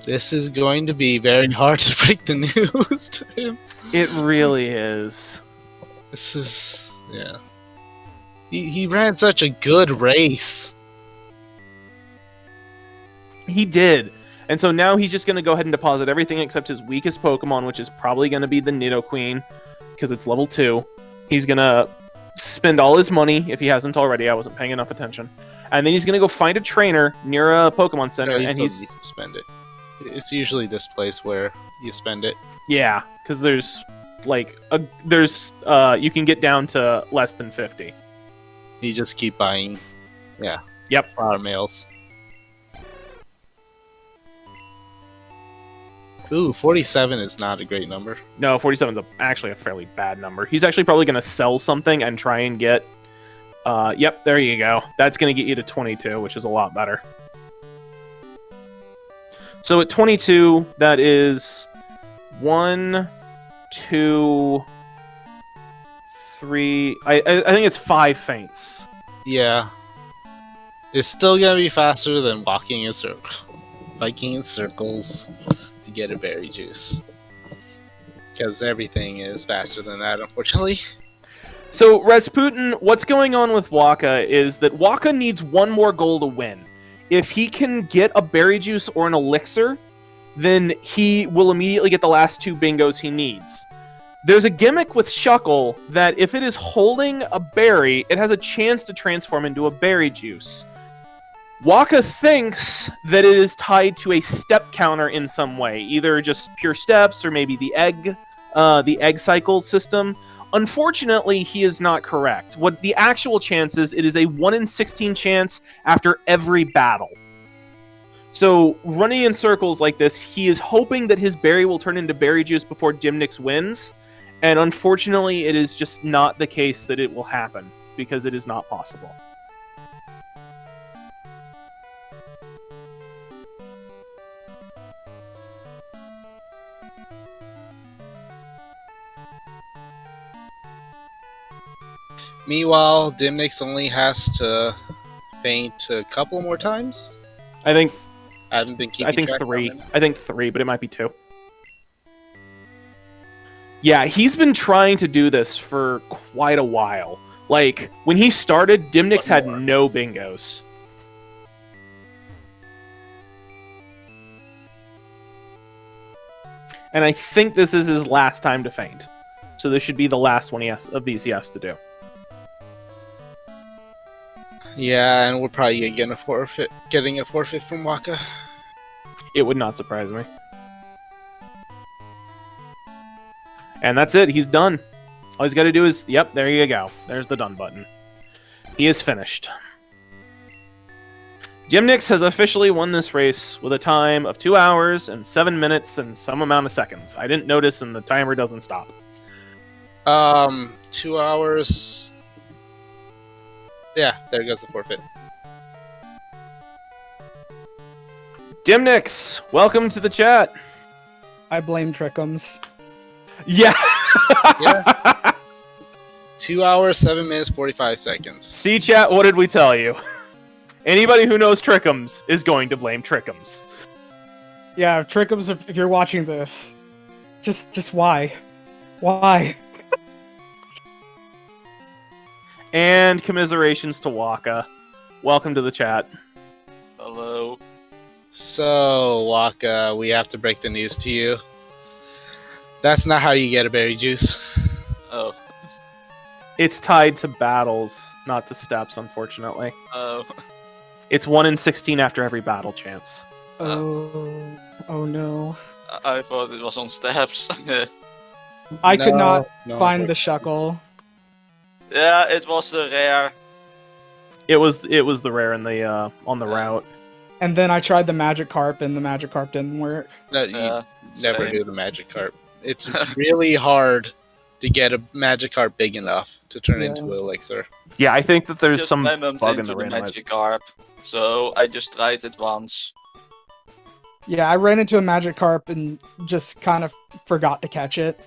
This is going to be very hard to break the news to him. It really is. This is... yeah. He ran such a good race. He did. And so now he's just going to go ahead and deposit everything except his weakest Pokemon, which is probably going to be the Nidoqueen, because it's level 2. He's going to spend all his money, if he hasn't already. I wasn't paying enough attention. And then he's going to go find a trainer near a Pokemon Center, and he's needs to spend it. It's usually this place where you spend it. Yeah, because there's you can get down to less than 50. You just keep buying, yeah. Yep. Flower mails. Ooh, 47 is not a great number. No, 47 is actually a fairly bad number. He's actually probably going to sell something and try and get... yep, there you go. That's going to get you to 22, which is a lot better. So at 22, that is 1, 2, 3... I think it's 5 faints. Yeah. It's still going to be faster than walking in circles. Biking in circles to get a berry juice. Because everything is faster than that, unfortunately. So, Rasputin, what's going on with Waka is that Waka needs one more goal to win. If he can get a berry juice or an elixir, then he will immediately get the last 2 bingos he needs. There's a gimmick with Shuckle that if it is holding a berry, it has a chance to transform into a berry juice. Waka thinks that it is tied to a step counter in some way, either just pure steps or maybe the egg cycle system. Unfortunately, he is not correct. What the actual chance is, it is a 1 in 16 chance after every battle. So, running in circles like this, he is hoping that his berry will turn into berry juice before Dymnix wins, and unfortunately, it is just not the case that it will happen, because it is not possible. Meanwhile, Dymnix only has to faint a couple more times. I think I haven't been keeping track 3. of it. I think 3, but it might be 2. Yeah, he's been trying to do this for quite a while. Like, when he started, Dymnix had no bingos. And I think this is his last time to faint. So this should be the last one of these he has to do. Yeah, and we're probably getting a forfeit from Waka. It would not surprise me. And that's it. He's done. All he's got to do is, yep, there you go. There's the done button. He is finished. Dymnix has officially won this race with a time of 2 hours and 7 minutes and some amount of seconds. I didn't notice, and the timer doesn't stop. 2 hours. Yeah, there goes the forfeit. Dymnix, welcome to the chat. I blame Trickums. Yeah. Yeah. 2 hours, 7 minutes, 45 seconds. See, chat, what did we tell you? Anybody who knows Trickums is going to blame Trickums. Yeah, Trickums, if you're watching this, just why? Why? And commiserations to Waka. Welcome to the chat. Hello. So, Waka, we have to break the news to you. That's not how you get a berry juice. Oh. It's tied to battles, not to steps, unfortunately. Oh. It's 1 in 16 after every battle chance. Oh no. I thought it was on steps. I could not No, find the shuckle. Yeah, it was rare. It was the rare in the on the route. And then I tried the magic carp, and the magic carp didn't work. No, you never same. do the magic carp. It's really hard to get a magic carp big enough to turn Yeah. into an elixir. Yeah, I think that there's Just some lemons bug in into the randomizer. magic carp. So I just tried it once. Yeah, I ran into a magic carp and just kind of forgot to catch it.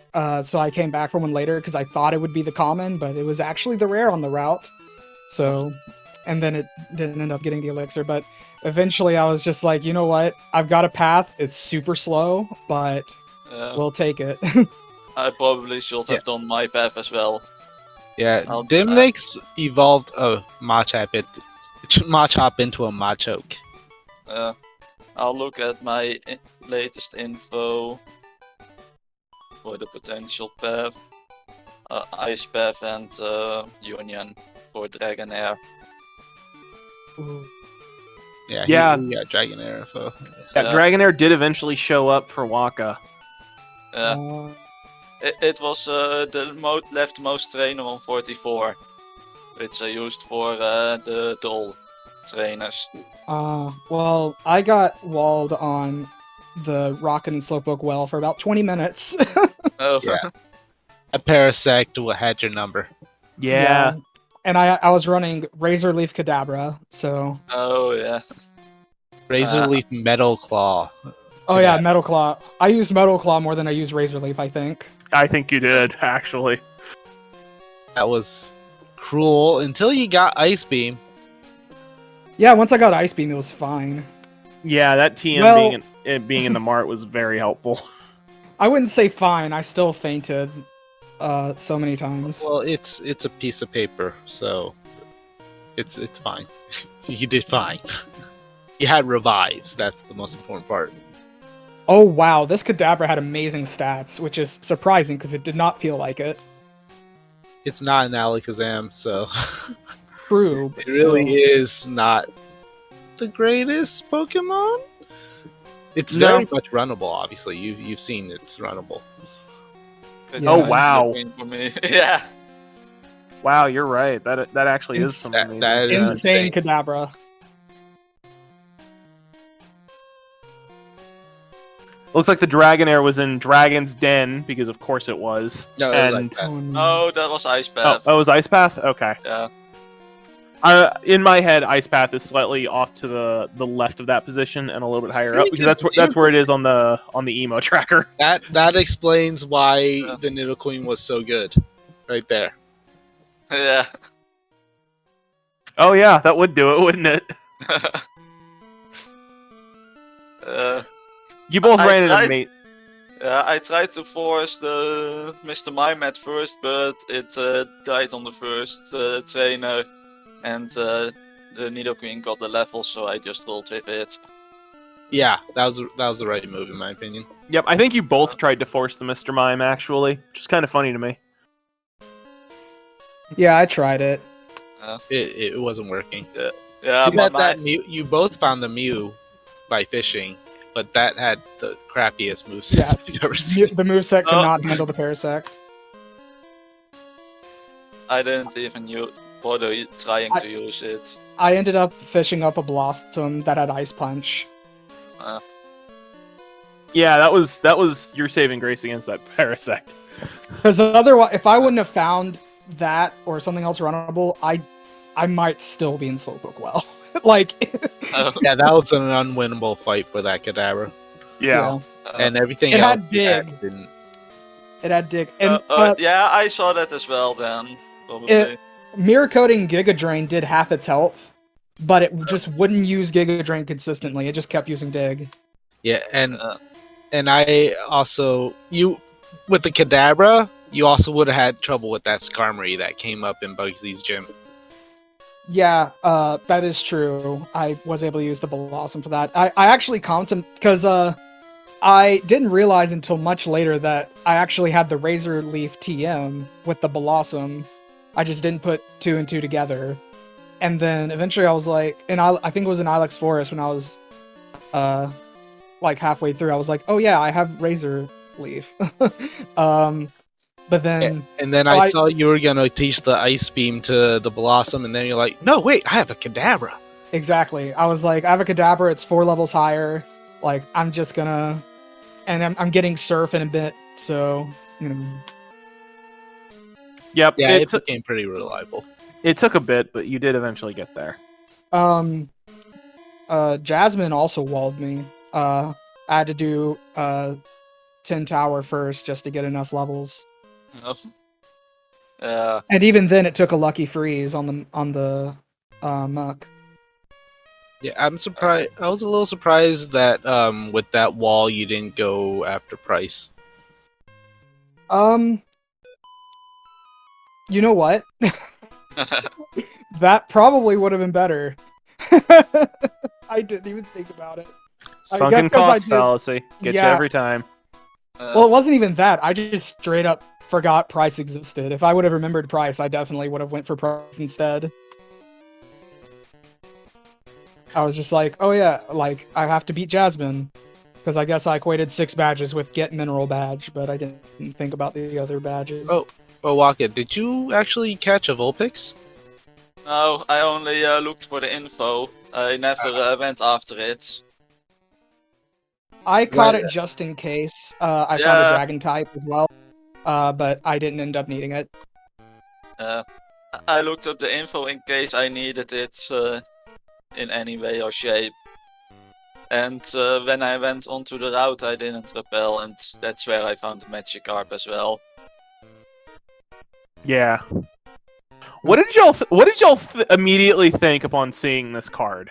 So I came back for one later because I thought it would be the common, but it was actually the rare on the route. So, and then it didn't end up getting the elixir. But eventually I was just like, you know what? I've got a path. It's super slow, but we'll take it. I probably should have done my path as well. Yeah, I'll- Dymnix evolved a Machop into a Machoke. I'll look at my latest info for the potential path. Ice path and Union for Dragonair. Ooh. Yeah, he got Dragonair info. Yeah, Dragonair did eventually show up for Waka. It was the leftmost trainer on 44, which I used for the doll trainers. Well, I got walled on the Rockin' and Slowpoke well for about 20 minutes. Oh, Yeah. A Parasect had your number. Yeah. And I was running Razor Leaf Kadabra, so... oh yeah. Razor Leaf Metal Claw. Oh yeah, Metal Claw. I used Metal Claw more than I used Razor Leaf, I think. I think you did, actually. That was cruel until you got Ice Beam. Yeah, once I got Ice Beam, it was fine. Yeah, that TM Well- being in the mart was very helpful. I wouldn't say fine, I still fainted so many times. Well, it's a piece of paper, so it's fine. You did fine. You had revives. That's the most important part. Oh wow, this Kadabra had amazing stats, which is surprising because it did not feel like it. It's not an Alakazam, so True. it really is not the greatest Pokemon. It's very much runnable. Obviously, you've seen it's runnable. It's Oh, kind of wow. looking for me. Yeah. Wow, you're right. That actually is some That- amazing that is stats. Insane insane. Kadabra. Looks like the Dragonair was in Dragon's Den, because of course it was. No, it was and like that. Oh, no. Oh, that was Ice Path. it was Ice Path? Okay. Yeah. In my head, Ice Path is slightly off to the left of that position and a little bit higher up, Really because good that's where it is on the emo tracker. That explains why the Nidoqueen was so good, right there. Yeah. Oh yeah, that would do it, wouldn't it? You both I ran into tried- me. I tried to force the Mr. Mime at first, but it died on the first trainer, and the Nidoqueen got the level, so I just rolled with it. Yeah, that was the right move in my opinion. Yep, I think you both tried to force the Mr. Mime, actually, which is kind of funny to me. Yeah, I tried it. It wasn't working. Yeah, You had my, that Mew. You both found the Mew by fishing, but that had the crappiest moveset Yeah. you've ever seen. The moveset could Oh. not handle the Parasect. I didn't even bother trying to use it. I ended up fishing up a Blossom that had Ice Punch. Yeah, that was your saving grace against that Parasect. Because otherwise, if I wouldn't have found that or something else runnable, I might still be in Slowpoke well. Like, Yeah, that was an unwinnable fight for that Kadabra, Yeah. and everything It else had you had Dig. didn't. it had Dig. And Yeah, I saw that as well then. Probably. Mirror Coating Giga Drain did half its health, but it just wouldn't use Giga Drain consistently. It just kept using Dig. Yeah, and I also with the Kadabra, you also would have had trouble with that Skarmory that came up in Bugsy's gym. Yeah, that is true. I was able to use the Blossom for that. I actually contemplated, because I didn't realize until much later that I actually had the Razor Leaf TM with the Blossom. I just didn't put 2 and 2 together. And then eventually I was like, and I think it was in Ilex Forest when I was like halfway through, I was like, oh yeah, I have Razor Leaf. But then And then So I I- saw you were gonna teach the Ice Beam to the Blossom, and then you're like, no, wait, I have a Kadabra. exactly, I was like, I have a Kadabra, it's 4 levels higher. Like, I'm just gonna, and I'm getting Surf in a bit, so you know. Yep. Yeah, it it became pretty reliable. took a bit, but you did eventually get there. Jasmine also walled me. I had to do 10 tower first just to get enough levels. Yeah. And even then it took a lucky freeze on the muck. Yeah, I'm surprised. I was a little surprised that with that wall you didn't go after Price. You know what? That probably would have been better. I didn't even think about it. Sunken guess 'cause I cost did- fallacy. Gets you Yeah. every time. Well, it wasn't even that. I just straight up forgot Price existed. If I would have remembered Price, I definitely would have went for Price instead. I was just like, oh yeah, like, I have to beat Jasmine. Because I guess I equated 6 badges with get mineral badge, but I didn't think about the other badges. Oh. Oh, Waka, did you actually catch a Vulpix? No, I only looked for the info. I never went after it. I caught Right. it just in case. I found a Yeah. dragon type as well. But I didn't end up needing it. I looked up the info in case I needed it in any way or shape. And when I went onto the route, I didn't repel, and that's where I found the Magikarp as well. Yeah. What did y'all immediately think upon seeing this card?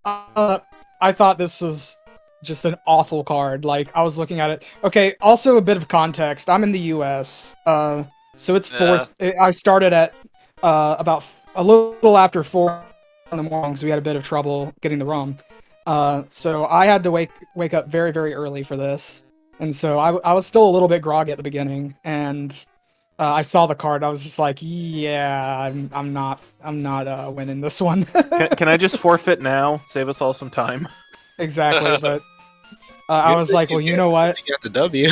I thought this was just an awful card. Like, I was looking at it. Okay, also a bit of context. I'm in the US. So it's Yeah. 4th. I started at about a little after 4 in the morning because we had a bit of trouble getting the ROM. So I had to wake up very, very early for this. And so I was still a little bit groggy at the beginning, and I saw the card. I was just like, yeah, I'm not winning this one. Can I just forfeit now? Save us all some time. Exactly, but I was like, well, you know what? You got the W.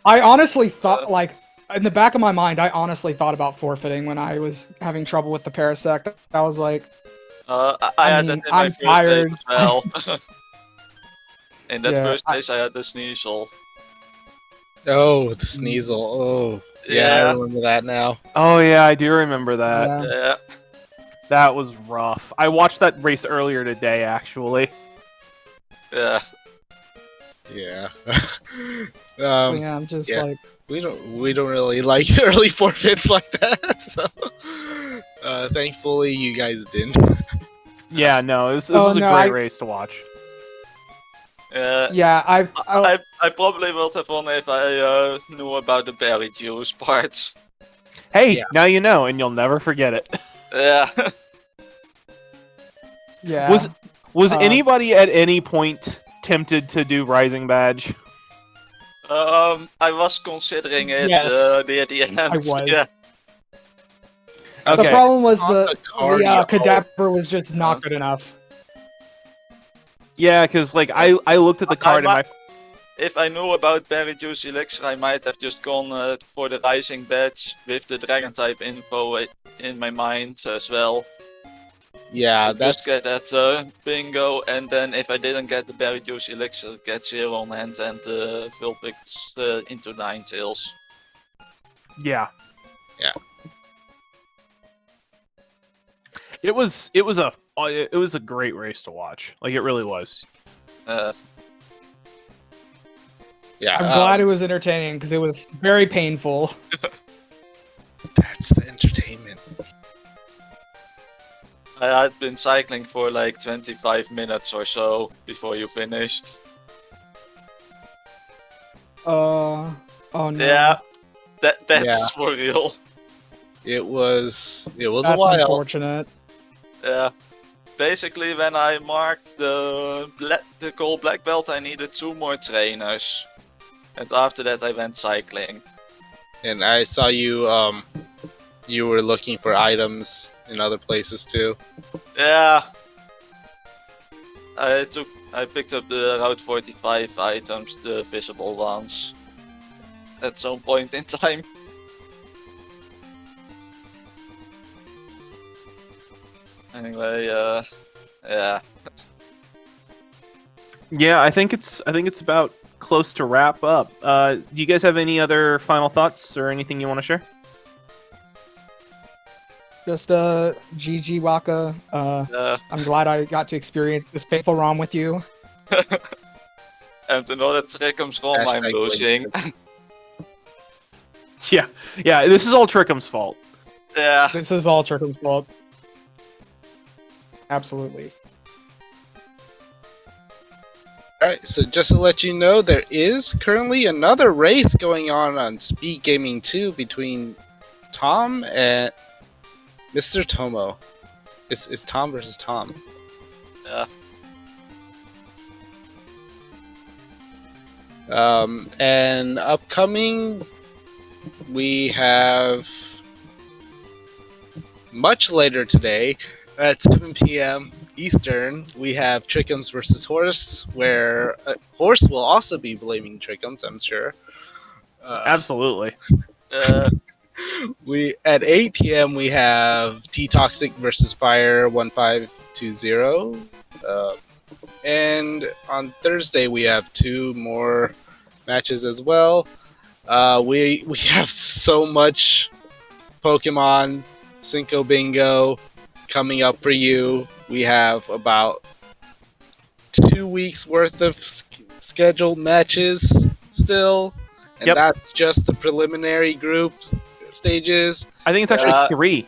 I honestly thought, like, in the back of my mind, I honestly thought about forfeiting when I was having trouble with the Parasect. I was like, I mean, had that in my I'm first tired. days as well. In that Yeah, first days, I had the Sneasel. Oh, the Sneasel. Oh, yeah, I Yeah. remember that now. Oh yeah, I do remember that. yeah. Yeah. That was rough. I watched that race earlier today, actually. Yeah. Yeah. Yeah, I'm just yeah. like, We don't really like early forfeits like that. So, thankfully, you guys didn't. Yeah, no, this Oh, was a no, great I- race to watch. yeah, I probably would have won if I knew about the berry juice part. Hey, Yeah. now you know, and you'll never forget it. Yeah. yeah. Was anybody at any point tempted to do Rising Badge? I was considering it Yes. near the end. I was. Yeah. Okay. The problem was On the cardio. Kadabra was just not good enough. Yeah, because like I looked at the card and my If I knew about Berry Juice Elixir, I might have just gone for the Rising Badge with the Dragon type info in my mind as well. Yeah, Just that's get that bingo, and then if I didn't get the Berry Juice Elixir, get 0 on hand and Vulpix into Ninetales. yeah. Yeah. It was a great race to watch. Like it really was. yeah. I'm glad it was entertaining because it was very painful. That's the entertainment. I had been cycling for like 25 minutes or so before you finished. Oh no. Yeah, that's Yeah. for real. It was That's a while. unfortunate. Yeah. Basically, when I marked the gold black belt, I needed 2 more trainers. And after that, I went cycling. And I saw you you were looking for items in other places too. Yeah. I picked up the Route 45 items, the visible ones, at some point in time. Anyway, yeah. Yeah, I think it's about close to wrap up. Do you guys have any other final thoughts or anything you want to share? Just GG Waka. I'm glad I got to experience this painful ROM with you. And another Trickham's ROM I'm Hashtag losing. Yeah. This is all Trickham's fault. Yeah. This is all Trickham's fault. Absolutely. Alright, so just to let you know, there is currently another race going on SpeedGaming 2 between Tom and Mr. Tomo. It's Tom versus Tom. Yeah. And upcoming, we have much later today at 7 p.m. Eastern, we have Trickums versus Horse, where Horse will also be blaming Trickums, I'm sure. Absolutely. We at 8 p.m. we have T Toxic versus Fire 1520. And on Thursday we have 2 more matches as well. We have so much Pokemon Cinco Bingo coming up for you. We have about 2 weeks worth of scheduled matches still, and Yep. that's just the preliminary group stages. I think it's actually 3.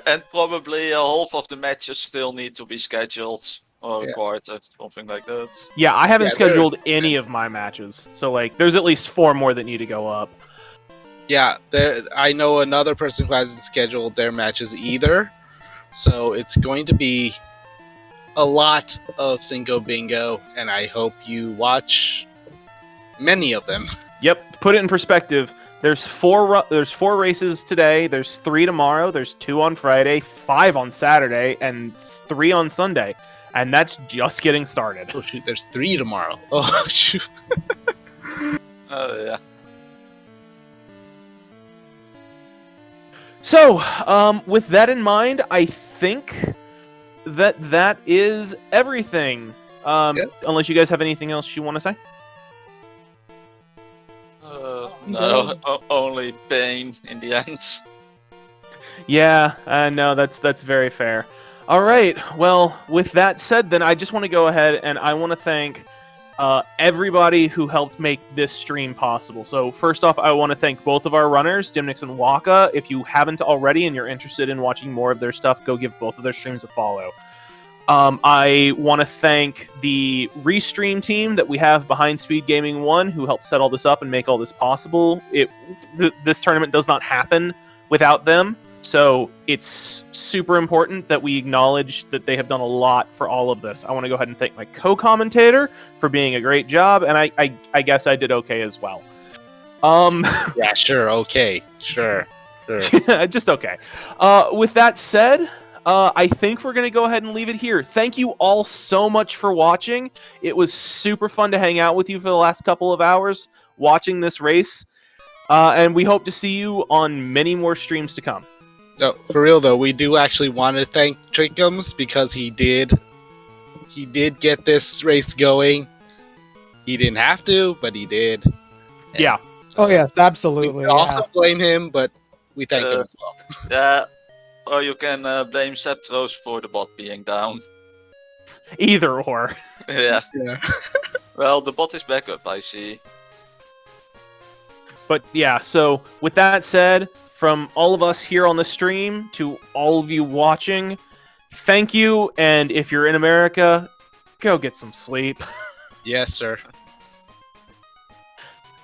And probably half of the matches still need to be scheduled. Or Yeah. recorded, something like that. Yeah, I haven't Yeah, scheduled any of my matches. So like there's at least 4 more that need to go up. Yeah, I know another person who hasn't scheduled their matches either, so it's going to be a lot of Cinco Bingo, and I hope you watch many of them. Yep, put it in perspective. There's 4 races today, there's 3 tomorrow, there's 2 on Friday, 5 on Saturday, and 3 on Sunday. And that's just getting started. Oh shoot, there's 3 tomorrow. Oh shoot. Oh yeah. So, with that in mind, I think that is everything. Yep. Unless you guys have anything else you want to say? No, only pain in the end. Yeah, no, that's very fair. All right, well, with that said, then I just want to go ahead and I want to thank everybody who helped make this stream possible. So first off, I want to thank both of our runners, Dymnix and Waka. If you haven't already and you're interested in watching more of their stuff, go give both of their streams a follow. I want to thank the Restream team that we have behind SpeedGaming 1 who helped set all this up and make all this possible. This tournament does not happen without them. So it's super important that we acknowledge that they have done a lot for all of this. I want to go ahead and thank my co-commentator for being a great job, and I guess I did okay as well. Yeah, sure, okay, sure. Just okay. With that said, I think we're going to go ahead and leave it here. Thank you all so much for watching. It was super fun to hang out with you for the last couple of hours watching this race. And we hope to see you on many more streams to come. No, for real though, we do actually want to thank Trickums because he did get this race going. He didn't have to, but he did. Yeah. Oh yes, We absolutely. can also blame him, but we thank him as well. Yeah. Or you can blame Septros for the bot being down. Either or. Yeah. Yeah. Well, the bot is back up, I see. But yeah, so with that said, from all of us here on the stream to all of you watching, thank you. And if you're in America, go get some sleep. Yes, sir.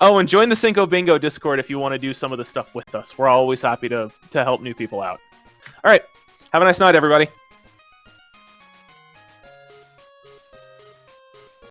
Oh, and join the Cinco Bingo Discord if you want to do some of the stuff with us. We're always happy to help new people out. All right. Have a nice night, everybody.